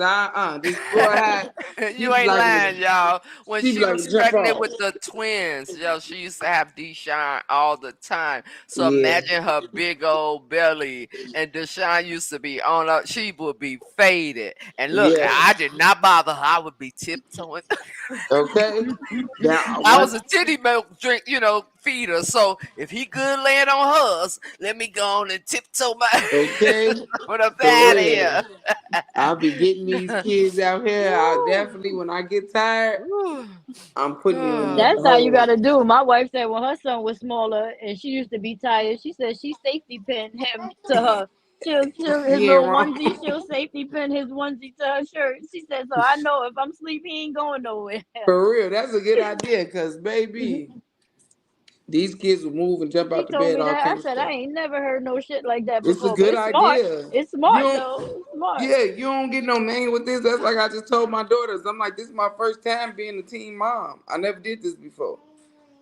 this boy had. You ain't lying, y'all. When She she be like, was jump pregnant off. with the twins, yo, she used to have Deshaun all the time. So Yeah. imagine her big old belly, and Deshaun used to be on her. She would be faded, and look, Yeah. I did not bother her. I would be tiptoeing. Okay. Now, I was a titty milk drink, feeder. So if he good laying on hers, let me go on and tiptoe my. okay. Put up For out of real. here. I'll be getting these kids out here. I'll definitely, when I get tired, I'm putting them in That's the how you hole. gotta do. My wife said when her son was smaller and she used to be tired, she said she safety pinned him to her. She'll his He ain't little wrong. onesie, she'll safety pin his onesie to her shirt. She said, so I know if I'm sleepy, he ain't going nowhere. For real, that's a good idea, cause baby, these kids will move and jump She out the told bed, me all that. I kind of said, I stuff. ain't never heard no shit like that It's a before. But good it's smart. idea. It's You smart don't, though. It's smart. yeah, you don't get no name with this. That's like I just told my daughters. I'm like, this is my first time being a teen mom. I never did this before.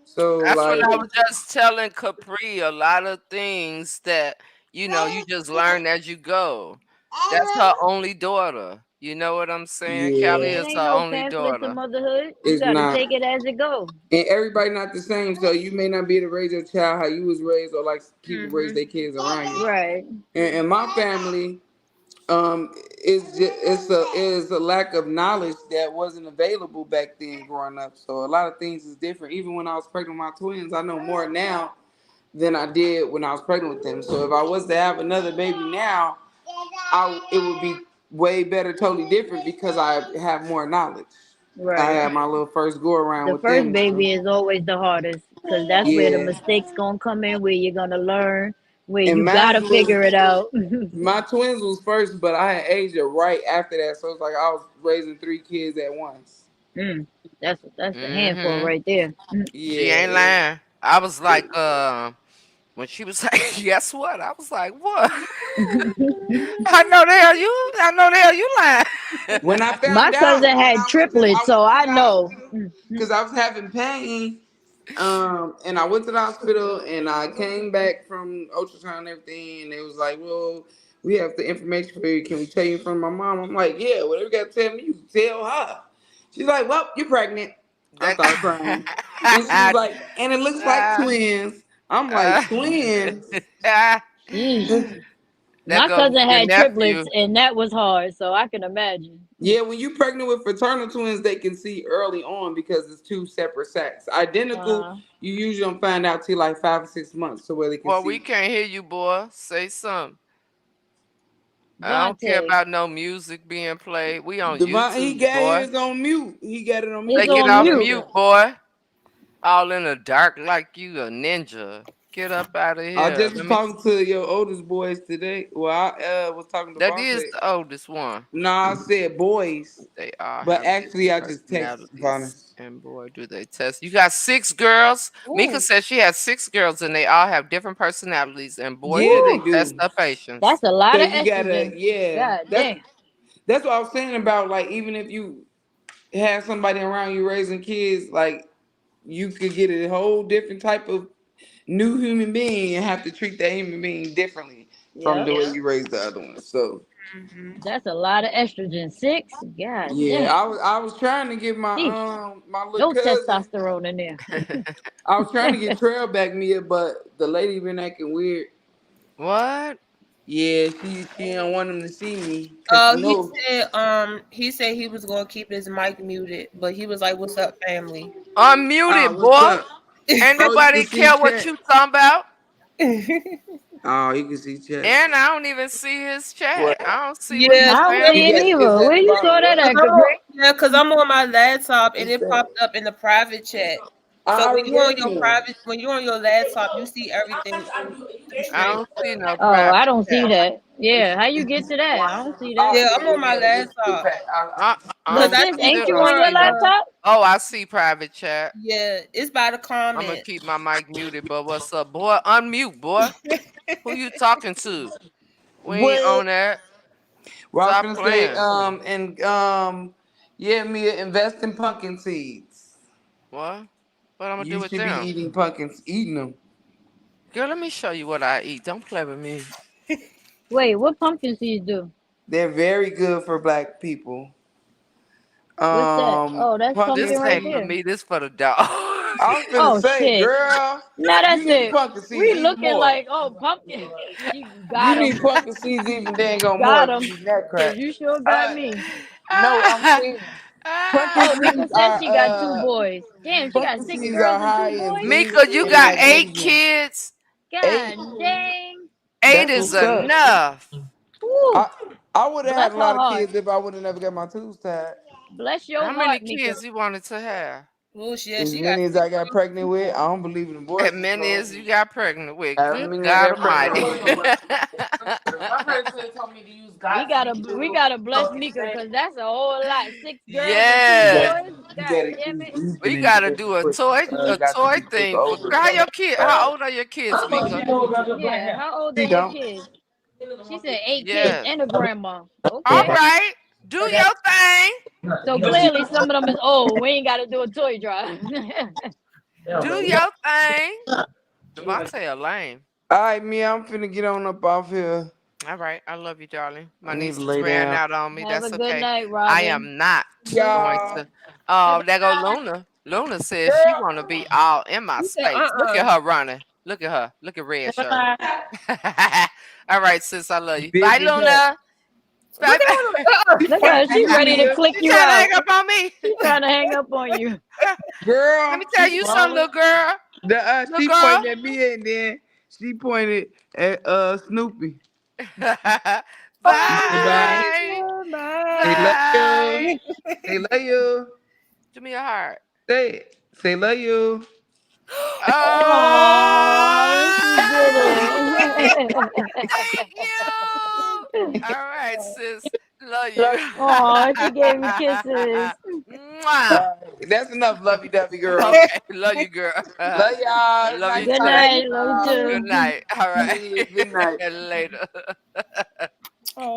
So That's what like, I was just telling Capri. A lot of things that you just learn as you go. That's her only daughter. You know what I'm saying? Callie It yeah, is ain't her no only pamphlet to daughter. motherhood. You it's gotta not. take it as it go. And everybody not the same, so you may not be able to raise your child how you was raised, or like people raise their kids around you. Right. And in my family, is a lack of knowledge that wasn't available back then growing up. So a lot of things is different. Even when I was pregnant with my twins, I know more now than I did when I was pregnant with them. So if I was to have another baby now, it would be way better, totally different because I have more knowledge. I Right. had my little first go around The with first them. baby So is always the hardest because that's where the yeah, mistakes gonna come in, where you're gonna learn, where and you gotta mine was figure it out. my twins was first, but I had Asia right after that, so it's like I was raising 3 kids at once. Mm, that's a handful Mm-hmm. right there. She Yeah, ain't lying. I was like, when she was like, guess what? I was like, what? I know the hell you lying. when I My found out, cousin had I triplets, so went to I the know. hospital because I was having pain. And I went to the hospital and I came back from ultrasound and everything, and they was like, "Well, we have the information for you. Can we tell you from my mom?" I'm like, "Yeah, whatever you got to tell me, you tell her." She's like, "Well, you're pregnant." I That, started crying, and she was like, "And it looks like uh, twins." I'm like, uh, "Twins?" Yeesh. that My goes with cousin your had triplets, nephew. and that was hard, so I can imagine. Yeah, when you're pregnant with fraternal twins, they can see early on because it's two separate sacks. Identical, Uh, you usually don't find out till like 5 or 6 months, so where they can Boy, we see. can't hear you, boy. Say something. I don't care Dante, about no music being played. We on Devon, he YouTube, got boy. his on mute. He got it on mute. it's They He get on can't off hear mute. mute, us. boy. All in the dark like you a ninja. Get up out of I here. just was Let me. talking to your oldest boys today. Well, I was talking to That Vontae. is the oldest one. Nah, I said boys, They all but have actually different I just texted Vontae. personalities. And boy, do they test. You got 6 girls. Mika Ooh, said she has 6 girls and they all have different personalities. And boy, do Yeah, they they ooh, test do. her patience. that's a lot Cause of you gotta, estrogen. yeah. God That's damn. that's what I was saying about like even if you have somebody around you raising kids, like you could get a whole different type of new human being and have to treat that human being differently from Yep, the way you raised the other one. So Mhm. that's a lot of estrogen. 6. God yeah, damn. I was trying to get my Sheesh. my little No cousin. testosterone in I was trying to there. get Trail back Mia, but the lady been acting weird. What? Yeah, she don't want him to see me because she He knows. said he said he was gonna keep his mic muted, but he was like, "What's up, family?" Unmuted, What's boy. up? Ain't Oh, you can nobody see care what chat. you talking about. Oh, you can see chat. And I don't even see his chat. What? I don't see what I he's Yes, don't saying. see it It's either. at Where the you saw bottom. that What? at, Capri? because I'm on my laptop and What's it that? popped up in the private chat. I So when already you on gave your you one. private, when you're on your laptop, you see everything through I stream. don't see no Oh, I private don't see chat. that. Yeah, how you get to that? I don't see that. Yeah, Oh I'm on my yeah. laptop I But because don't I sis, see see ain't it you on on your your stream. laptop? Oh, I see private chat. yeah, it's by the I'm gonna comments. keep my mic muted, but what's up, boy? Unmute, boy. Who you talking to? We ain't What? on that. Well, I was Stop gonna say, playing. and yeah, Mia, invest in pumpkin seeds. What? What I'm gonna do You with should be them? eating pumpkins, eating them. Girl, let me show you what I eat. Don't play with me. Wait, what pumpkin seeds do? They're very good for black people. What's that? Oh, that's Pumpkin pumpkin This right ain't for there. seeds. me. This for the dog. I was gonna Oh say, shit. girl, Now that's you need it. pumpkin seeds We even looking more. like, oh, pumpkin. She You got need him. pumpkin seeds even dang on more Got if you him. eat that Cause crap. you sure got Uh, me. no, I'm saying pumpkin Oh, Mika seeds said she got 2 boys. Damn, she got pumpkin 6 seeds girls are and high 2 in boys. zinc Mika, you and got 8 magnesium. kids. 8. God dang. 8 That's is what's up. enough. Woo. I I would have had Bless a her lot of heart. kids if I would have never got my tubes tied. Bless your How many heart, Mika. kids you wanted to have? Oh shit, As she got many as 6 I got girls, pregnant 2 with, I boys. don't believe in As abortion. many So as you got pregnant with. as Good many as I God got Almighty. pregnant with. My person told me to use We God gotta seed we oil. gotta bless Mika because that's a whole lot. 6 girls and two You Yes. got boys. you God gotta damn keep it. beeping We and gotta just do a put toy got some people look thing for over how it. your kid. How old are your kids, But she Mika? know about your black Yeah, hair. how old are She your don't. kids? She said 8 kids Yes. and a grandma. All Okay. right. Do your thing. So clearly some of them is old. We ain't gotta do a toy drive. Do your thing. Devontae a lame. All right, me, I'm finna get on up off here. All right. I love you, darling. I My need to niece is lay wearing down. out on me. Have a That's good okay. night, I Robin. am not going Y'all. to. Oh, there go Luna. Luna says she want to be all in my She said, space. Look at her running. Look at her. Look at red shirt. All right, sis. I love you. Bye, Busy hat. Luna. Bye, bye. Look at her. She Busy ready to Mia. click She you trying to out. hang up on me. She trying to hang up on you. Let Girl, me tell you something, little girl. Little she girl. pointed at me and then she pointed at Snoopy. Bye. Goodbye. Bye. Say love Bye. you. Say love you. Do me a heart. Say it. Say love you. Oh, she did Oh, it. thank you. All right, sis. Love you. Oh, she gave me kisses. Mwah. That's enough, lovey dovey girl. Okay, love you, girl. Love y'all. Love you Good too. night. Love you Good too. night. All right. Yeah, good night. Later.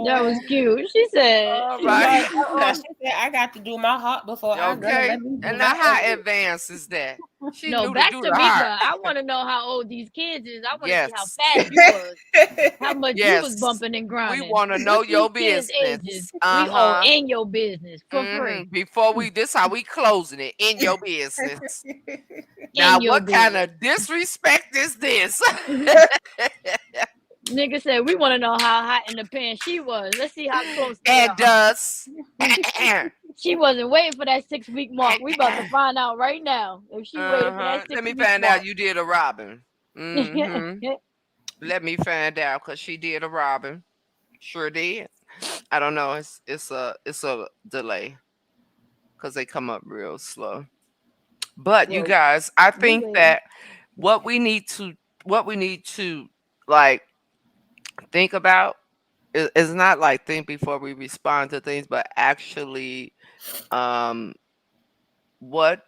That was cute. She said, All She was like, right. she said, I got to do my heart before I go. Okay. Let me do And my now, how other." advanced is that? She no, knew to back do to the Mika. heart. I want to know how old these kids is. I want to see how Yes. fast you was. How much you was Yes. bumping and We grinding. want to know What's your these kids' ages? business. We all Uh-huh. in your business for free. Before we, this how we closing it in your business. In Now, your what kind business. of disrespect is this? Nigga said, we want to know how hot in the pan she was. Let's see how close they And are. does. She wasn't waiting for that 6 week mark. We about to find out right now if she waited for that 6 Let me week find mark. out you did a Robin. Let me find out because she did a Robin. Sure did. I don't know. It's a delay because they come up real slow. But you Well, guys, I we think waiting. that what we need to like think about is not like think before we respond to things, but actually what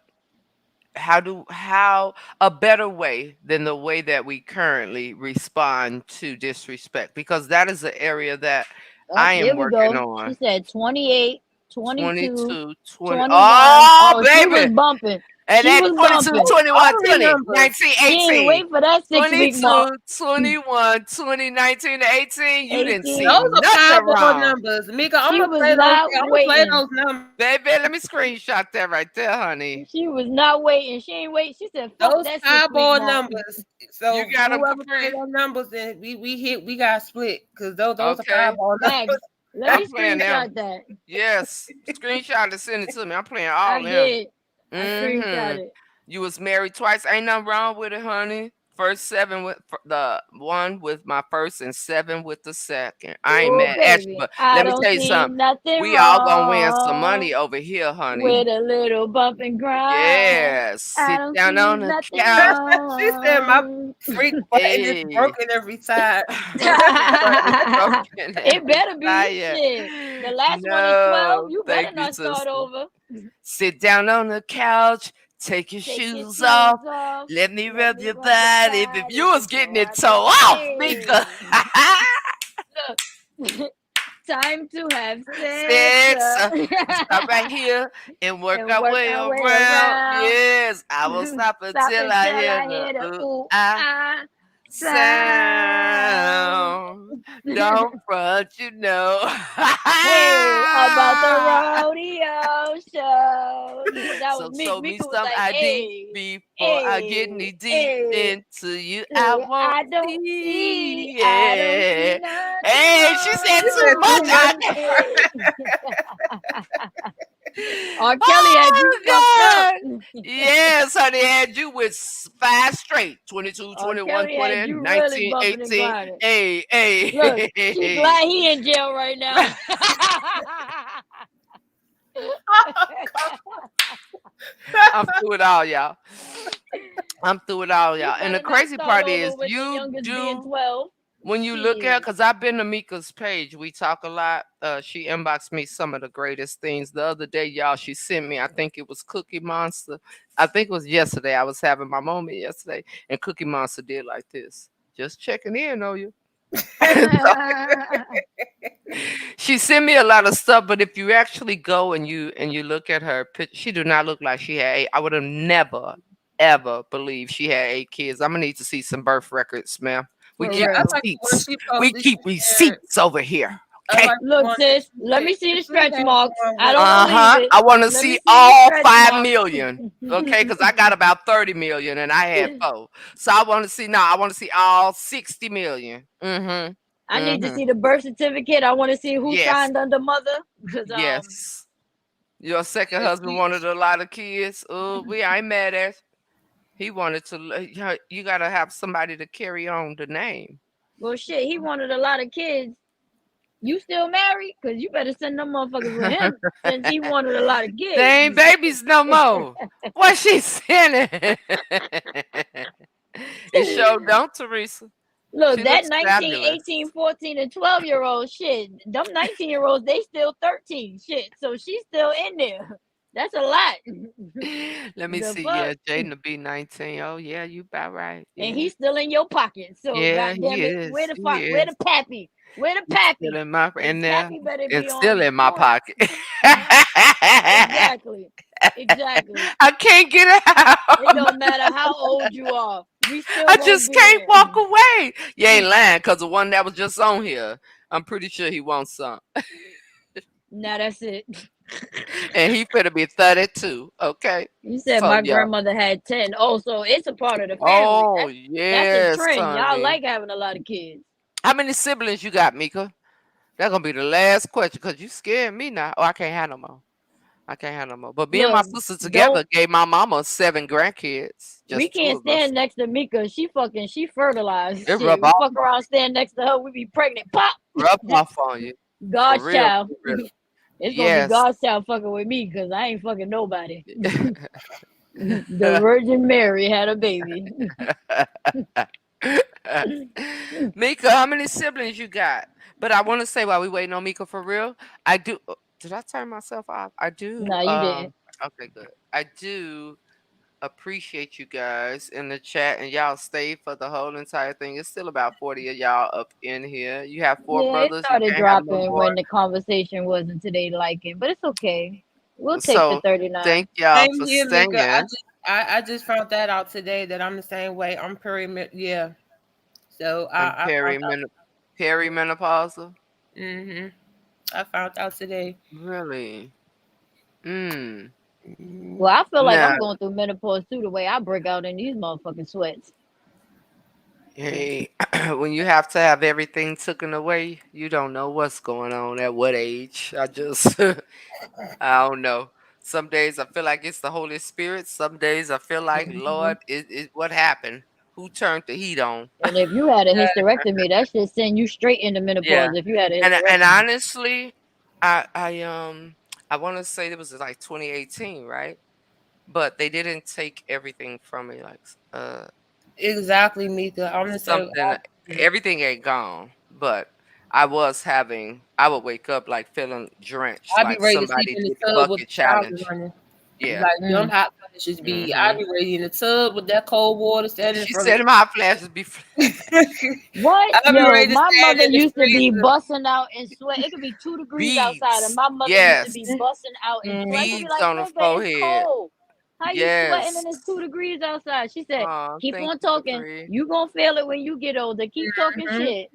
how a better way than the way that we currently respond to disrespect, because that is the area that Oh, I here am we working go. She on. said 28, 22, 22, 20. 21. Oh, She was baby. bumping. And She then was 22, bumping. 21, All the 20, numbers. 19, She ain't 18. wait for that 6 week 22, mark. 21, 20, 19, 18. You didn't see 18. Those are nothing five-ball wrong. numbers. Mika, I'm She gonna was play those. not I'm gonna play waiting. those numbers. Baby, let me screenshot that right there, honey. She was not waiting. She ain't wait. She said, fuck Those that 6 week five-ball mark. numbers. So You got them, whoever play Capri? those numbers, then we got split because those are Okay. five-ball Max, numbers. let me I'm playing them. screenshot that. Yes. Screenshot and send it to me. I'm playing I all them. did. I screenshot Mm-hmm. it. You was married twice. Ain't nothing wrong with it, honey. First 7 with the one with my first and 7 with the second. I ain't Ooh, mad at you, baby. but I let me don't tell you see something. nothing We all gonna win some wrong money over here, honey. with a little bump and grind. Yes. I Sit don't down see on the nothing couch. She said my wrong. freak button Hey. is broken every time. Broken It better be. fire. Shit. The last one is 12. No, You better thank you, not start sister. over. Sit down on the couch. Take your Take your shoes shoes off. off. Let me Let rub me your rub your body. If body you was getting it before toe I off, Mika. Look. Time to have Sex. sex. Stop right here and work And our work way our way around. around. Yes, I will stop until I hear the ooh, ah sound. Don't front, you know. Hey, about the rodeo show. That So was Meek. show me Mika was some like, ID hey, before I get knee deep hey. into you. I won't I don't see. see, I don't see Yeah. nothing Hey, she said wrong. too much. R. Kelly had you Oh, fucked up. God. Yes, honey, had you with 5 straight. 22, R. 21, Kelly had 20, you 19, really bumping and 18. grinding. Hey, hey. Look, she glad he in jail right now. I'm through it all, y'all. I'm through it all, You y'all. And the better not crazy start part over is with the you youngest being do 12. when you look at, Shit. because I've been to Mika's page, we talk a lot. She inboxed me some of the greatest things the other day, y'all. She sent me, I think it was Cookie Monster. I think it was yesterday. I was having my moment yesterday, and Cookie Monster did like this. Just checking in on you. She sent me a lot of stuff, but if you actually go and you look at her picture, she do not look like she had 8. I would have never ever believed she had 8 kids. I'm gonna need to see some birth records, ma'am. We For keep real. I like when receipts. she We posted, keep she shared. receipts over here. I Okay. like the Look, one sis, that she let me said, see the "The stretch three marks. days I don't Uh huh. believe it. I want to Let me see see the all stretch 5 marks. million. Okay, because I got about 30 million and I had 4. So I want to see now. I want to see all 60 million. Mm-hmm. I need to see the birth certificate. I want to see who Yes. signed under mother. Because Yes. Your second And husband she- wanted a lot of kids. Oh, I ain't mad at. He wanted to. You gotta have somebody to carry on the name. well, shit, he wanted a lot of kids. You still married? Cause you better send them motherfuckers with him since he wanted a lot of kids. They ain't babies no more. What she saying? It sure don't, Teresa. Look, She that looks 19, fabulous. 18, 14, and 12-year-old shit. Them 19-year-olds, they still 13. Shit. So she's still in there. That's a lot. Let me The see. fuck? Yeah, Jaden to be 19. Oh, yeah, you about right. And Yeah, he's still in your pocket. So yeah, he goddamn it, is. where the He fuck? Where is. the pappy? Where the He's still pappy? in my And there. pappy better be It's still on in my point. pocket. Exactly. Exactly. I can't get it out. It don't matter how old you are. We still I gonna just be can't there. walk away. You ain't lying, because the one that was just on here, I'm pretty sure he wants some. Now that's it. And he finna be 32. Okay. You said So my yeah. grandmother had 10. Oh, so it's a part of the family. Oh That's a yes, trend. Y'all honey. like having a lot of kids. How many siblings you got, Mika? That's gonna be the last question, because you scaring me now. Oh, I can't have no more. I can't have no more. But me and my Look, sister together don't gave my mama 7 grandkids. we Just 2 can't of us. stand next to Mika. She fertilized. It Shit. rub We off, fuck around, stand next to her. We be pregnant. Pop. rub off on you. For God's real, child. for real. It's gonna be Yes. God's child fucking with me because I ain't fucking nobody. The Virgin Mary had a baby. Mika, how many siblings you got? But I want to say while we waiting on Mika for real, I do. Did I turn myself off? I do. Nah, you didn't. Okay, good. I do appreciate you guys in the chat, and y'all stay for the whole entire thing. It's still about 40 of y'all up in here. You have 4 Yeah, it brothers. You started can't have no dropping more. when the conversation wasn't to their liking, but it's okay. We'll take the So 39. thank y'all Same for here, staying. Mika. I just found that out today that I'm the same way. I'm yeah. So And I found out. perimenopausal. I found out today. Really? Well, I feel like Now, I'm going through menopause too, the way I break out in these motherfucking sweats. hey, when you have to have everything taken away, you don't know what's going on at what age. I just, I don't know. Some days I feel like it's the Holy Spirit. Some days I feel like, Lord, what happened? Who turned the heat on? And if you had a hysterectomy, that shit send you straight into menopause. Yeah. If you had a And hysterectomy, honestly, I want to say it was like 2018, right? But they didn't take everything from me, like Exactly, Mika. I'm the same. something. Everything ain't gone, but I would wake up like feeling drenched, I be like ready to sleep somebody in the did the tub with bucket the shower challenge. running. Yeah. Like them hot flashes be. I be ready in the tub with that cold water standing in She front said of my flashes be. what? I be Yo, ready to my stand mother in the used to be freezer. busting out in sweat. It could be 2 degrees outside, and Beads. my mother used to be Yes. busting out in sweat. I could be Beads like, on the nigga, it's forehead. cold. How you sweating and it's Yes. 2 degrees outside? She said, Oh, keep thank on you for talking. 3. You gonna feel it when you get older. Keep talking shit.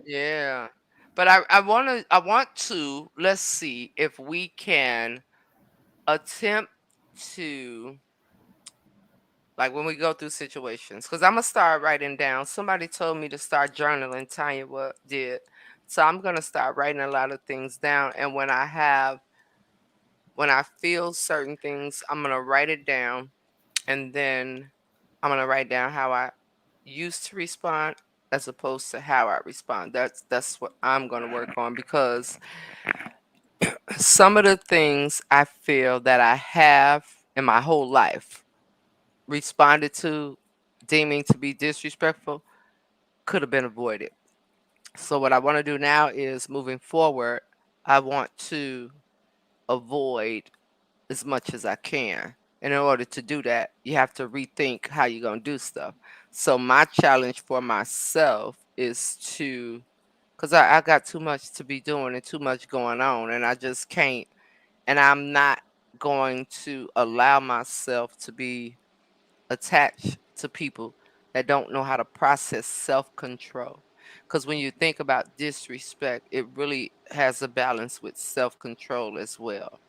Yeah. But I want to, let's see if we can attempt to, like, when we go through situations, because I'm gonna start writing down. Somebody told me to start journaling. Tanya did. So I'm gonna start writing a lot of things down. And when I feel certain things, I'm gonna write it down, and then I'm gonna write down how I used to respond as opposed to how I respond. That's what I'm gonna work on, because some of the things I feel that I have in my whole life responded to, deeming to be disrespectful, could have been avoided. So what I want to do now is, moving forward, I want to avoid as much as I can. And in order to do that, you have to rethink how you're going to do stuff. So my challenge for myself is to, because I got too much to be doing and too much going on, and I just can't, and I'm not going to allow myself to be attached to people that don't know how to process self-control. Because when you think about disrespect, it really has a balance with self-control as well.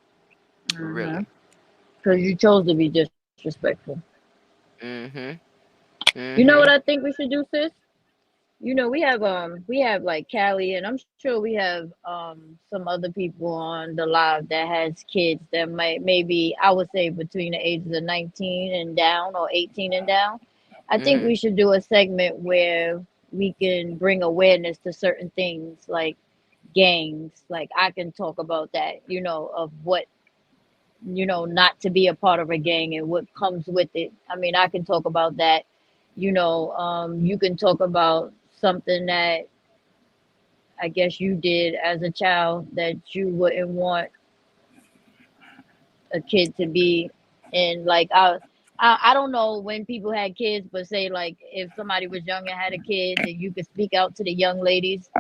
Really. Because you chose to be disrespectful. Mm-hmm. You know what Mm-hmm. I think we should do, sis? You know, we have like Callie, and I'm sure we have some other people on the live that has kids that maybe I would say between the ages of 19 and down, or 18 and down. I think Mm-hmm. we should do a segment where we can bring awareness to certain things, like gangs. Like I can talk about that, of what, not to be a part of a gang and what comes with it. I mean, I can talk about that. You can talk about something that I guess you did as a child that you wouldn't want a kid to be in. Like I don't know when people had kids, but say like if somebody was young and had a kid, then you could speak out to the young ladies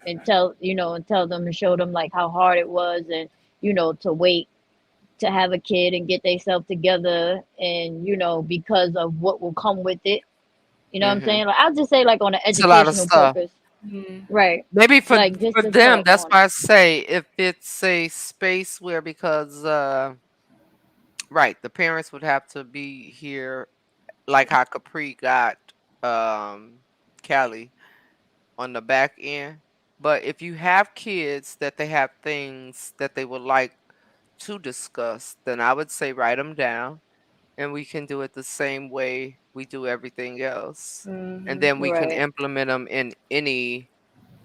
and tell them and show them like how hard it was, and to wait to have a kid and get themselves together, and because of what will come with it. You know what I'm Mm-hmm. saying? Like I'll just say like on an It's a lot of educational stuff. purpose. Mhm. Right. Maybe Like just for to them, talk that's on why it. I say if it's a space where because right, the parents would have to be here, like how Capri got um Callie on the back end. But if you have kids that they have things that they would like to discuss, then I would say write them down, and we can do it the same way we do everything else. And Mhm. then we can Right. implement them in any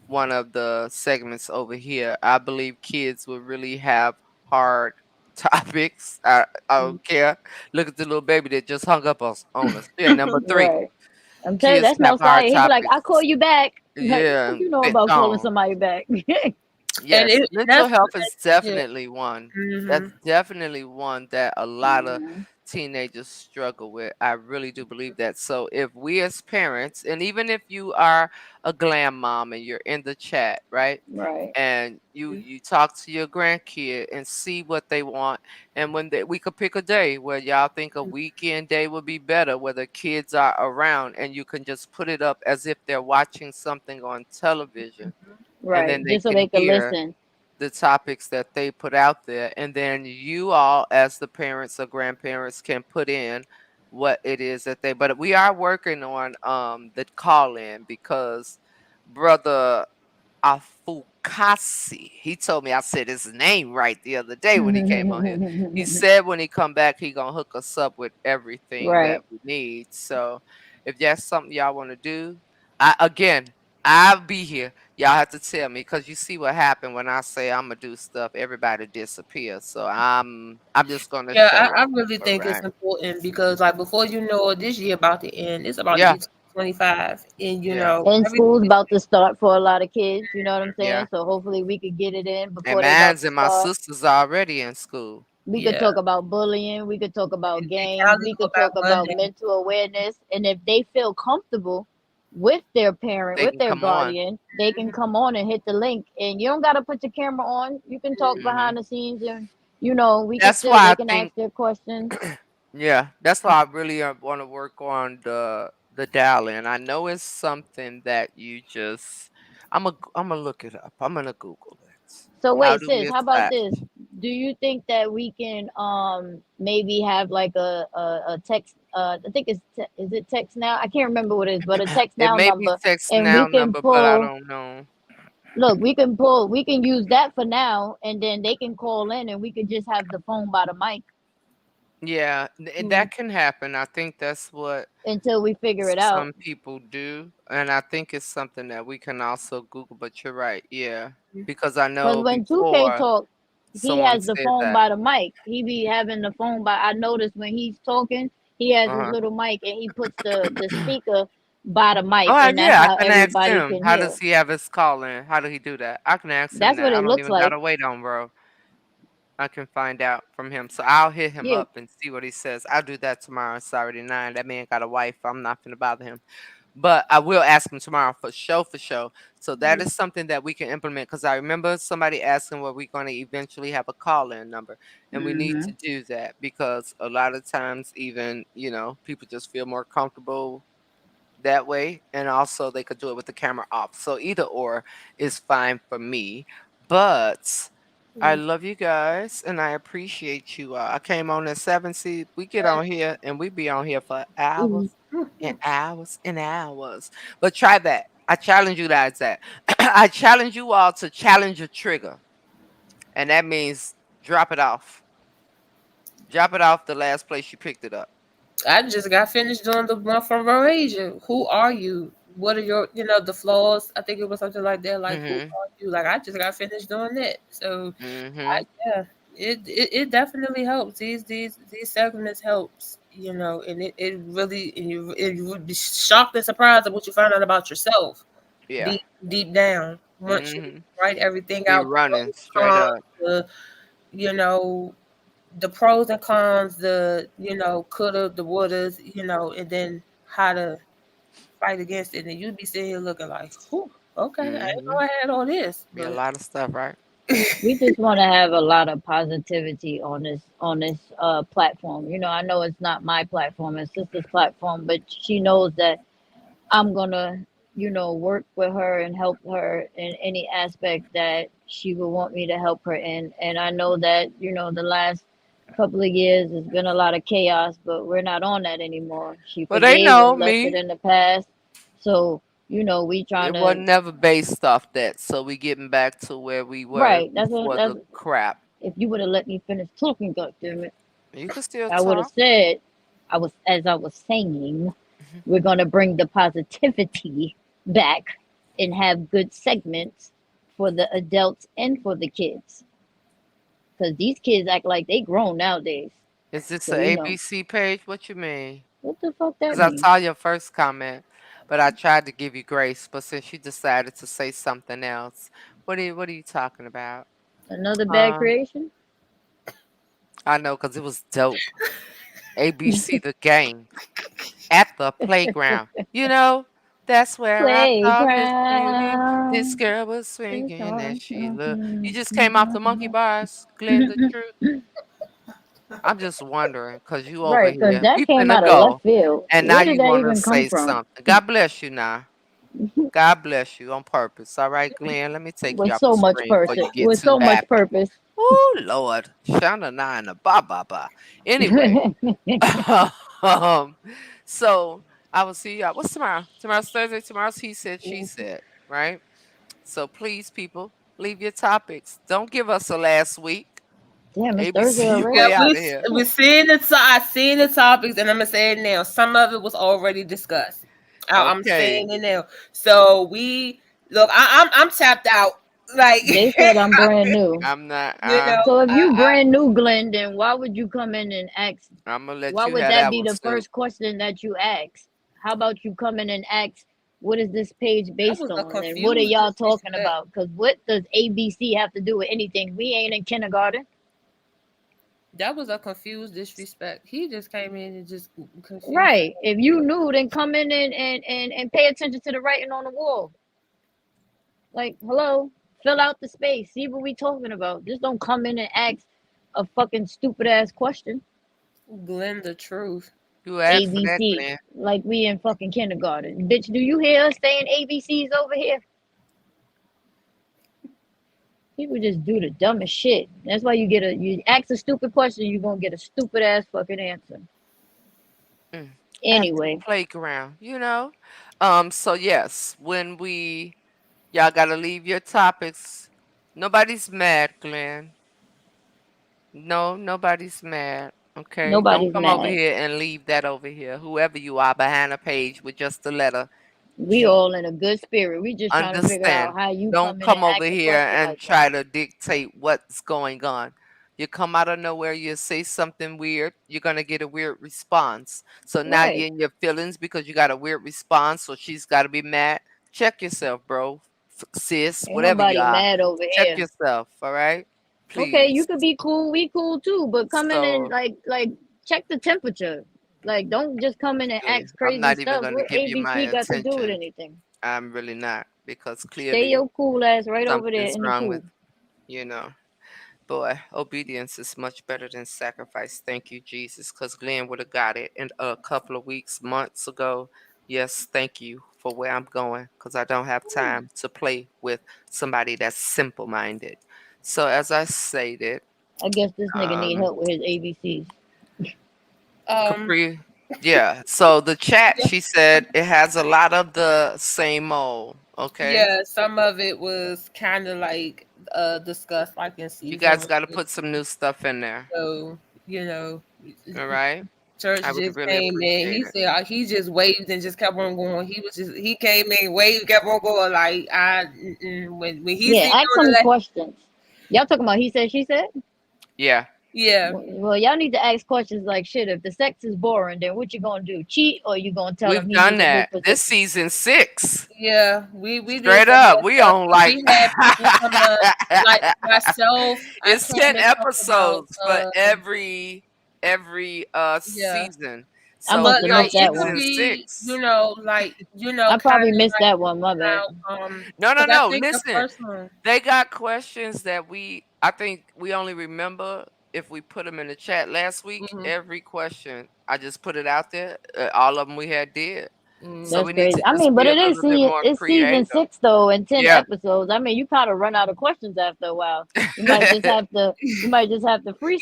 one of the segments over here. I believe kids will really have hard topics. I don't care. Look at the little baby that just hung up on us. Yeah, number three. Right. I'm telling you, Kids that's have hard Messiah. He be like, topics. I'll call you back. Like, what Yeah, you know bit about calling gone. somebody back? And Yes, mental that's health is yeah. definitely one. That's Mhm. definitely one that a lot of Mhm. teenagers struggle with. I really do believe that. So if we as parents, and even if you are a glam mom and you're in the chat, right? Right. And you talk to your grandkid and see what they want, and when we could pick a day where y'all think a weekend day would be better, where the kids are around, and you can just put it up as if they're watching something on television, and then Right. they Just so can they could hear listen. the topics that they put out there, and then you all as the parents or grandparents can put in what it is that they, but we are working on the call in because brother Afukasi, he told me I said his name right the other day when he came on here. He said when he come back he gonna hook us up with everything that Right. we need. So if that's something y'all want to do, again, I'll be here. Y'all have to tell me because you see what happened when I say I'm gonna do stuff. Everybody disappears. So I'm just gonna Yeah, show I up. really All think it's right. important because, like, before you know it, this year about to end. It's about to Yeah. be 25, and Yeah. And everything school's is about to start for a lot of kids. You know what I'm Yeah. saying? So hopefully we could get it in And before they about mine's to and my start. sister's already in school. We could yeah. talk about bullying. We could talk about And gangs. Callie We go could back talk about Monday. mental awareness. And if they feel comfortable with their parent, They with can their come on. guardian, they can come on and hit the link. And you don't got to put your camera on. You can talk Hmm. behind the scenes, and we can That's still, why they I can think, ask their questions. yeah, that's why I really want to work on the dial-in. I know it's something that you just, I'm gonna look it up. I'm gonna Google it. So How wait, do we sis, how about attach? this? Do you think that we can maybe have like a text I think is it text now? I can't remember what it is, but a text It now may be number, text and we now can number, but I pull don't know. look, we can use that for now, and then they can call in and we could just have the phone by the mic Yeah, Mm. that can happen. I think that's what until we figure it out. some people do, and I think it's something that we can also Google. But you're right, yeah, because I Because know when 2K before talk, he someone has the said phone that. by the mic. He be having the phone by. I noticed when he's talking, he has his Uh-huh. little mic and he puts the speaker by the mic, Oh, and that's yeah, I how can ask everybody him. can How hear. does he have his call in? How do he do that? I can ask him That's that. what I it don't looks even like. gotta wait on bro. I can find out from him. So I'll hit him Yeah. up and see what he says. I'll do that tomorrow. It's already 9. That man got a wife. I'm not gonna bother him. But I will ask him tomorrow for show for show. So that is something that we can implement because I remember somebody asking were we going to eventually have a call-in number. And we need to Hmm. do that because a lot of times even, people just feel more comfortable that way, and also they could do it with the camera off. So either or is fine for me. But I love you guys and I appreciate you. I came on at 7. See, we get on here and we be on here for hours and hours and hours. But try that. I challenge you guys that. I challenge you all to challenge a trigger. And that means drop it off. Drop it off the last place you picked it up. I just got finished doing the one from Roasia. Who are you? what are your, the flaws? I think it was something like that. Like, who Mhm. are you? Like, I just got finished doing that. So, Mhm. yeah, it definitely helps. These segments helps, and it really, and you would be shocked and surprised at what you find out about yourself Yeah. deep down once you Mhm. write everything Be out, running the straight cons, up. you know, the pros and cons, the coulda, the wouldas, and then how to fight against it. And you'd be sitting here looking like, whew, okay, I didn't know Mhm. I had all this, Be a but lot of stuff, right? We just want to have a lot of positivity on this platform. You know, I know it's not my platform, it's sister's platform, but she knows that I'm gonna, work with her and help her in any aspect that she would want me to help her in. And I know that, the last couple of years has been a lot of chaos, but we're not on that anymore. She Well, they forgave know and left it me. in the past. So, we trying It to wasn't never based off that. So we getting back to where we were right. before That's the crap. if you would have let me finish talking, goddammit, You can still I would have talk. said as I was saying, Mhm. we're gonna bring the positivity back and have good segments for the adults and for the kids. Because these kids act like they grown nowadays. Is this So a ABC page? What you mean? what the fuck that Because I mean? saw your first comment, but I tried to give you grace. But since you decided to say something else, what are you talking about? Another bad Um, creation? I know because it was dope. ABC the game at the playground. You know, that's where I thought this beauty. This Playground. girl was It's swinging all- as she looked. You just came off the monkey bars, Glenn. The truth. I'm just wondering because you over Right, because here. that We came finna out of left go, field. and now Where did you that want to even come say from? something. God bless you now. God bless you on purpose. All right, Glenn. Let me take you With off the so much screen before person, you get with too so much happy. purpose. Oh Lord, Shana na and a ba ba ba. Anyway, um, so I will see y'all. What's tomorrow? Tomorrow's Thursday. Tomorrow's he said, she said. Right. So please, people, leave your topics. Don't give us a last week. Damn, it's Thursday ABC, you yeah, already. way out of here. we seen I seen the topics, and I'm gonna say it now. Some of it was already discussed. I'm Okay. saying it now. So we look. I'm tapped out. Like They said I'm brand new. I'm not. you know, So if you I brand new, Glenn, then why would you come in and ask? I'm gonna let Why you would have that that be one, the Snoop. first question that you ask? How about you come in and ask, what is this page that based was a on? And what are confused y'all talking disrespect. about? Because what does ABC have to do with anything? We ain't in kindergarten. That was a confused disrespect. He just came in and just confused. Right. If you knew, then come in and pay attention to the writing on the wall. Like, hello, fill out the space. See what we talking about. Just don't come in and ask a fucking stupid ass question. Glenn the truth. You asked for that, ABC. Glenn. Like we in fucking kindergarten. Bitch, do you hear us saying ABCs over here? People just do the dumbest shit. That's why you ask a stupid question, you're gonna get a stupid ass fucking answer. Mm. At the Anyway, playground, you know. So yes, when we y'all gotta leave your topics. Nobody's mad, Glenn. No, nobody's mad. Okay, don't nobody's come over mad. here and leave that over here. Whoever you are behind a page with just the letter We G. all in a good spirit. We just trying to figure out Understand? how you Don't come in and come over ask a here question and like that. try to dictate what's going on. You come out of nowhere, you say something weird, you're gonna get a weird response. So now Right. you're in your feelings because you got a weird response, so she's gotta be mad. Check yourself, bro. Sis, Ain't whatever you nobody are. mad over Check here. yourself, all right? Okay, you Please. could be cool, we cool too, but come in and So like check the temperature. Like don't just come in and really, ask I'm crazy not even stuff. gonna What give you my ABC got to do with attention. anything? I'm really not because Stay clearly your cool ass right over there something's in the wrong with cool. you know. Boy, obedience is much better than sacrifice. Thank you, Jesus, because Glenn would have got it in a couple of weeks, months ago. Yes, thank you for where I'm going because I don't have time to play with somebody that's simple minded. So, as I stated, I guess this nigga need um, help with his ABCs. Um, Capri, yeah. So, the chat, yeah, she said it has a lot of the same old. Okay. yeah, some of it was kind of like discussed like in You season guys one. got to put some new stuff in there. So, you know, All right. Church I would just really came in. He appreciate it. said he just waved and just kept on going. He came in, waved, kept on going. Like when he Yeah, seen me ask on the some left, questions. Y'all talking about he said, she said? Yeah. yeah, Well, y'all need to ask questions like, shit, if the sex is boring, then what you gonna do? Cheat, or you gonna tell him We've he need done to look that. for This something? season 6. yeah. We did Straight some of up. that We stuff. on 'Cause like we had people come up, like myself. I it's came 10 and talked about episodes for every yeah. season. I So must But we have on like missed it that could one. season be, 6. I kind probably of missed like that one. My bad. about No, no, because I no. think the Listen. first one. They got questions that I think we only remember if we put them in the chat last week. Hmm. Every question, I just put it out there. All of them we had did. So That's we need crazy. to I just mean, but be a it is little bit more it's season creative. 6 though, and 10 Yeah. episodes. I mean, you kind of run out of questions after a while. You might just have to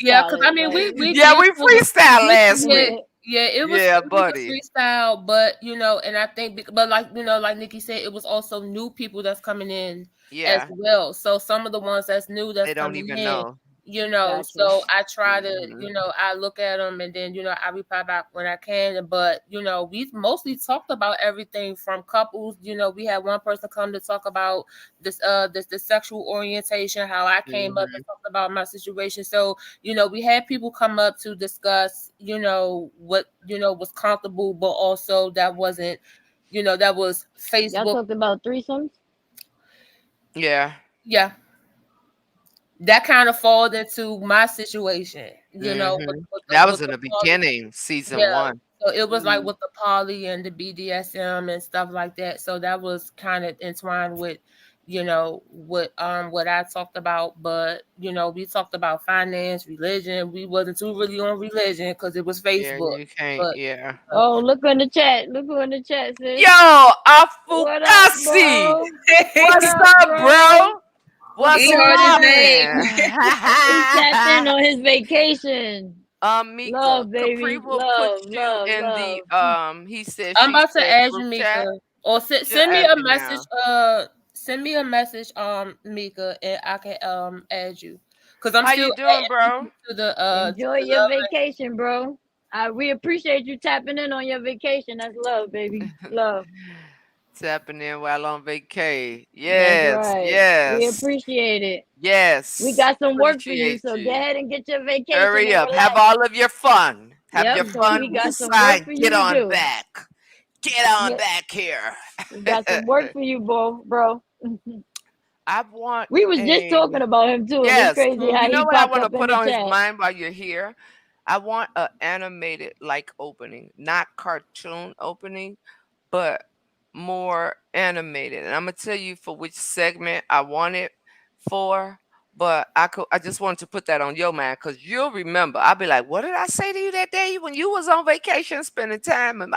Yeah, freestyle because I it. mean Like, we Yeah, did we sort of freestyle last yeah, week. yeah, yeah, Yeah, it was a buddy. freestyle, but and I think but like like Nikki said, it was also new people that's coming in as Yeah. well. So some of the ones that's new that's They don't coming even in, know. gotcha. so I try to, Mhm. I look at them and then I reply back when I can. But we mostly talked about everything from couples. We had one person come to talk about this sexual orientation, how I came up and Mhm. talked about my situation. So we had people come up to discuss, what was comfortable, but also that wasn't, that was Y'all Facebook. talked about threesomes. Yeah. Yeah, that kind of falls into my situation, Mhm. with That was with in the the poly. beginning, season Yeah, 1. so it was like Mm. with the poly and the BDSM and stuff like that. So that was kind of entwined with, what I talked about. But we talked about finance, religion. We wasn't too really on religion because it was Yeah, Facebook. you can't. But Yeah. Oh, look in the chat. Look who in the chat, sis. Yo, What up, Afukasi. bro? What What's up, up, bro? bro? What's What's he going heard his on? name. He tapped in on his vacation. Mika, Love, Capri baby. will put Love, you love, in the love. he said I'm she about to said add you, group chat. Mika, or She'll send me add a you message. now. Send me a message, Mika, and I can add you because I'm How still you doing, adding bro? people to the Enjoy your vacation, bro. We appreciate you tapping in on your vacation. That's love, baby. Love. Tapping in while on vacay. That's Yes, right. We yes, appreciate it. We yes. got some work for you, Appreciate so go you. ahead and get your vacation Hurry and up. Have relax. all of your fun. Have Yep, your because fun. we got some Woosah work and for you get to on do. back. Get on Yep, back here. we got some work for you, bro. I want We was just a talking about him too, and it's yes. crazy how You know he what I popped want to up in put the on his chat. mind while you're here? I want a animated like opening, not cartoon opening, but more animated. And I'm gonna tell you for which segment I want it for. But I just wanted to put that on your mind because you'll remember. I'll be like, what did I say to you that day when you was on vacation spending time?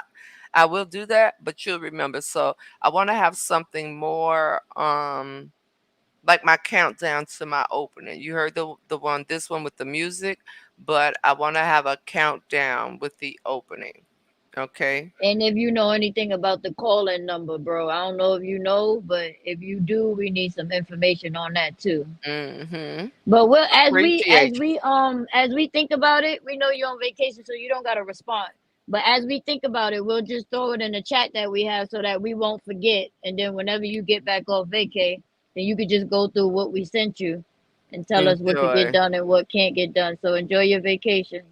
I will do that, but you'll remember. So I want to have something more like my countdown to my opening. You heard this one with the music, but I want to have a countdown with the opening. Okay. And if you know anything about the call-in number, bro, I don't know if you know, but if you do, we need some information on that too. Mm-hmm. But Appreciate as we think about it, we know you're on vacation, so you don't gotta respond. But as we think about it, we'll just throw it in the chat that we have so that we won't forget. And then whenever you get back off vacay, then you could just go through what we sent you and tell you. us what can get Enjoy. done and what can't get done. So enjoy your vacation.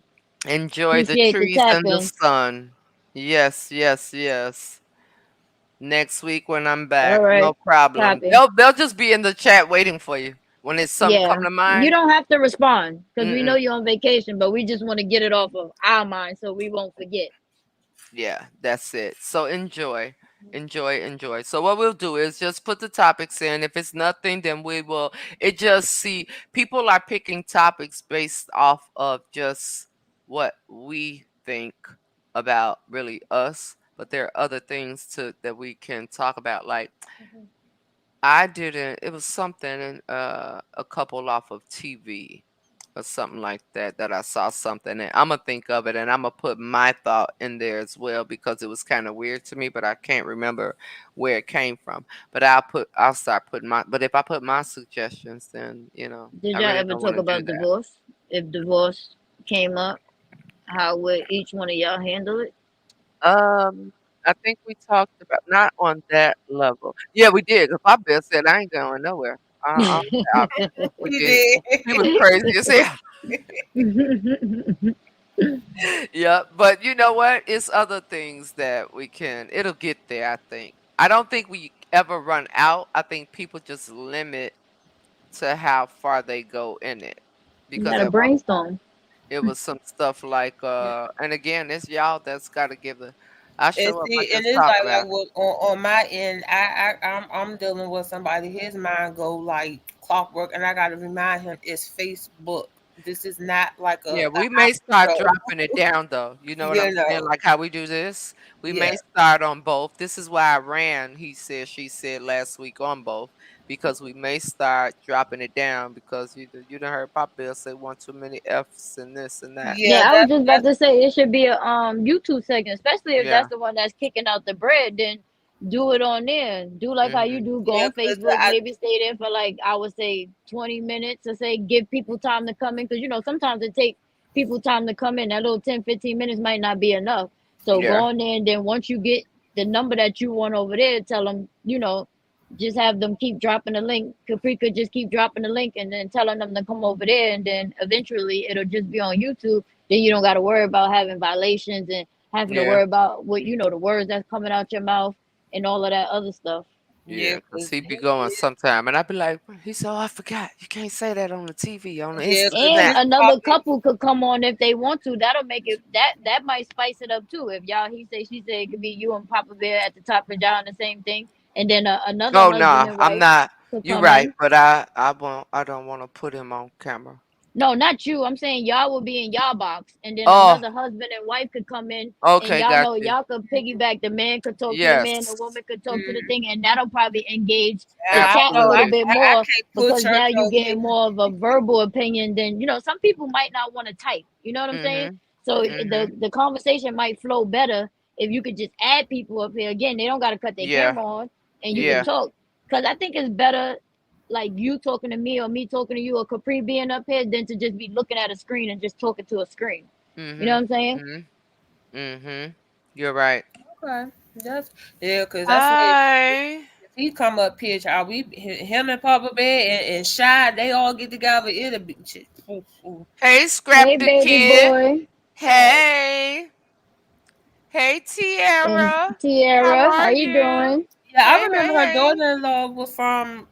Enjoy the Appreciate the trees tap and the ins. sun. Yes, yes, yes. Next week when I'm All back, no right. problem. Copy. They'll just be in the chat waiting for you. When it's something come Yeah. to You mind. don't have to respond because we know Mm-mm. you're on vacation, but we just want to get it off of our mind so we won't forget. Yeah, that's it. So enjoy. Enjoy, enjoy. So what we'll do is just put the topics in. If it's nothing, then we will see people are picking topics based off of just what we think about really us, but there are other things that we can talk about. Like I didn't it was something a couple off of TV or something like that I saw something and I'm gonna think of it and I'm gonna put my thought in there as well because it was kind of weird to me, but I can't remember where it came from. But I'll start putting but if I put my suggestions, then Did I y'all really ever don't talk want to do about that. divorce? If divorce came up, How would each one of y'all handle it? I think we talked about not on that level. Yeah, we did. Cause my bill said I ain't going nowhere. I, we You did. did. He was crazy as hell. Yeah, but you know what? It's other things that we can. It'll get there. I think. I don't think we ever run out. I think people just limit to how far they go in it, You because gotta at one brainstorm. it was some stuff like and again it's y'all that's got to give the. I And show up. I see, and just it's talk like about what on my end, I'm dealing with somebody. His mind go like clockwork, and I got to remind him it's Facebook. This is not like Yeah, a we may start show. dropping it down though. You know what I'm You saying? know, Like how we do this. We yeah, may start on both. This is why I ran, he said, she said last week on both, because we may start dropping it down because you done heard Pop Bill say one too many F's and this and that. yeah. Yeah, I was That's just about that's to say it should be a YouTube segment, especially if Yeah. that's the one that's kicking out the bread. Then do it on there. Do like how you Mhm. do. Go yeah. on Cause Facebook, I maybe stay there for like I would say 20 minutes, to say give people time to come in, because sometimes it takes people time to come in. That little 10-15 minutes might not be enough. So go Yeah. on there, and then once you get the number that you want over there, tell them just have them keep dropping the link. Capri could just keep dropping the link and then telling them to come over there, and then eventually it'll just be on YouTube. Then you don't got to worry about having violations and having to Yeah. worry about what the words that's coming out your mouth and all of that other stuff. Yeah, yeah, cause cause he be going sometime, and I be like, he said, "Oh, I forgot. You can't say that on the TV, on the yeah, cause And Snap." his another topic. couple could come on if they want to. That'll make it that might spice it up too. If y'all he say she say it could be you and Papa Bear at the top and y'all on the same thing, and then another Oh husband no, and I'm wife not. could You come right, in. but I won't. I don't want to put him on camera. No, not you. I'm saying y'all will be in y'all box, and then Oh, another husband and wife could come in, and okay, y'all got know you. y'all could piggyback. The man could talk to the man, the Yes. woman could talk to the Mm, thing, and that'll probably engage the I chat don't a know. little Absolutely. bit I more, can't put because now church you on getting him. more of a verbal opinion than some people might not want to type. You know what I'm saying? Mhm. So Mhm. the conversation might flow better if you could just add people up here. Again, they don't got to cut their Yeah. camera on, and you could Yeah. talk. Because I think it's better like you talking to me or me talking to you or Capri being up here than to just be looking at a screen and just talking to a screen. You know what Mhm. I'm saying? Mhm. Mhm. You're right. Okay, that's yeah, cause I said Hi. if he come up here, child, him and Papa Bear and Shy, they all get together. It'll be shit. Ooh, ooh. Hey, Hey, Scrap the baby Kid. boy Hey. Hey, and Tiara. How Tiara, how are you you? doing? Yeah, I Hey, hey, remember her hey. daughter-in-law was from.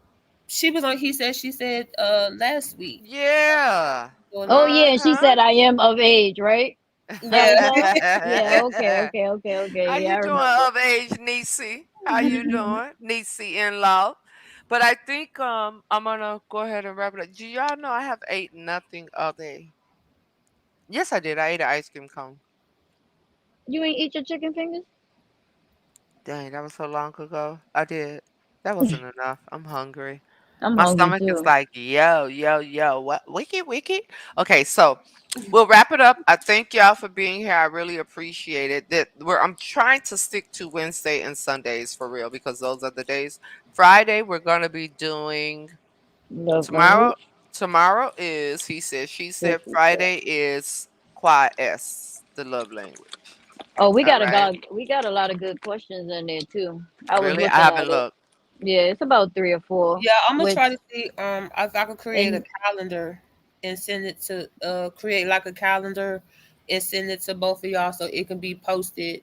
She was on. He said. She said. Last week. Yeah. Oh yeah, she Uh-huh. said I am of age, right? That was her. Yeah. Okay. Okay. Okay. How Okay. Yeah, you I doing, remember. of age Niecy? How you doing, Niecy in law? But I think I'm gonna go ahead and wrap it up. Do y'all know I have ate nothing all day? Yes, I did. I ate an ice cream cone. You ain't eat your chicken fingers? Dang, that was so long ago. I did. That wasn't enough. I'm hungry. I'm My hungry stomach is too. like, yo, yo, yo, what? Wicked, wicked. Okay, so we'll wrap it up. I thank y'all for being here. I really appreciate it. I'm trying to stick to Wednesday and Sundays for real because those are the days. Friday we're gonna be doing Love tomorrow. language. Tomorrow is he said, she Yes, said. she said. Friday is quad S, the love language. Oh, All right. we got a lot of good questions in there too. I was Really? I looking at haven't it. looked. Yeah, it's about three or four. Yeah, I'm gonna With try to see. If I could create a and calendar and send it to. Create like a calendar and send it to both of y'all so it can be posted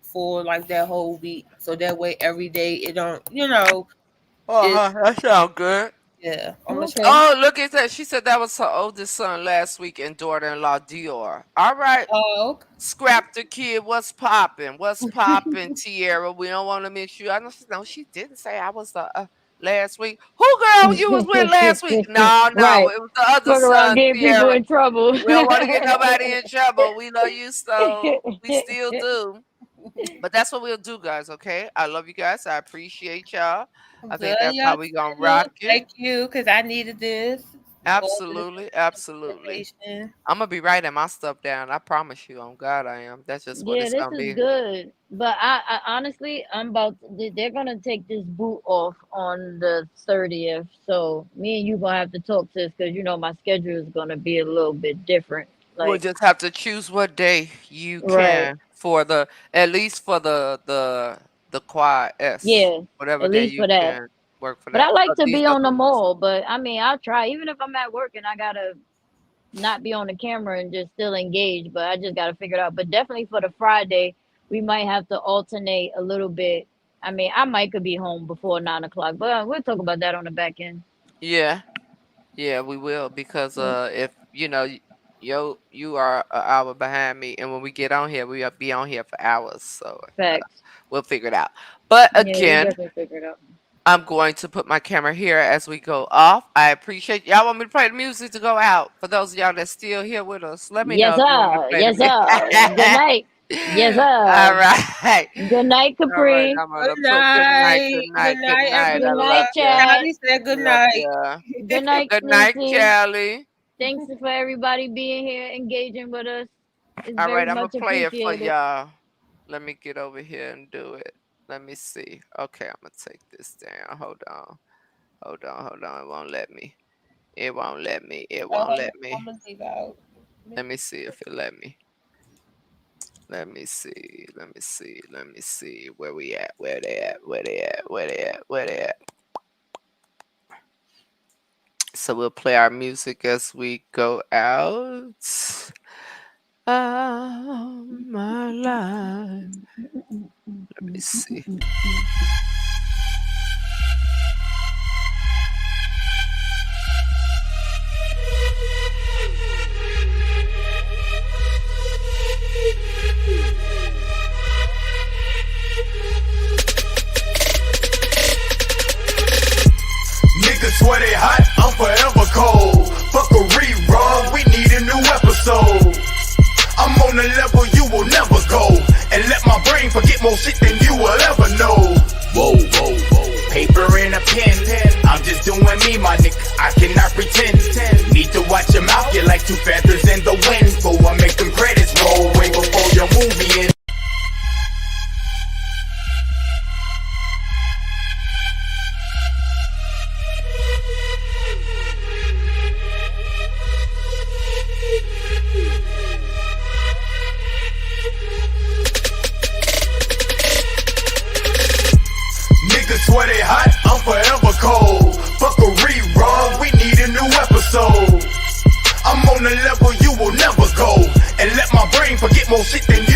for like that whole week. So that way every day it don't. It. Uh-huh. That sounds good. Yeah. I'm gonna. okay. Oh, look at that. She said that was her oldest son last week and daughter-in-law Dior. All right. Oh. Okay. Scrap the kid. What's popping? What's popping, Tierra? We don't want to miss you. I know she didn't say I was the last week. Who girl you was with last week? No, no. Right. It was the other Fuck around son, getting people Tierra. in trouble. We don't want to get nobody in trouble. We love you, so we still do. But that's what we'll do, guys, okay? I love you guys. I appreciate y'all. I Love think that's y'all how we gonna too. rock it. Thank you, cause I needed this. All this Absolutely, absolutely. information. I'm gonna be writing my stuff down. I promise you, on God, I am. That's just what Yeah, it's this gonna is be. good. But I honestly, they're gonna take this boot off on the 30th. So me and you gonna have to talk to this because my schedule is gonna be a little bit different. We'll Like, just have to choose what day you right. can for the at least for the quad S. Yeah, Whatever at day least you for that. can work for But I that. like to These be on other the ones. mall. But I mean, I'll try. Even if I'm at work and I gotta not be on the camera and just still engage, but I just gotta figure it out. But definitely for the Friday, we might have to alternate a little bit. I mean, I might could be home before 9 o'clock, but we'll talk about that on the back end. Yeah, yeah, we will because Mm, if you know you are an hour behind me, and when we get on here, we'll be on here for hours. So facts. we'll figure it out. But Yeah, we again, definitely figure it out. I'm going to put my camera here as we go off. I appreciate y'all. Want me to play the music to go out? For those of y'all that's still here with us, let me know Yes, if you want me to sir. play the Yes, music. sir. Good night. Yes, All sir. right. Good night, All right. Capri. I'm gonna Good put good night, night. good night, Good good night, night. I Good everyone. love night, ya. Chad. Callie said good Love night. ya. Good night, Good night, Sneezy. Kelly. Thanks for everybody being here, engaging with us. It's All very right, I'm gonna much play it for appreciated. y'all. Let me get over here and do it. Let me see. Okay, I'm gonna take this down. Hold on. Hold on. Hold on. It won't let me. It won't let me. It Oh, won't let me. I'm gonna leave out. Let me see if it let me. Let me see. Let me see. Let me see. Where we at? Where they at? Where they at? Where they at? Where they at? So we'll play our music as we go out. My life. Let me see. Niggas swear they hot, I'm forever cold. Fuck a rerun, we need a new episode. I'm on a level you will never go. And let my brain forget more shit than you will ever know. Whoa, whoa, whoa. Paper and a pen. I'm just doing me, my nigga. I cannot pretend. Need to watch your mouth, you're like two feathers in the wind. So I make them credits roll way before your movie ends. Niggas swear they hot, I'm forever cold. Fuck a rerun, we need a new episode. I'm on a level you will never go. And let my brain forget more shit than you